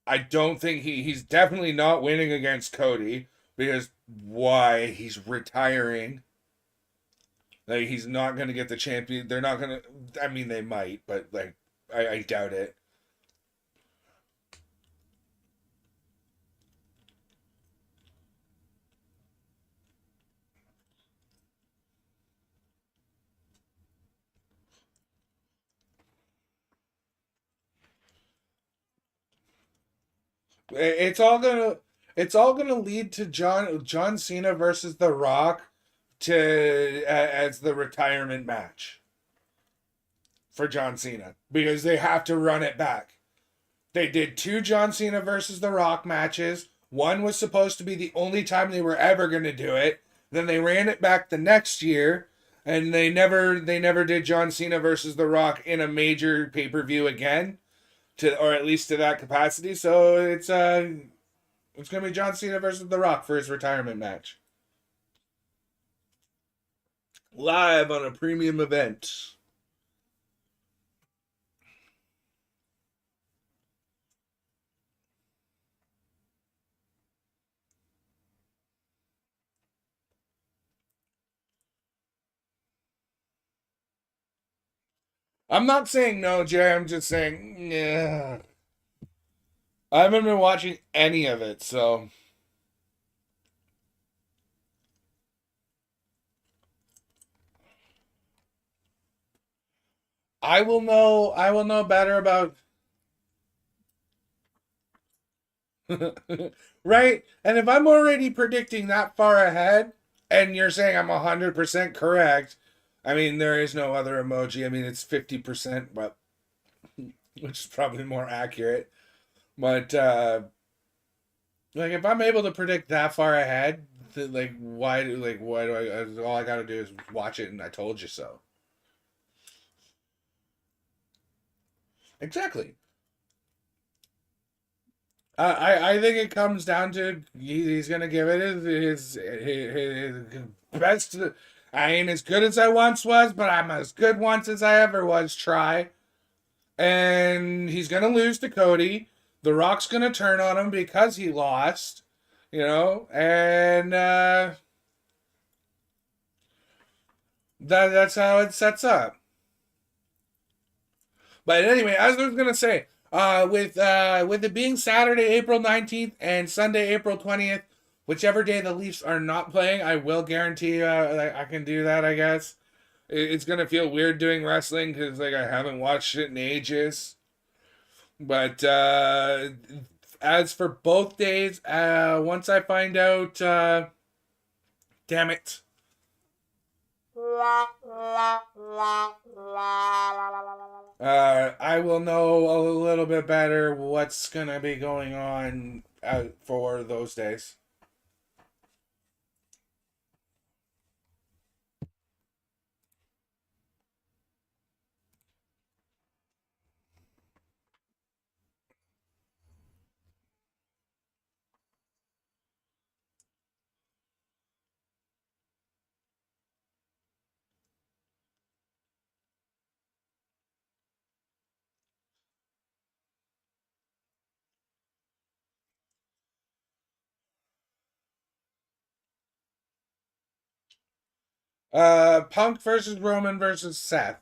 Speaker 1: I don't think he's definitely not winning against Cody because why? He's retiring. Like he's not gonna get the champion. They're not gonna. I mean, they might, but like I doubt it. It's all gonna lead to John Cena versus The Rock to as the retirement match for John Cena because they have to run it back. They did 2 John Cena versus The Rock matches. One was supposed to be the only time they were ever going to do it. Then they ran it back the next year, and they never did John Cena versus The Rock in a major pay-per-view again, to or at least to that capacity. So it's going to be John Cena versus The Rock for his retirement match. Live on a premium event. I'm not saying no, Jay. I'm just saying, yeah. I haven't been watching any of it, so I will know. I will know better about. Right? And if I'm already predicting that far ahead, and you're saying I'm 100% correct, I mean there is no other emoji. I mean it's 50%, but which is probably more accurate. But like if I'm able to predict that far ahead, why do I all I gotta do is watch it and I told you so. Exactly. I think it comes down to he's gonna give it his best. I ain't as good as I once was, but I'm as good once as I ever was. Try, and he's gonna lose to Cody. The Rock's gonna turn on him because he lost, and that's how it sets up. But anyway, as I was gonna say, with it being Saturday, April 19th, and Sunday, April 20th, whichever day the Leafs are not playing, I will guarantee I can do that. I guess it's gonna feel weird doing wrestling because like I haven't watched it in ages. But as for both days, once I find out, damn it. I will know a little bit better what's gonna be going on for those days. Punk versus Roman versus Seth.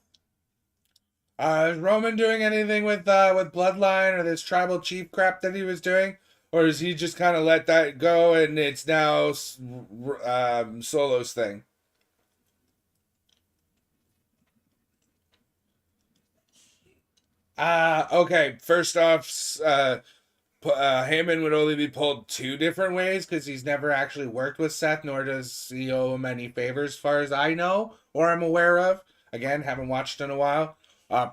Speaker 1: Is Roman doing anything with Bloodline or this tribal chief crap that he was doing, or is he just kind of let that go and it's now Solo's thing? Okay. First off, Heyman would only be pulled two different ways because he's never actually worked with Seth, nor does he owe him any favors, as far as I know or I'm aware of. Again, haven't watched in a while.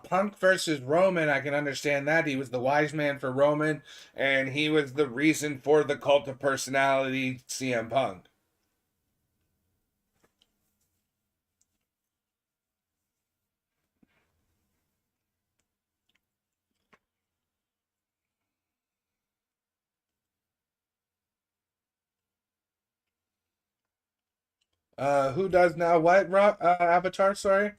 Speaker 1: Punk versus Roman, I can understand that. He was the wise man for Roman, and he was the reason for the cult of personality CM Punk. Who does now what, Avatar, sorry?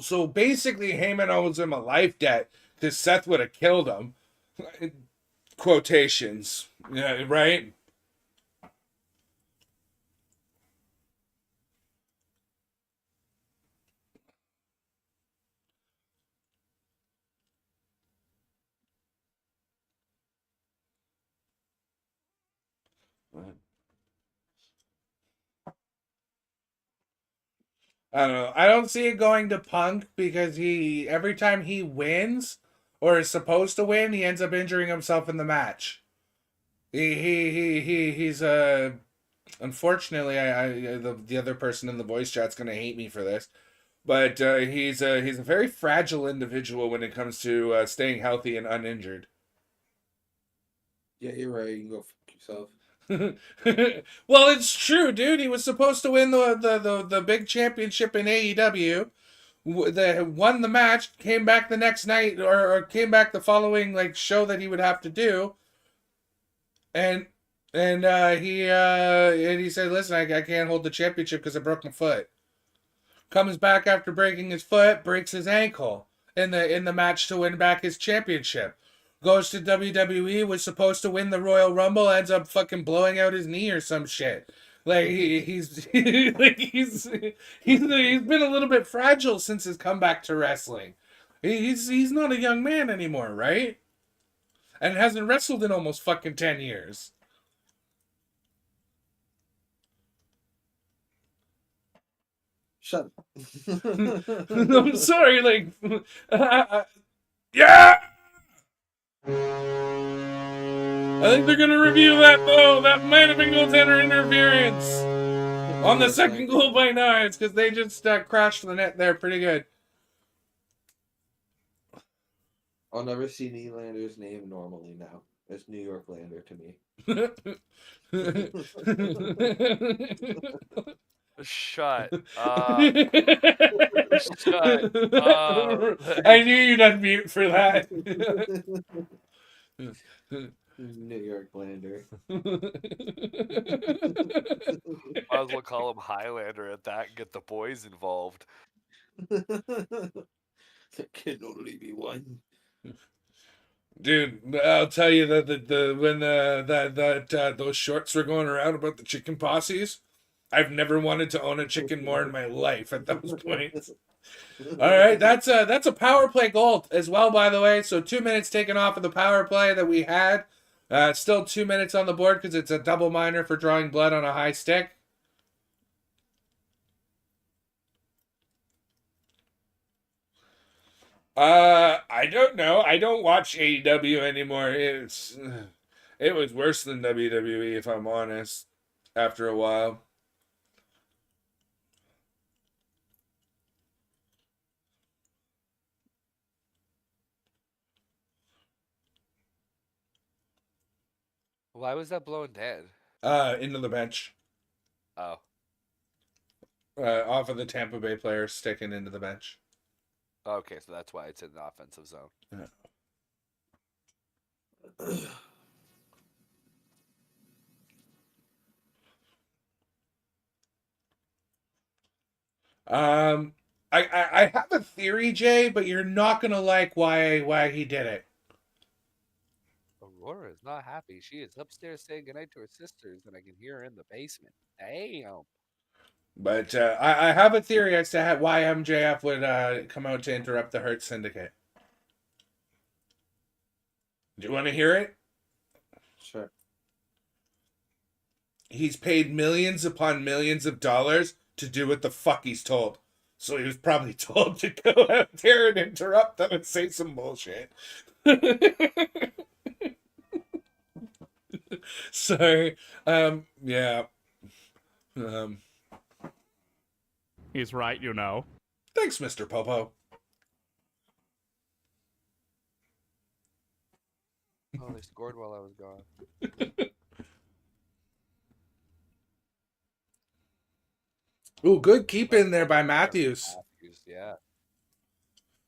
Speaker 1: So basically Heyman owes him a life debt because Seth would have killed him. Quotations. Yeah, right? I don't know. I don't see it going to Punk because he every time he wins or is supposed to win, he ends up injuring himself in the match. He's unfortunately the other person in the voice chat's gonna hate me for this, but he's a very fragile individual when it comes to staying healthy and uninjured.
Speaker 7: Yeah, you're right. You can go fuck yourself.
Speaker 1: Well, it's true, dude. He was supposed to win the big championship in AEW. They won the match, came back the next night, or came back the following like show that he would have to do, and he said, "Listen, I can't hold the championship because I broke my foot." Comes back after breaking his foot, breaks his ankle in the match to win back his championship. Goes to WWE, was supposed to win the Royal Rumble, ends up fucking blowing out his knee or some shit. Like he's like he's been a little bit fragile since his comeback to wrestling. He's not a young man anymore, right? And hasn't wrestled in almost fucking 10 years.
Speaker 7: Shut up.
Speaker 1: I'm sorry, like yeah. I think they're gonna review that though. That might have been goaltender interference on the second goal by Knies because they just crashed the net there pretty good.
Speaker 7: I'll never see Nylander's name normally now. It's New York Lander to me.
Speaker 8: Shut.
Speaker 1: I knew you'd unmute for that.
Speaker 7: New York Lander.
Speaker 8: Might as well call him Highlander at that and get the boys involved.
Speaker 7: There can only be one.
Speaker 1: Dude, I'll tell you that when those shorts were going around about the chicken posses, I've never wanted to own a chicken more in my life at those points. All right, that's a power play goal as well, by the way. So 2 minutes taken off of the power play that we had. Still 2 minutes on the board because it's a double minor for drawing blood on a high stick. I don't know. I don't watch AEW anymore. It was worse than WWE, if I'm honest, after a while.
Speaker 8: Why was that blown dead?
Speaker 1: Into the bench.
Speaker 8: Oh.
Speaker 1: Off of the Tampa Bay players sticking into the bench.
Speaker 8: Okay, so that's why it's in the offensive zone.
Speaker 1: I have a theory, Jay, but you're not gonna like why he did it.
Speaker 8: Aurora is not happy. She is upstairs saying goodnight to her sisters, and I can hear her in the basement. Damn.
Speaker 1: But I have a theory as to why MJF would come out to interrupt the Hurt Syndicate. Do you want to hear it?
Speaker 7: Sure.
Speaker 1: He's paid millions upon millions of dollars to do what the fuck he's told. So he was probably told to go out there and interrupt them and say some bullshit. Sorry. Yeah.
Speaker 6: He's right, you know.
Speaker 1: Thanks, Mr. Popo.
Speaker 8: Oh, they scored while I was gone.
Speaker 1: Ooh, good keep in there by Matthews.
Speaker 8: Yeah.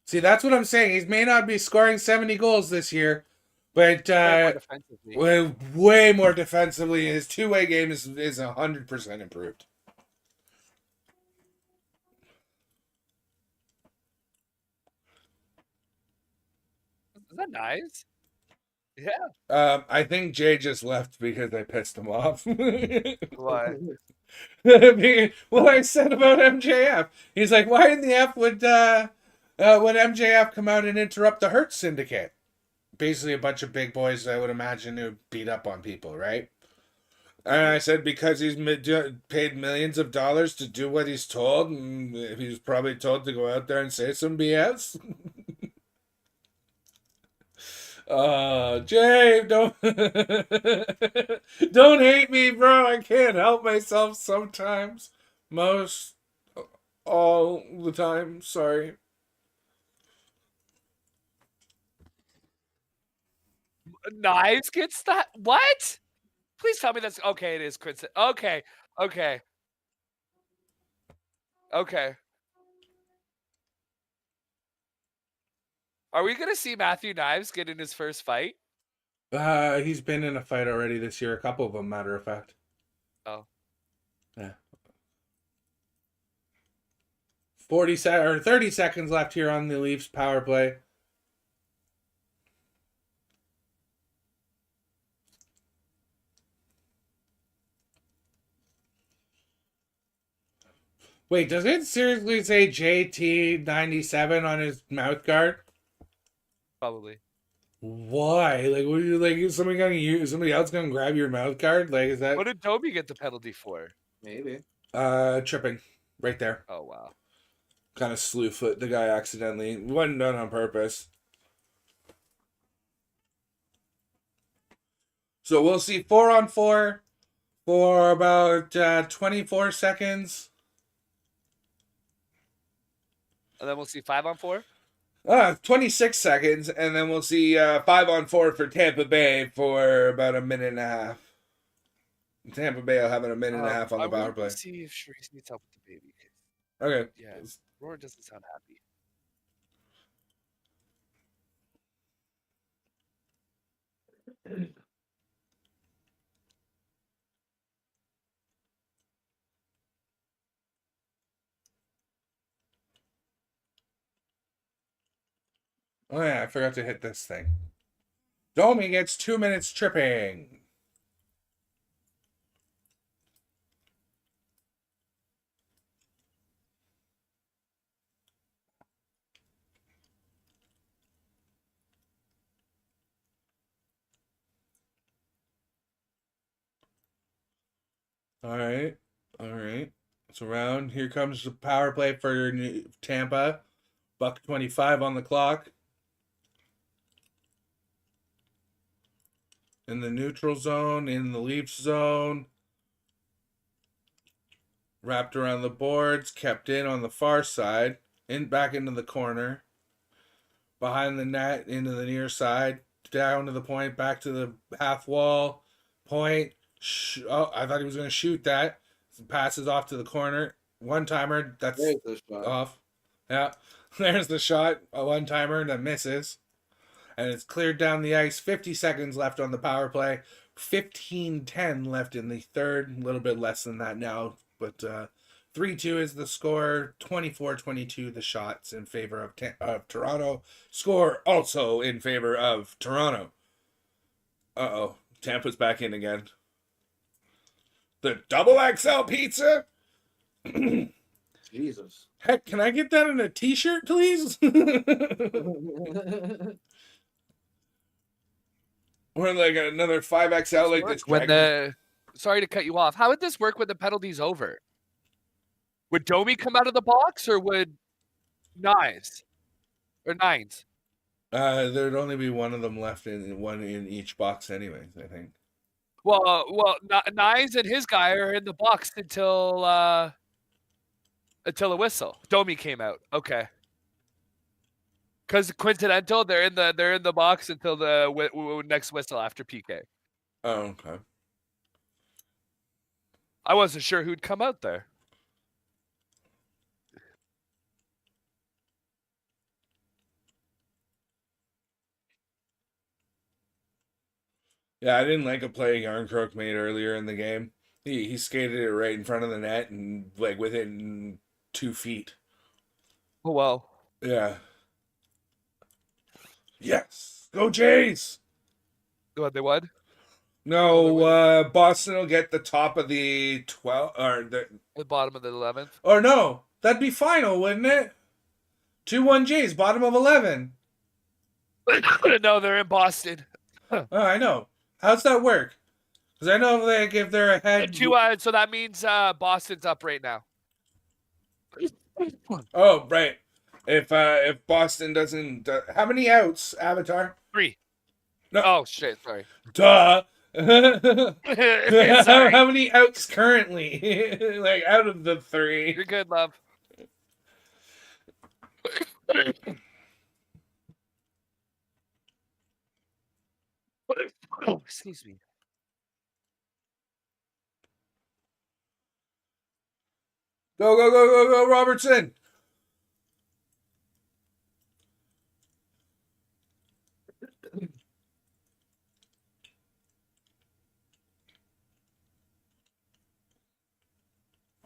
Speaker 1: See, that's what I'm saying. He may not be scoring 70 goals this year, but way more defensively. His two-way game is 100% improved.
Speaker 8: Is that nice? Yeah.
Speaker 1: I think Jay just left because I pissed him off.
Speaker 8: Why?
Speaker 1: What I said about MJF. He's like, why in the F would MJF come out and interrupt the Hurt Syndicate? Basically a bunch of big boys, I would imagine, who beat up on people, right? And I said, because he's paid millions of dollars to do what he's told, and he was probably told to go out there and say some BS. Jay, don't don't hate me, bro. I can't help myself sometimes. All the time. Sorry.
Speaker 8: Knies gets that? What? Please tell me that's okay. It is Chris. Okay. Are we gonna see Matthew Knies get in his first fight?
Speaker 1: He's been in a fight already this year. A couple of them, matter of fact.
Speaker 8: Oh.
Speaker 1: Yeah. 30 seconds left here on the Leafs power play. Wait, does it seriously say JT97 on his mouth guard?
Speaker 8: Probably.
Speaker 1: Why? Like, what are you like? Is somebody else gonna grab your mouth guard? Like, is that?
Speaker 8: What did Domi get the penalty for?
Speaker 7: Maybe.
Speaker 1: Tripping, right there.
Speaker 8: Oh wow.
Speaker 1: Kind of slew foot the guy accidentally. It wasn't done on purpose. So we'll see 4-on-4 for about 24 seconds.
Speaker 8: And then we'll see 5-on-4?
Speaker 1: 26 seconds, and then we'll see 5-on-4 for Tampa Bay for about a minute and a half. Tampa Bay will have a minute and a half on the power play.
Speaker 8: See if Sharice needs help with the baby.
Speaker 1: Okay.
Speaker 8: Yeah, Roar doesn't sound happy.
Speaker 1: Oh yeah, I forgot to hit this thing. Domi gets 2 minutes tripping. All right. It's around. Here comes the power play for Tampa. $1:25 on the clock. In the neutral zone, in the Leafs zone. Wrapped around the boards, kept in on the far side, back into the corner. Behind the net, into the near side, down to the point, back to the half wall. Point, Oh, I thought he was going to shoot that. Passes off to the corner. One-timer. That's
Speaker 7: There's the shot.
Speaker 1: off. Yeah. There's the shot. A one-timer that misses. And it's cleared down the ice. 50 seconds left on the power play. 15-10 left in the third. A little bit less than that now. But 3-2 is the score. 24-22 the shots in favor of Toronto. Score also in favor of Toronto. Uh-oh. Tampa's back in again. The double XL pizza?
Speaker 7: Jesus.
Speaker 1: Heck, can I get that in a t-shirt, please? Or like another 5XL like this.
Speaker 8: Sorry to cut you off. How would this work when the penalty's over? Would Domi come out of the box or would Knies? Or Nines?
Speaker 1: There'd only be one of them left one in each box anyways, I think.
Speaker 8: Well, Knies and his guy are in the box until a whistle. Domi came out. Okay. Because coincidental, they're in the box until the next whistle after PK.
Speaker 1: Oh, okay.
Speaker 8: I wasn't sure who'd come out there.
Speaker 1: Yeah, I didn't like a play Jarnkrok made earlier in the game. He skated it right in front of the net and like within 2 feet.
Speaker 8: Oh well.
Speaker 1: Yeah. Yes. Go Jays.
Speaker 8: What they won?
Speaker 1: No, Boston will get the top of the 12 or
Speaker 8: the bottom of the 11th.
Speaker 1: Or no, that'd be final, wouldn't it? 2-1 Jays, bottom of 11.
Speaker 8: No, they're in Boston.
Speaker 1: Oh, I know. How's that work? Because I know if they're ahead.
Speaker 8: So that means Boston's up right now.
Speaker 1: Oh, right. If Boston doesn't, how many outs, Avatar?
Speaker 8: 3.
Speaker 1: No.
Speaker 8: Oh shit! Sorry.
Speaker 1: Duh.
Speaker 8: Sorry.
Speaker 1: How many outs currently? Like out of the 3.
Speaker 8: You're good, love. Oh, excuse me.
Speaker 1: Go, go, go, go, go, Robertson.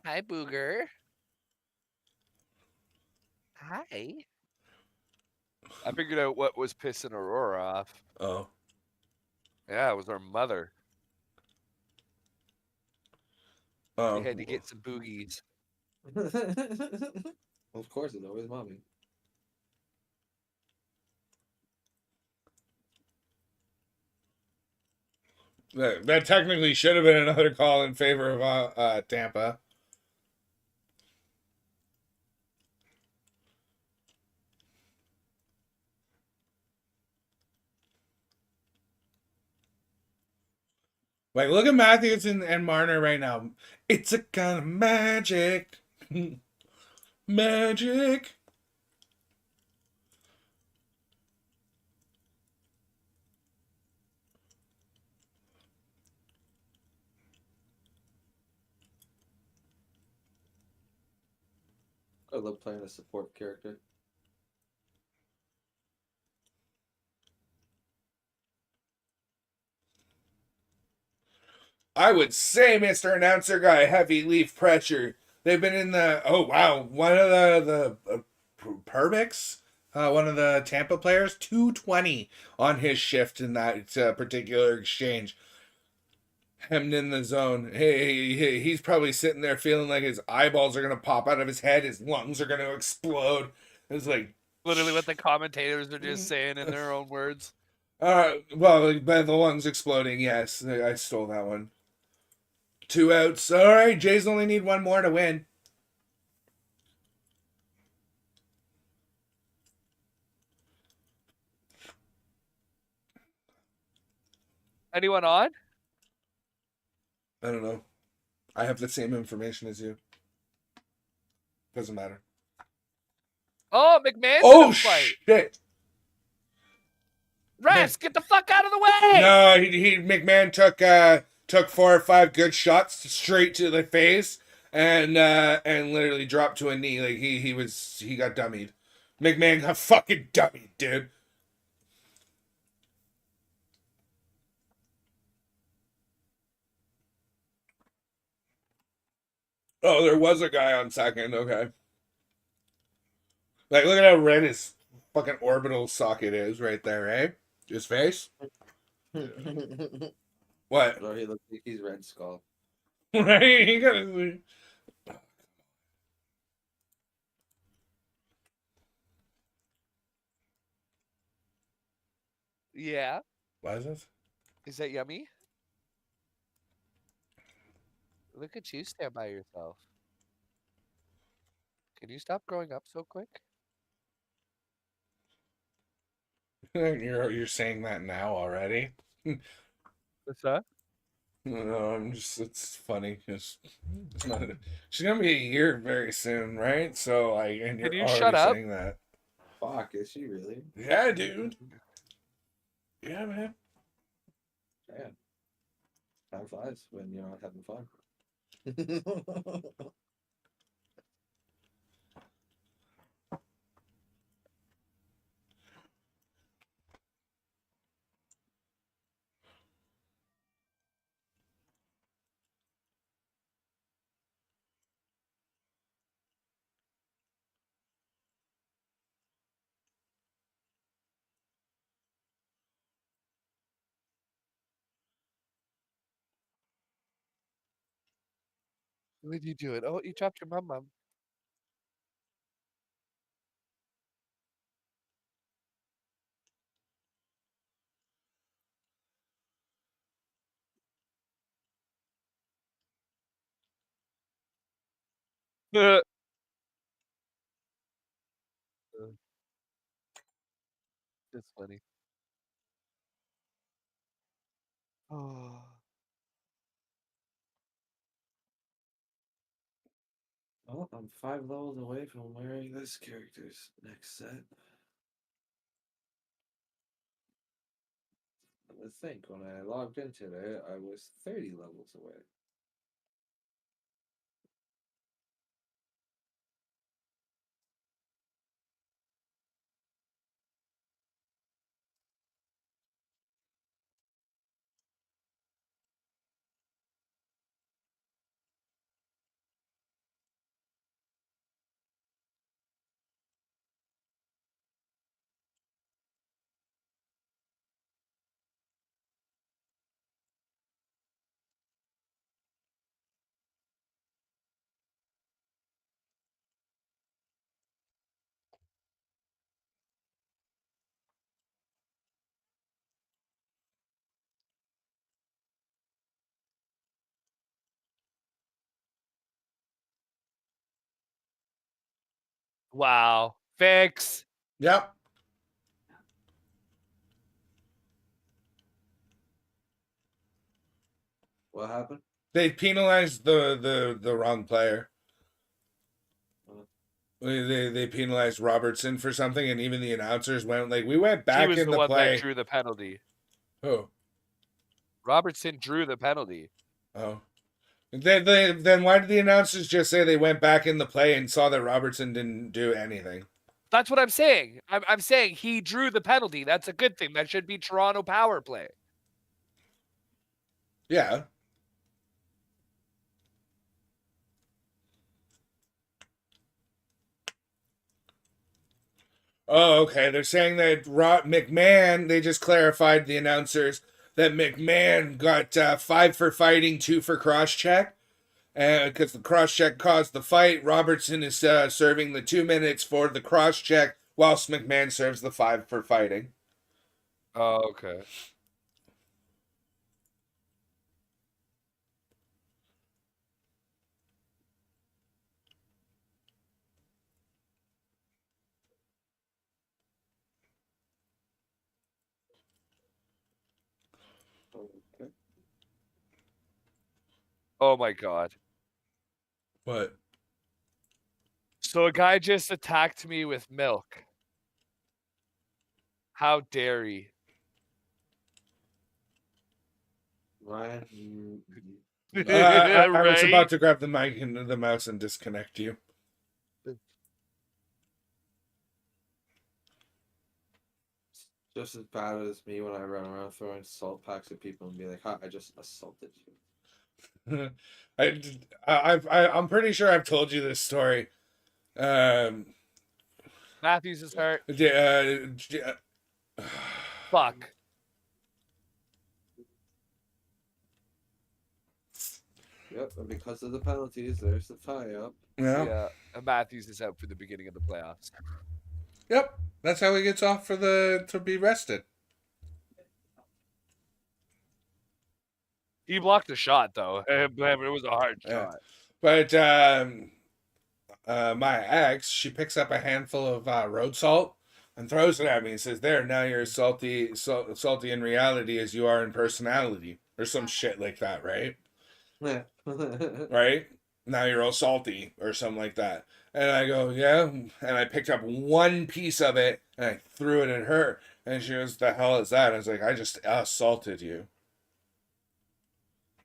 Speaker 8: Hi, Booger. Hi. I figured out what was pissing Aurora off.
Speaker 1: Oh.
Speaker 8: Yeah, it was our mother.
Speaker 1: Oh.
Speaker 8: We had to get some boogies.
Speaker 7: Of course, it's always mommy.
Speaker 1: That technically should have been another call in favor of Tampa. Like, look at Matthews and Marner right now. It's a kind of magic. Magic.
Speaker 7: I love playing a support character.
Speaker 1: I would say, Mr. Announcer Guy, heavy leaf pressure. They've been in the, oh wow, one of the Perbix, one of the Tampa players, 220 on his shift in that particular exchange. Hemmed in the zone. Hey, he's probably sitting there feeling like his eyeballs are going to pop out of his head, his lungs are going to explode. It's like...
Speaker 8: Literally what the commentators are just saying in their own words.
Speaker 1: Well, by the lungs exploding, yes. I stole that one. 2 outs. All right, Jays only need 1 more to win.
Speaker 8: Anyone on?
Speaker 1: I don't know. I have the same information as you. Doesn't matter.
Speaker 8: Oh, McMann.
Speaker 1: Oh, shit.
Speaker 8: Refs, get the fuck out of the way!
Speaker 1: No, McMann took took 4 or 5 good shots straight to the face, and literally dropped to a knee. Like he got dummied. McMann got fucking dummied, dude. Oh, there was a guy on second. Okay. Like, look at how red his fucking orbital socket is right there, eh? His face. What?
Speaker 7: No, he looks like he's Red Skull.
Speaker 1: Right? He got his...
Speaker 8: Yeah.
Speaker 1: Why is this?
Speaker 8: Is that yummy? Look at you stand by yourself. Can you stop growing up so quick?
Speaker 1: You're saying that now already?
Speaker 8: What's that?
Speaker 1: No, I'm just, it's funny because she's gonna be a year very soon, right? So and you're
Speaker 8: Can you
Speaker 1: already
Speaker 8: shut up?
Speaker 1: saying that.
Speaker 7: Fuck, is she really?
Speaker 1: Yeah, dude. Yeah, man.
Speaker 7: Yeah. Time flies when you're not having fun.
Speaker 8: What did you do it? Oh, you chopped your mum. That's funny. Oh.
Speaker 7: Well, I'm 5 levels away from wearing this character's next set. I think when I logged into it, I was 30 levels away.
Speaker 8: Wow. Fix.
Speaker 1: Yep.
Speaker 7: What happened?
Speaker 1: They penalized the wrong player. They penalized Robertson for something, and even the announcers went like, "We went back
Speaker 8: He was
Speaker 1: in
Speaker 8: the one
Speaker 1: play."
Speaker 8: that drew the penalty.
Speaker 1: Who?
Speaker 8: Robertson drew the penalty.
Speaker 1: Oh. Then why did the announcers just say they went back in the play and saw that Robertson didn't do anything?
Speaker 8: That's what I'm saying. I'm saying he drew the penalty. That's a good thing. That should be Toronto power play.
Speaker 1: Yeah. Oh, okay. They're saying that McMann, they just clarified the announcers that McMann got 5 for fighting, 2 for cross-check. Because the cross-check caused the fight. Robertson is serving the 2 minutes for the cross-check, whilst McMann serves the 5 for fighting.
Speaker 8: Oh, okay.
Speaker 7: Okay.
Speaker 8: Oh my god.
Speaker 1: What?
Speaker 8: So a guy just attacked me with milk. How dare he?
Speaker 7: Ryan,
Speaker 1: I was
Speaker 8: Right?
Speaker 1: about to grab the mic and the mouse and disconnect you.
Speaker 7: just as bad as me when I run around throwing salt packs at people and be like, "Ha, I just assaulted you."
Speaker 1: I'm pretty sure I've told you this story.
Speaker 8: Matthews is hurt.
Speaker 1: Uh,
Speaker 8: Fuck.
Speaker 7: Yep, and because of the penalties, there's the tie-up.
Speaker 8: Yeah. And Matthews is out for the beginning of the playoffs.
Speaker 1: Yep, that's how he gets off to be rested.
Speaker 8: He blocked the shot though. It was a hard
Speaker 1: Yeah.
Speaker 8: shot.
Speaker 1: But my ex, she picks up a handful of road salt and throws it at me and says, "There, now you're as salty in reality as you are in personality," or some shit like that, right?
Speaker 7: Yeah.
Speaker 1: Right? Now you're all salty or something like that. And I go, "Yeah." And I picked up one piece of it and I threw it at her. And she goes, "The hell is that?" I was like, "I just assaulted you."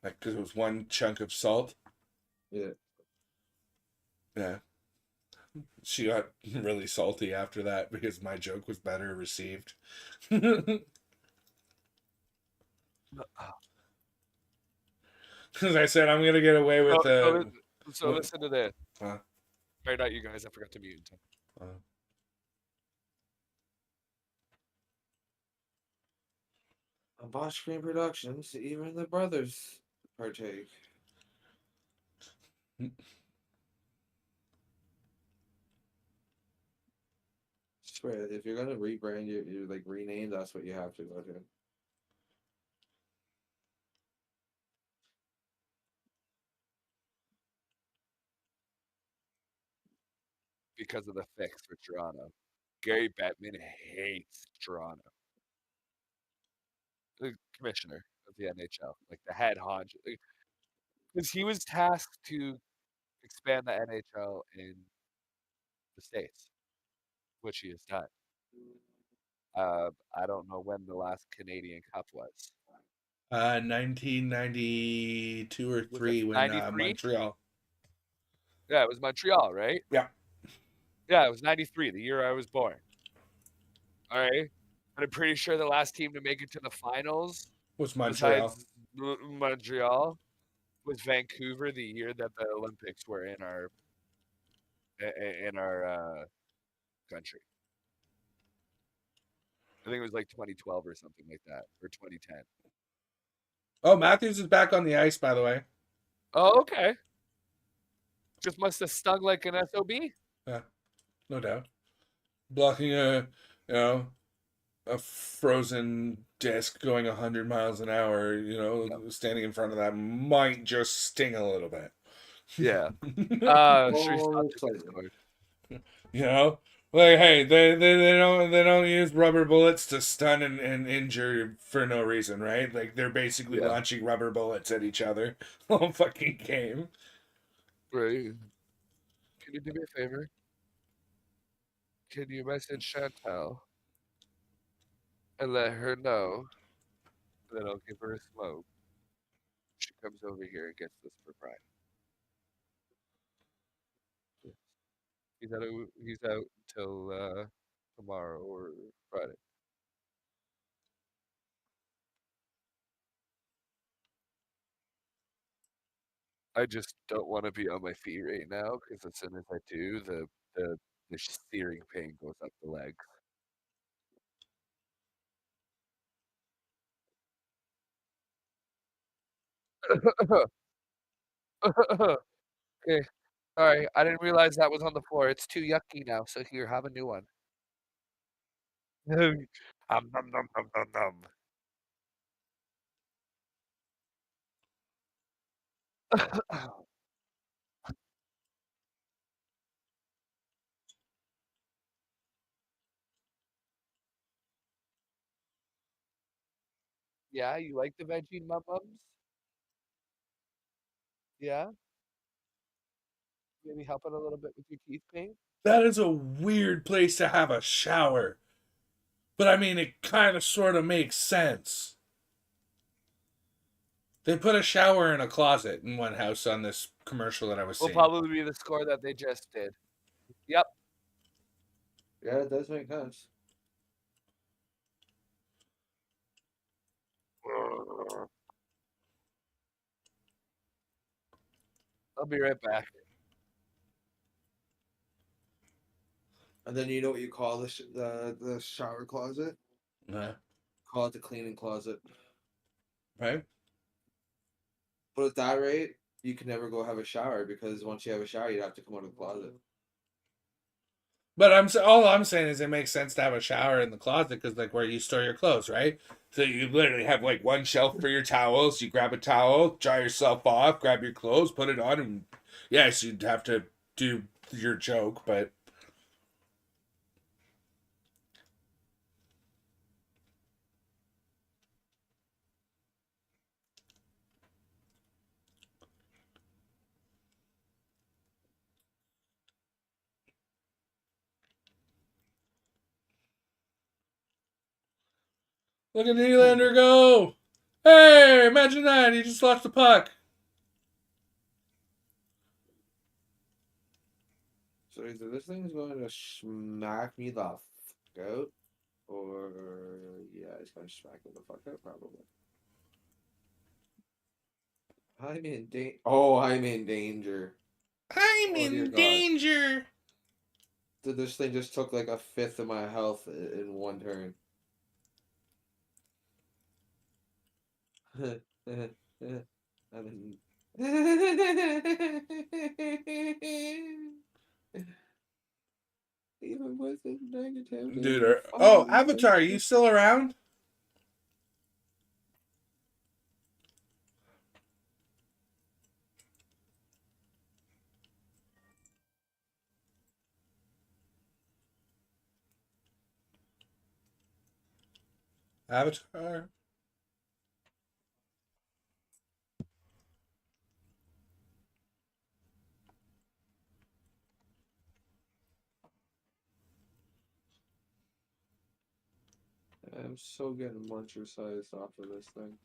Speaker 1: Like, because it was one chunk of salt.
Speaker 7: Yeah.
Speaker 1: Yeah. She got really salty after that because my joke was better received. Because I said, I'm going to get away with
Speaker 8: So listen to this.
Speaker 1: Huh?
Speaker 8: Right, not you guys. I forgot to mute.
Speaker 7: On Bosch Screen Productions, even the brothers partake. Swear, if you're gonna rebrand, you like rename. That's what you have to go to.
Speaker 8: Because of the fix for Toronto. Gary Bettman hates Toronto. The commissioner of the NHL, like the head honcho, because he was tasked to expand the NHL in the States, which he has done. I don't know when the last Canadian Cup was.
Speaker 1: 1992 or 3 when
Speaker 8: 93?
Speaker 1: Montreal.
Speaker 8: Yeah, it was Montreal, right?
Speaker 1: Yeah.
Speaker 8: Yeah, it was 93, the year I was born. All right. And I'm pretty sure the last team to make it to the finals
Speaker 1: Was Montreal.
Speaker 8: besides Montreal was Vancouver the year that the Olympics were in our country. I think it was like 2012 or something like that, or 2010.
Speaker 1: Oh, Matthews is back on the ice, by the way.
Speaker 8: Oh, okay. Just must have stung like an SOB.
Speaker 1: Yeah, no doubt. Blocking a frozen disc going 100 miles an hour, standing in front of that might just sting a little bit.
Speaker 8: Yeah.
Speaker 7: Oh,
Speaker 1: Like, hey, they don't use rubber bullets to stun and injure for no reason, right? Like, they're basically launching rubber bullets at each other all fucking game.
Speaker 8: Right. Can you do me a favor? Can you message Chantal and let her know that I'll give her a smoke? She comes over here and gets this for Pride. He's out till tomorrow or Friday. I just don't want to be on my feet right now because as soon as I do, the searing pain goes up the legs. Okay. Sorry, I didn't realize that was on the floor. It's too yucky now, so here, have a new one. Nom, nom, nom, nom, nom, nom. Yeah, you like the veggie mum-mums? Yeah? Maybe help it a little bit with your teeth pain?
Speaker 1: That is a weird place to have a shower. But I mean, it kind of sort of makes sense. They put a shower in a closet in one house on this commercial that I was
Speaker 8: Will
Speaker 1: seeing.
Speaker 8: probably be the score that they just did. Yep.
Speaker 7: Yeah, it does make sense.
Speaker 8: I'll be right back.
Speaker 7: And then you know what you call the shower closet?
Speaker 1: Nah.
Speaker 7: Call it the cleaning closet.
Speaker 1: Right?
Speaker 7: But at that rate, you can never go have a shower because once you have a shower, you'd have to come out of the closet.
Speaker 1: But all I'm saying is it makes sense to have a shower in the closet because like where you store your clothes, right? So you literally have like one shelf for your towels. You grab a towel, dry yourself off, grab your clothes, put it on, and yes, you'd have to do your joke, but look at Nylander go! Hey, imagine that! He just lost the puck.
Speaker 7: So either this thing's going to smack me the fuck out, or yeah, it's going to smack me the fuck out probably. I'm in danger. Oh, I'm in danger.
Speaker 1: I'm
Speaker 7: dear
Speaker 1: in
Speaker 7: God.
Speaker 1: danger.
Speaker 7: This thing just took like a fifth of my health in one turn. I'm in... Even with the negative.
Speaker 1: Dude, oh, Avatar, you still around? Avatar?
Speaker 7: I'm so getting muncher sized off of this thing.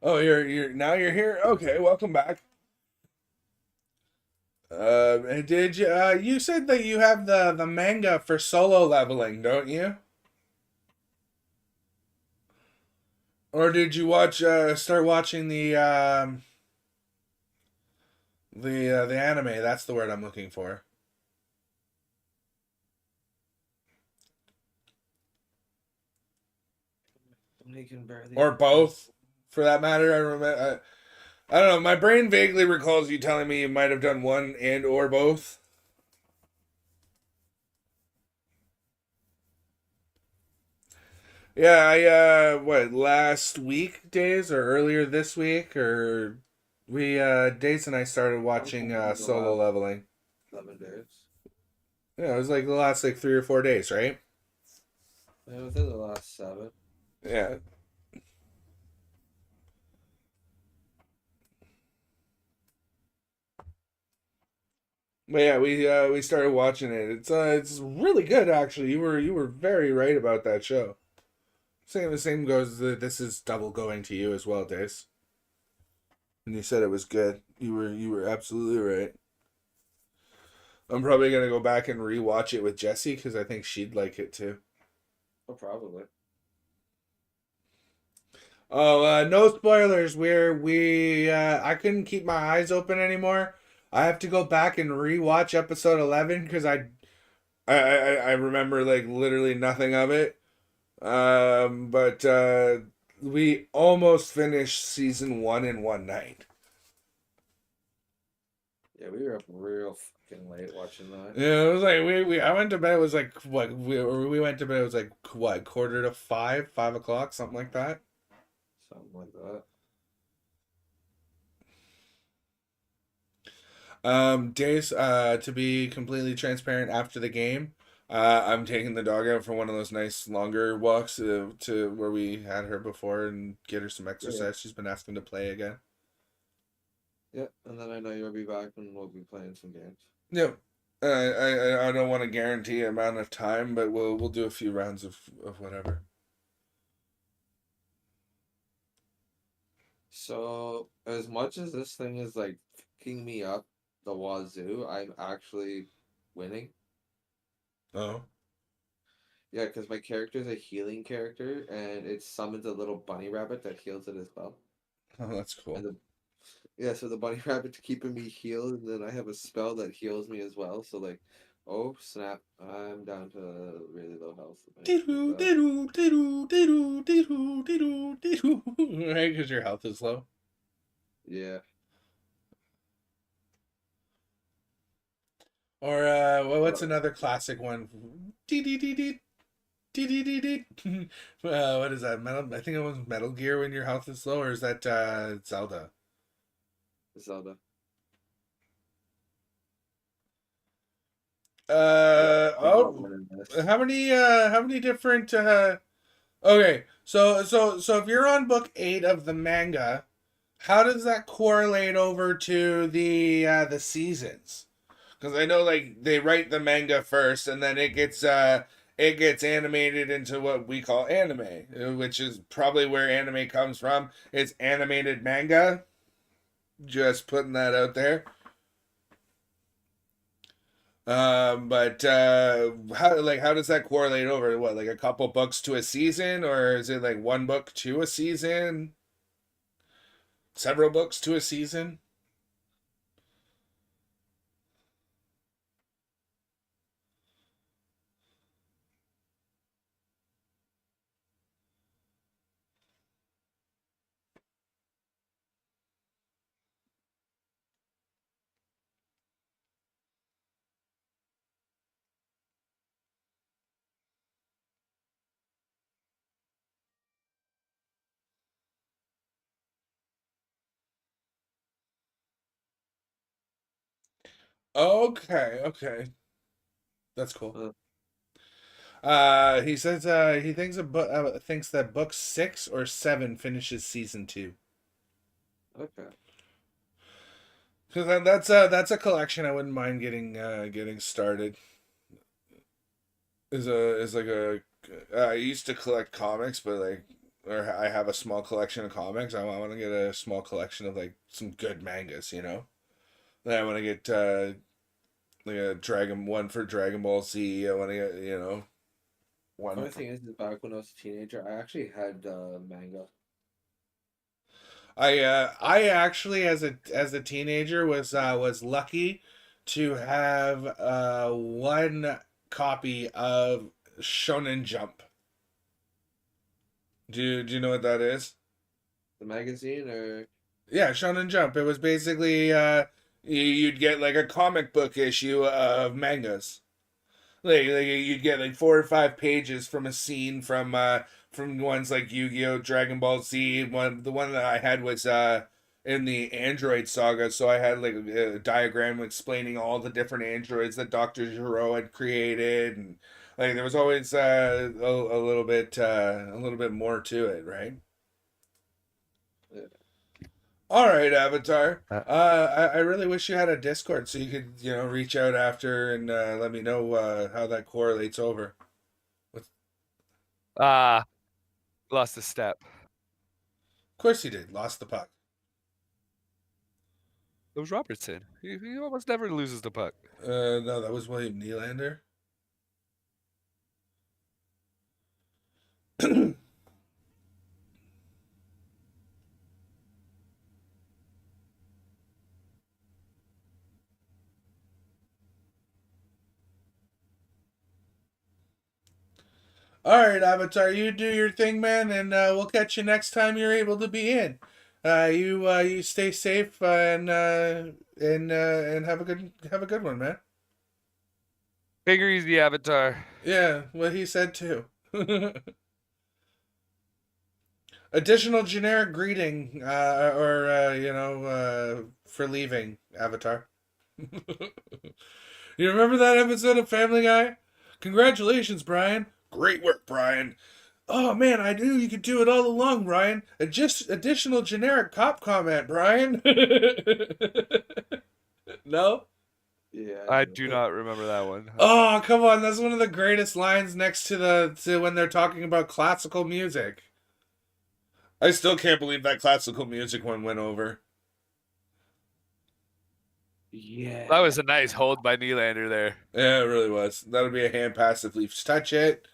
Speaker 1: Oh, you're now you're here. Okay, welcome back. And did you you said that you have the manga for solo leveling, don't you? Or did you start watching the anime? That's the word I'm looking for. Or both, for that matter. I remember. I don't know. My brain vaguely recalls you telling me you might have done one and or both. Yeah, last week days or earlier this week or Dace and I started watching solo leveling.
Speaker 7: 11 days.
Speaker 1: Yeah, it was like the last like 3 or 4 days, right?
Speaker 7: Yeah, within the last 7.
Speaker 1: Yeah. But yeah, we started watching it. It's really good actually. You were very right about that show. Same goes. This is double going to you as well, Dace. And you said it was good. You were absolutely right. I'm probably gonna go back and rewatch it with Jessie because I think she'd like it too.
Speaker 7: Oh, probably.
Speaker 1: Oh, no spoilers. I couldn't keep my eyes open anymore. I have to go back and rewatch episode 11 because I remember like literally nothing of it. But we almost finished season 1 in one night.
Speaker 7: Yeah, we were up real fucking late watching that.
Speaker 1: Yeah, it was like I went to bed. It was like what we went to bed. It was like what 4:45, 5 o'clock, something like that.
Speaker 7: Something like that.
Speaker 1: Days, to be completely transparent, after the game, I'm taking the dog out for one of those nice longer walks to where we had her before and get her some exercise.
Speaker 7: Yeah.
Speaker 1: She's been asking to play again.
Speaker 7: Yeah, and then I know you'll be back and we'll be playing some games.
Speaker 1: Yep. I don't want to guarantee amount of time, but we'll do a few rounds of whatever.
Speaker 7: So as much as this thing is like fucking me up the wazoo, I'm actually winning.
Speaker 1: Oh.
Speaker 7: Yeah, because my character is a healing character, and it summons a little bunny rabbit that heals it as well.
Speaker 1: Oh, that's cool.
Speaker 7: And yeah, so the bunny rabbit's keeping me healed, and then I have a spell that heals me as well. So like, oh snap, I'm down to really low health.
Speaker 1: Right, because your health is low.
Speaker 7: Yeah.
Speaker 1: Or what's another classic one? What is that? Metal? I think it was Metal Gear when your health is low, or is that Zelda?
Speaker 7: Zelda.
Speaker 1: How many different okay, so if you're on book 8 of the manga, how does that correlate over to the seasons? Because I know like they write the manga first and then it gets animated into what we call anime, which is probably where anime comes from. It's animated manga. Just putting that out there. But how does that correlate over? What, like a couple books to a season, or is it like one book to a season? Several books to a season? Okay. That's cool. He says he thinks thinks that book 6 or 7 finishes season 2.
Speaker 7: Okay.
Speaker 1: Because that's a collection I wouldn't mind getting started. I used to collect comics, but or I have a small collection of comics. I want to get a small collection of like some good mangas, you know. Then I want to get like one for Dragon Ball Z. I want to get, you know, one.
Speaker 7: The only thing is back when I was a teenager, I actually had manga.
Speaker 1: I actually as a teenager was lucky to have one copy of Shonen Jump. Do you know what that is?
Speaker 7: The magazine, or
Speaker 1: yeah, Shonen Jump. It was basically you'd get like a comic book issue of mangas. Like you'd get like 4 or 5 pages from a scene from ones like Yu-Gi-Oh, Dragon Ball Z. The one that I had was in the Android saga, so I had like a diagram explaining all the different androids that Dr. Gero had created, and like there was always a little bit more to it, right?
Speaker 7: Yeah.
Speaker 1: All right, Avatar. I really wish you had a Discord so you could, you know, reach out after and let me know how that correlates over.
Speaker 8: Lost a step.
Speaker 1: Of course he did. Lost the puck.
Speaker 8: It was Robertson. He almost never loses the puck.
Speaker 1: No, that was William Nylander. All right, Avatar, you do your thing, man, and we'll catch you next time you're able to be in. You stay safe and have a good one, man.
Speaker 8: Take her easy, Avatar.
Speaker 1: Yeah, what he said too. Additional generic greeting, for leaving, Avatar. You remember that episode of Family Guy? Congratulations, Brian. Great work, Brian. Oh man, I knew you could do it all along, Brian. Just additional generic cop comment, Brian. No?
Speaker 7: Yeah.
Speaker 8: I do not remember that one.
Speaker 1: Oh, come on. That's one of the greatest lines next to when they're talking about classical music. I still can't believe that classical music one went over.
Speaker 7: Yeah.
Speaker 8: That was a nice hold by Nylander there.
Speaker 1: Yeah, it really was. That would be a hand pass if Leafs touch it.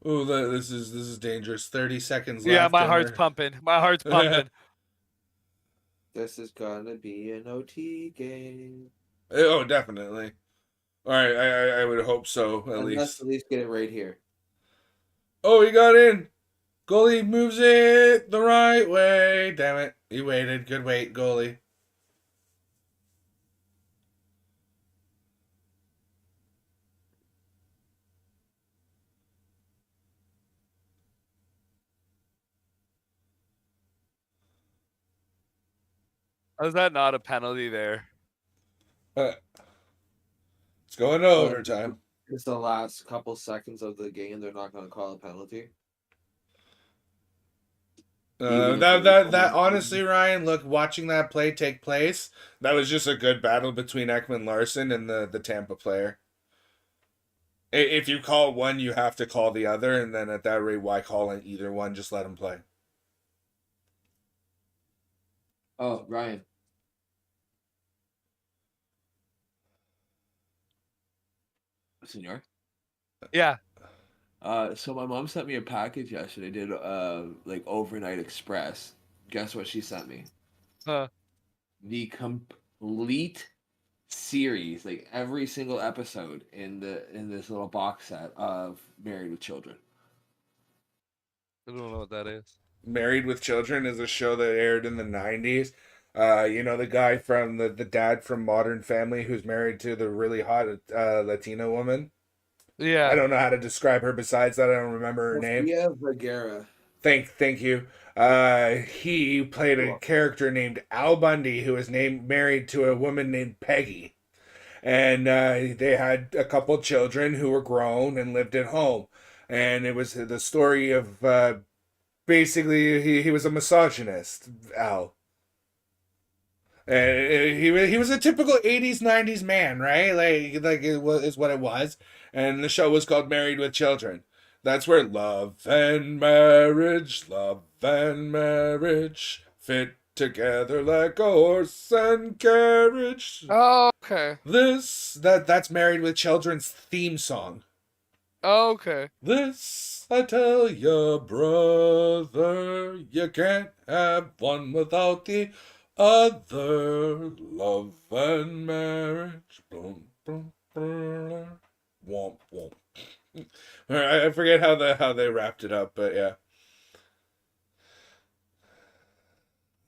Speaker 1: Oh, this is dangerous. 30 seconds left.
Speaker 8: Yeah, my
Speaker 1: and
Speaker 8: heart's
Speaker 1: we're-
Speaker 8: pumping. My heart's pumping.
Speaker 7: This is gonna be an OT game.
Speaker 1: Oh, definitely. All right, I would hope so at
Speaker 7: Unless
Speaker 1: least.
Speaker 7: the Leafs get it right here.
Speaker 1: Oh, he got in. Goalie moves it the right way. Damn it. He waited. Good wait, goalie.
Speaker 8: How's that not a penalty there?
Speaker 1: It's going to overtime.
Speaker 7: It's the last couple seconds of the game. They're not going to call a penalty.
Speaker 1: That honestly, Ryan, look, watching that play take place, that was just a good battle between Ekman-Larsson and the Tampa player. If you call one, you have to call the other, and then at that rate, why call either one? Just let them play.
Speaker 3: Oh, Ryan. Senor?
Speaker 8: Yeah.
Speaker 3: So my mom sent me a package yesterday. Did like overnight express. Guess what she sent me?
Speaker 8: Huh.
Speaker 3: The complete series, like every single episode in this little box set of Married with Children.
Speaker 8: I don't know what that is.
Speaker 1: Married with Children is a show that aired in the 90s. You know, the guy from the dad from Modern Family who's married to the really hot Latina woman.
Speaker 8: Yeah.
Speaker 1: I don't know how to describe her besides that. I don't remember her name.
Speaker 7: Sofia Vergara.
Speaker 1: Thank you. He played a character named Al Bundy who was married to a woman named Peggy. And they had a couple children who were grown and lived at home. And it was the story of basically he was a misogynist, Al. And he was a typical 80s 90s man, right? Like it was is what it was. And the show was called Married with Children. That's where love and marriage fit together like a horse and carriage.
Speaker 8: Oh, okay.
Speaker 1: That's Married with Children's theme song.
Speaker 8: Oh, okay.
Speaker 1: This I tell ya, brother, you can't have one without the other. Love and marriage. Boom, boom, boom. Womp womp. I forget how they wrapped it up, but yeah.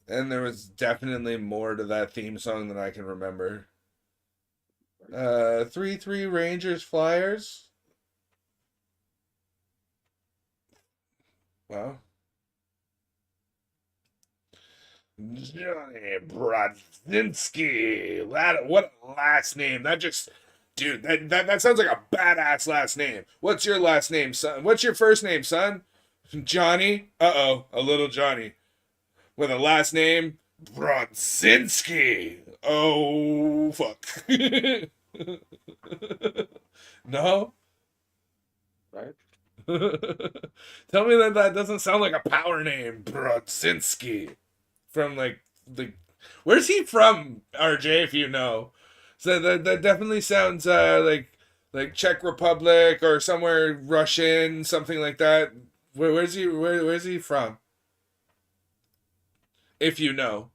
Speaker 1: And there was definitely more to that theme song than I can remember. 3-3 Rangers Flyers. Wow. Johnny Brodzinski. What a last name. That just... Dude, that sounds like a badass last name. What's your last name, son? What's your first name, son? Johnny? Uh-oh, a little Johnny. With a last name, Brodzinski. Oh, fuck. No?
Speaker 7: Right?
Speaker 1: Tell me that doesn't sound like a power name, Brodzinski. From, like, where's he from, RJ, if you know? So that definitely sounds like Czech Republic or somewhere Russian, something like that. Where's he from? If you know.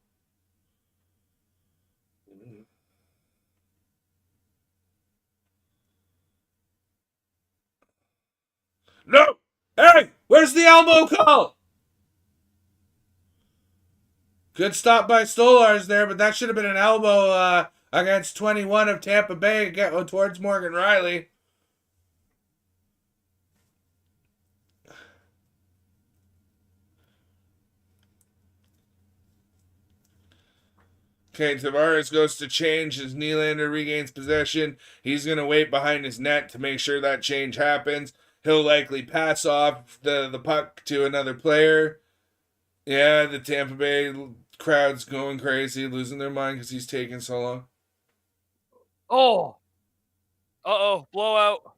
Speaker 1: No! Hey! Where's the elbow call? Good stop by Stolarz there, but that should have been an elbow against 21 of Tampa Bay towards Morgan Rielly. Okay, Tavares goes to change as Nylander regains possession. He's going to wait behind his net to make sure that change happens. He'll likely pass off the puck to another player. Yeah, the Tampa Bay crowd's going crazy, losing their mind because he's taking so long.
Speaker 8: Oh. Uh-oh. Blowout.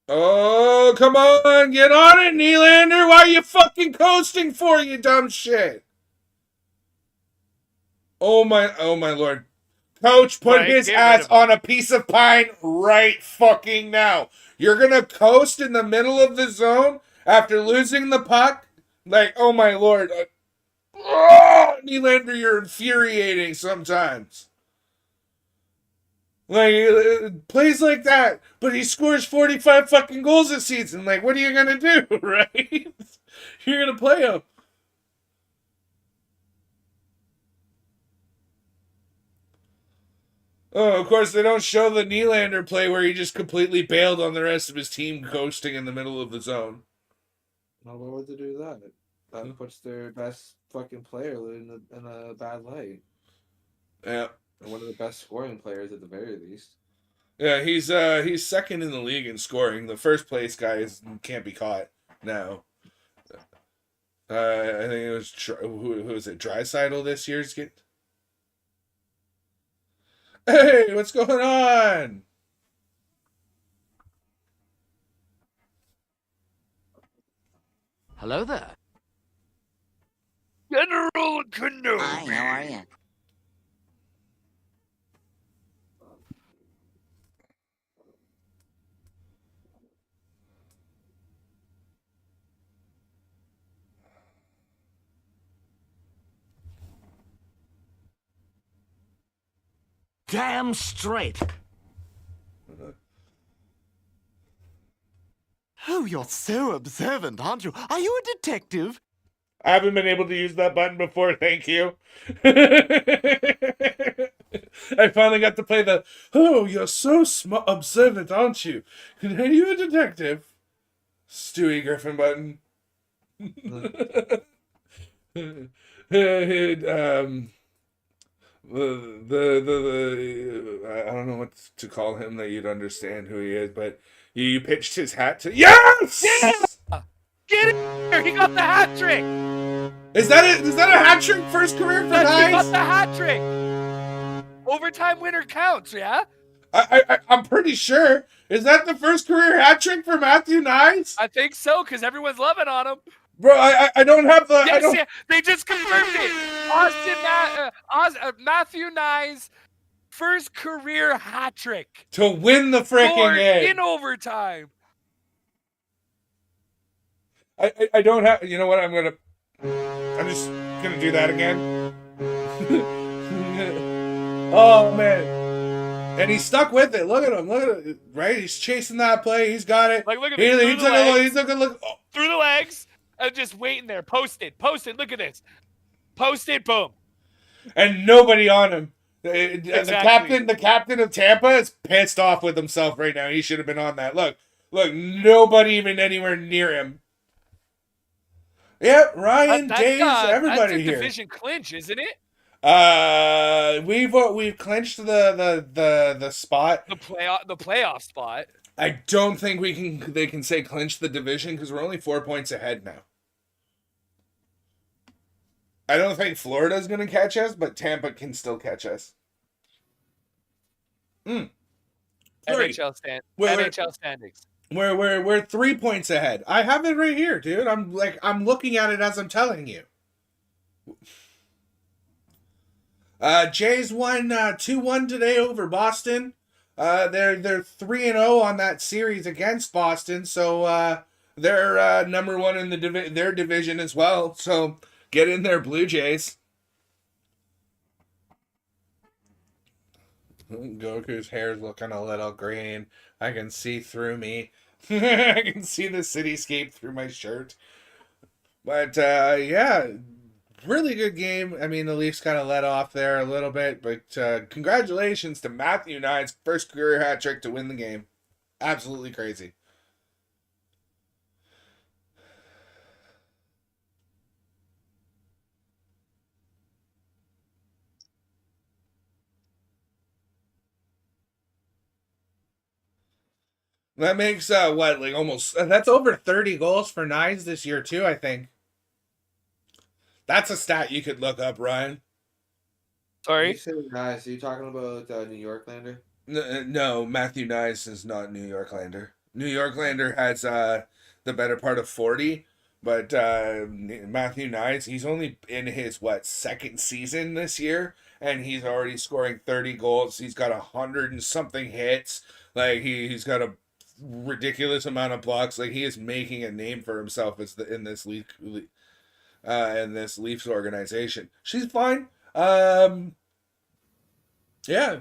Speaker 1: Oh, come on. Get on it, Nylander. Why are you fucking coasting for, you dumb shit? Oh my lord. Coach, put
Speaker 8: Right,
Speaker 1: his
Speaker 8: get rid
Speaker 1: ass
Speaker 8: of him.
Speaker 1: on a piece of pine right fucking now. You're gonna coast in the middle of the zone after losing the puck? Like, oh my lord. Nylander, you're infuriating sometimes. Like, plays like that, but he scores 45 fucking goals this season. Like, what are you gonna do, right? You're gonna play him. Oh, of course, they don't show the Nylander play where he just completely bailed on the rest of his team coasting in the middle of the zone.
Speaker 7: Well, why would they do that? That puts their best fucking player in a bad light.
Speaker 1: Yeah.
Speaker 7: And one of the best scoring players at the very least.
Speaker 1: Yeah, he's second in the league in scoring. The first place guy can't be caught now. I think it was who was it? Draisaitl this year's get. Hey, what's going on?
Speaker 5: Hello there.
Speaker 8: General Kenobi.
Speaker 4: Hi, how are you?
Speaker 5: Damn straight. Oh, you're so observant, aren't you? Are you a detective?
Speaker 1: I haven't been able to use that button before, thank you. I finally got to play the, oh, you're so observant, aren't you? Are you a detective? Stewie Griffin button. I don't know what to call him that you'd understand who he is, but you pitched his hat to, yes!
Speaker 8: Yeah! Get in here! He got the hat trick!
Speaker 1: Is that a hat trick first career for
Speaker 8: He got
Speaker 1: Knies?
Speaker 8: the hat trick! Overtime winner counts, yeah?
Speaker 1: I'm pretty sure. Is that the first career hat trick for Matthew Knies?
Speaker 8: I think so, because everyone's loving on him.
Speaker 1: Bro, I don't have the.
Speaker 8: Yes,
Speaker 1: I don't...
Speaker 8: yeah, they just confirmed it. Matthew Knies, first career hat trick.
Speaker 1: To win the freaking
Speaker 8: Scored
Speaker 1: game.
Speaker 8: in overtime.
Speaker 1: I don't have. You know what? I'm just gonna do that again. Oh man. And he's stuck with it. Look at him. Look at it. Right? He's chasing that play. He's got it.
Speaker 8: Like, look at
Speaker 1: he
Speaker 8: this.
Speaker 1: took a look. Oh.
Speaker 8: Through the legs. And just waiting there. Posted. Look at this. Posted. Boom.
Speaker 1: And nobody on him.
Speaker 8: Exactly.
Speaker 1: The captain of Tampa is pissed off with himself right now. He should have been on that. Look, nobody even anywhere near him. Yep, Ryan, Daves, everybody
Speaker 8: that's a
Speaker 1: here.
Speaker 8: division clinch, isn't it?
Speaker 1: We've clinched the spot.
Speaker 8: The playoff spot.
Speaker 1: I don't think they can say clinch the division because we're only 4 points ahead now. I don't think Florida's going to catch us, but Tampa can still catch us.
Speaker 8: NHL standings.
Speaker 1: We're 3 points ahead. I have it right here, dude. I'm looking at it as I'm telling you. Jays won 2-1 today over Boston. They're 3-0 on that series against Boston, so they're number one in their division as well. So get in there, Blue Jays. Goku's hair's looking a little green. I can see through me. I can see the cityscape through my shirt. But yeah, really good game. I mean, the Leafs kind of let off there a little bit, but congratulations to Matthew Knies' first career hat trick to win the game. Absolutely crazy. That makes what, like almost that's over 30 goals for Knies this year too, I think. That's a stat you could look up, Ryan.
Speaker 8: Sorry.
Speaker 7: You say nice. Are you talking about New York Lander?
Speaker 1: No, Matthew Knies is not New York Lander. New York Lander has the better part of 40, but Matthew Knies, he's only in his second season this year, and he's already scoring 30 goals. He's got 100 and something hits. Like he's got a ridiculous amount of blocks. Like he is making a name for himself in this Leafs organization. She's fine. Yeah.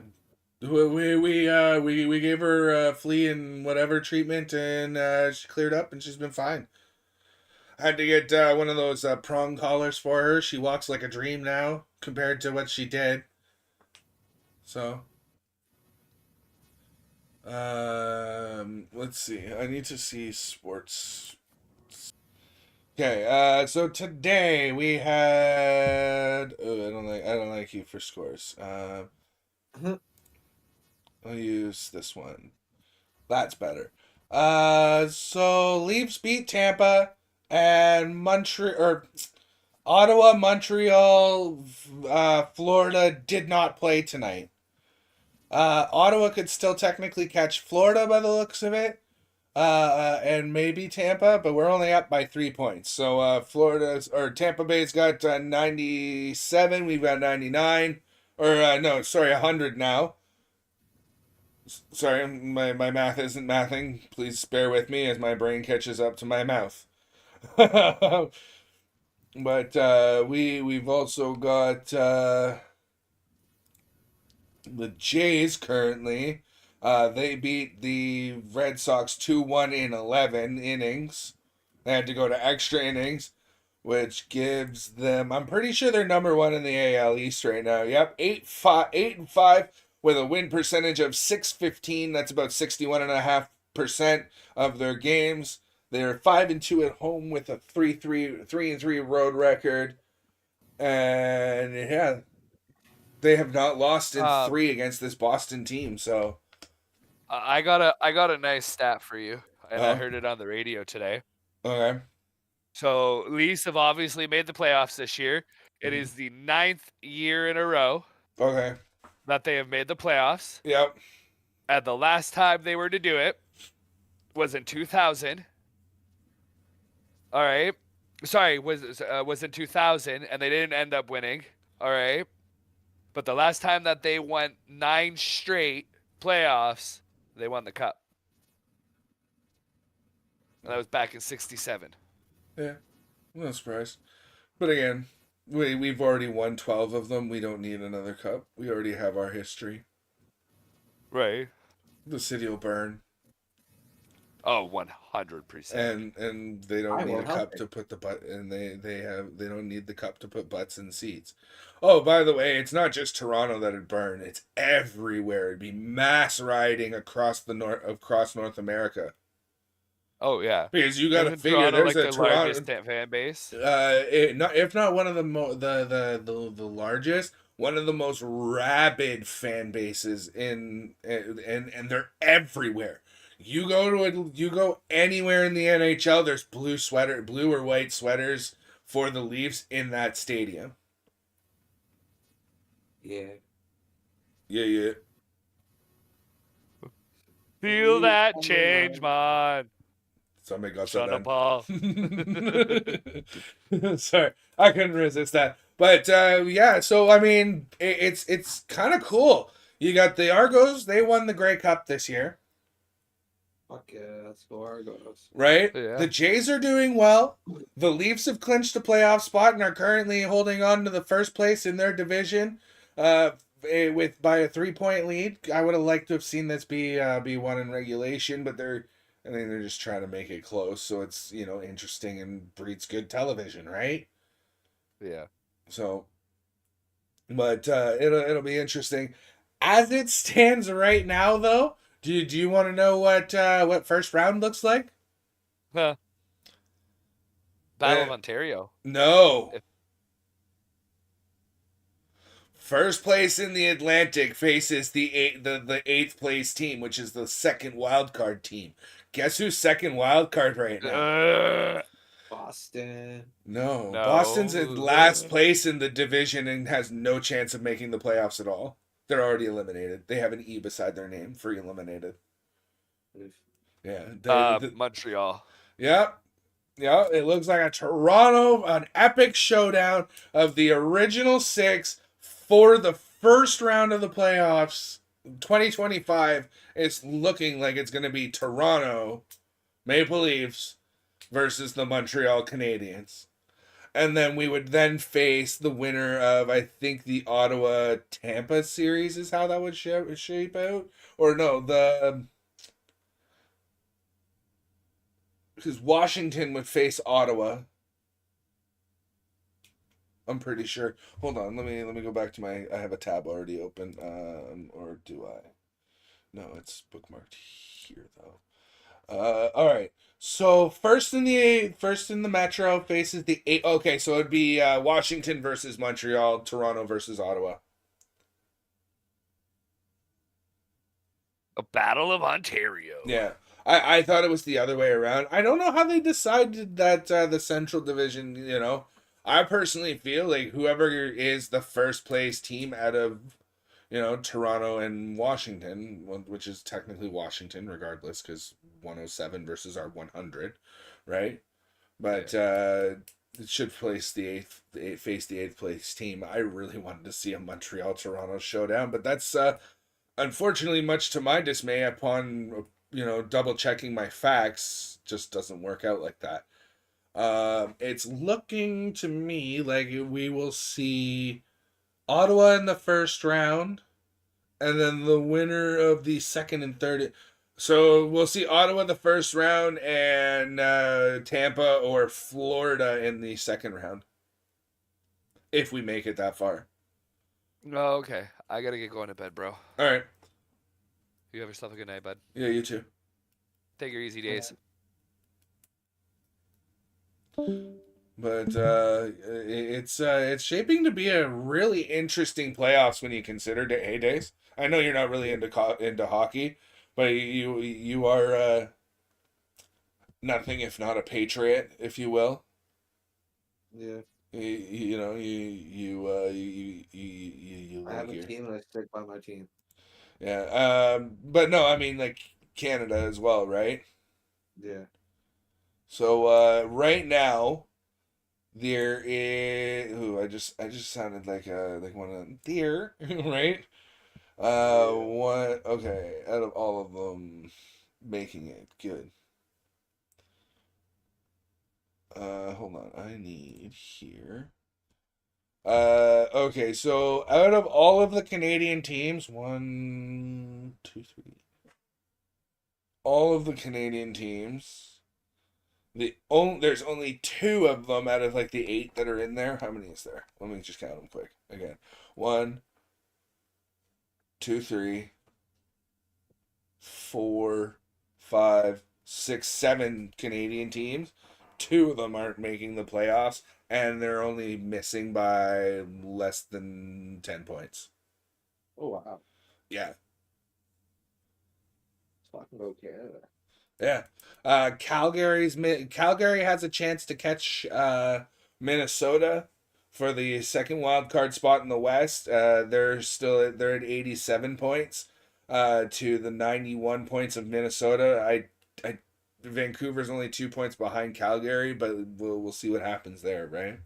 Speaker 1: We gave her flea and whatever treatment, and she cleared up, and she's been fine. I had to get one of those prong collars for her. She walks like a dream now compared to what she did. So, let's see. I need to see sports. Okay, so today we had. Oh, I don't like you for scores. I'll use this one. That's better. So Leafs beat Tampa, and Ottawa, Montreal, Florida did not play tonight. Ottawa could still technically catch Florida by the looks of it, and maybe Tampa, but we're only up by 3 points. So Tampa Bay's got 97. We've got 99, or 100 now. Sorry, my math isn't mathing. Please bear with me as my brain catches up to my mouth. But we've also got the Jays currently. They beat the Red Sox 2-1 in 11 innings. They had to go to extra innings, which gives them, I'm pretty sure they're number one in the AL East right now. Yep, 8-5 with a win percentage of .615. That's about 61.5% of their games. They're 5-2 at home with a 3-3 road record, and yeah, they have not lost in 3 against this Boston team. So
Speaker 8: I got a nice stat for you, and I heard it on the radio today.
Speaker 1: Okay.
Speaker 8: So Leafs have obviously made the playoffs this year. It is the 9th year in a row.
Speaker 1: Okay.
Speaker 8: That they have made the playoffs.
Speaker 1: Yep.
Speaker 8: And the last time they were to do it was in 2000. All right. Sorry, was in 2000, and they didn't end up winning. All right. But the last time that they won 9 straight playoffs, they won the cup. And that was back in 67.
Speaker 1: Yeah. No surprise. But again, we've already won 12 of them. We don't need another cup. We already have our history.
Speaker 8: Right.
Speaker 1: The city will burn.
Speaker 8: Oh, 100%.
Speaker 1: And they don't need a cup to put the butt, and they don't need the cup to put butts in seats. Oh, by the way, it's not just Toronto that would burn. It's everywhere. It'd be mass rioting across North America.
Speaker 8: Oh yeah,
Speaker 1: because you got to figure there's a
Speaker 8: Toronto largest fan base.
Speaker 1: If not one of the largest, one of the most rabid fan bases and they're everywhere. You go anywhere in the NHL, there's blue or white sweaters for the Leafs in that stadium.
Speaker 7: Yeah.
Speaker 8: Feel that change, man.
Speaker 1: Somebody got
Speaker 8: Shut
Speaker 1: that
Speaker 8: up, Paul.
Speaker 1: Sorry, I couldn't resist that. But yeah, so I mean, it's kind of cool. You got the Argos; they won the Grey Cup this year.
Speaker 7: Fuck yeah, let's go Argos.
Speaker 1: Right?
Speaker 8: Yeah.
Speaker 1: The Jays are doing well. The Leafs have clinched a playoff spot and are currently holding on to the first place in their division, by a 3-point lead. I would have liked to have seen this be won in regulation, but I think they're just trying to make it close, so it's interesting and breeds good television, right?
Speaker 8: Yeah.
Speaker 1: So, but it'll be interesting. As it stands right now, though, do you want to know what first round looks like?
Speaker 8: Huh. Battle of Ontario.
Speaker 1: No. First place in the Atlantic faces the eighth place team, which is the second wild card team. Guess who's second wild card right now?
Speaker 7: Boston.
Speaker 1: No,
Speaker 8: No.
Speaker 1: Boston's in last place in the division and has no chance of making the playoffs at all. They're already eliminated. They have an E beside their name for eliminated. Yeah.
Speaker 8: Montreal.
Speaker 1: Yep. Yeah, it looks like an epic showdown of the original 6 for the first round of the playoffs. 2025 is looking like it's going to be Toronto Maple Leafs versus the Montreal Canadiens. And then we would then face the winner of, I think, the Ottawa-Tampa series is how that would shape out. Or no, because Washington would face Ottawa. I'm pretty sure. Hold on, let me go back to my. I have a tab already open. Or do I? No, it's bookmarked here though. All right. So first in the Metro faces the 8. Okay, so it'd be Washington versus Montreal, Toronto versus Ottawa.
Speaker 8: A Battle of Ontario.
Speaker 1: Yeah. I thought it was the other way around. I don't know how they decided that the Central Division, I personally feel like whoever is the first place team out of, Toronto and Washington, which is technically Washington regardless, because 107 versus our 100, right? But it should face the eighth place team. I really wanted to see a Montreal-Toronto showdown, but that's unfortunately, much to my dismay, upon double checking my facts, just doesn't work out like that. It's looking to me like we will see Ottawa in the first round, and then the winner of the second and third. So we'll see Ottawa in the first round and Tampa or Florida in the second round, if we make it that far.
Speaker 8: Oh, okay. I gotta get going to bed, bro.
Speaker 1: All right.
Speaker 8: You have yourself a good night, bud.
Speaker 1: Yeah, you too.
Speaker 8: Take your easy days.
Speaker 1: But it's shaping to be a really interesting playoffs when you consider the A-days. I know you're not really into hockey, but you are nothing if not a patriot, if you will.
Speaker 7: Yeah.
Speaker 1: You
Speaker 7: I have
Speaker 1: like
Speaker 7: a team and I stick by my team.
Speaker 1: Yeah. But no, I mean like Canada as well, right?
Speaker 7: Yeah.
Speaker 1: So right now there is. Ooh, I just sounded like one of them. Deer, right? One. Okay, out of all of them, making it good. Hold on. I need here. Okay, so out of all of the Canadian teams, 1, 2, 3. All of the Canadian teams. There's only 2 of them out of like the 8 that are in there. How many is there? Let me just count them quick again. 1, 2, 3, 4, 5, 6, 7 Canadian teams. 2 of them aren't making the playoffs, and they're only missing by less than 10 points.
Speaker 7: Oh wow.
Speaker 1: Yeah.
Speaker 7: Let's fucking go Canada.
Speaker 1: Yeah. Calgary has a chance to catch Minnesota for the second wild card spot in the West. They're at 87 points to the 91 points of Minnesota. Vancouver's only 2 points behind Calgary, but we'll see what happens there, right?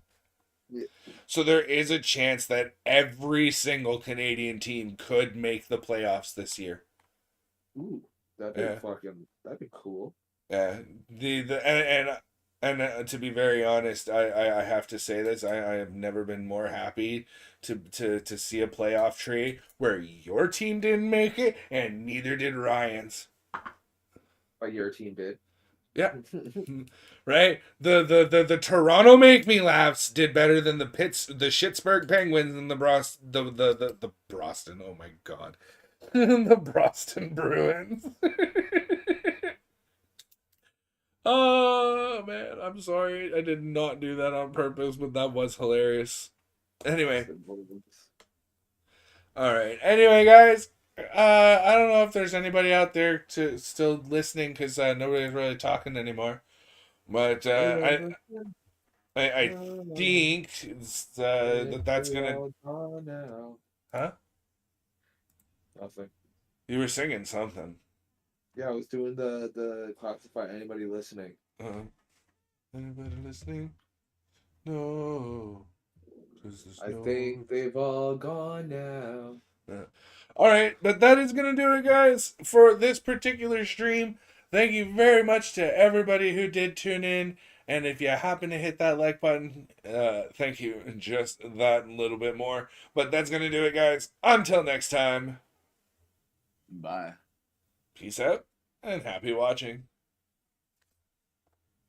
Speaker 7: Yeah.
Speaker 1: So there is a chance that every single Canadian team could make the playoffs this year.
Speaker 7: Ooh, that'd be cool.
Speaker 1: Yeah, and to be very honest, I have to say this. I have never been more happy to see a playoff tree where your team didn't make it and neither did Ryan's.
Speaker 7: But your team did.
Speaker 1: Yeah. Right? The Toronto Make Me Laughs did better than the Pittsburgh Penguins and the Boston. Oh my god. The Boston Bruins. Oh man, I'm sorry. I did not do that on purpose, but that was hilarious. Anyway. All right. Anyway, guys, I don't know if there's anybody out there to still listening because nobody's really talking anymore. But I think that's gonna. Huh?
Speaker 7: Nothing.
Speaker 1: You were singing something.
Speaker 7: Yeah, I was doing the classify anybody listening.
Speaker 1: Anybody listening? No.
Speaker 7: I think they've all gone now.
Speaker 1: All right, but that is going to do it, guys, for this particular stream. Thank you very much to everybody who did tune in. And if you happen to hit that like button, thank you. Just that little bit more. But that's going to do it, guys. Until next time.
Speaker 3: Bye.
Speaker 1: Peace out and happy watching.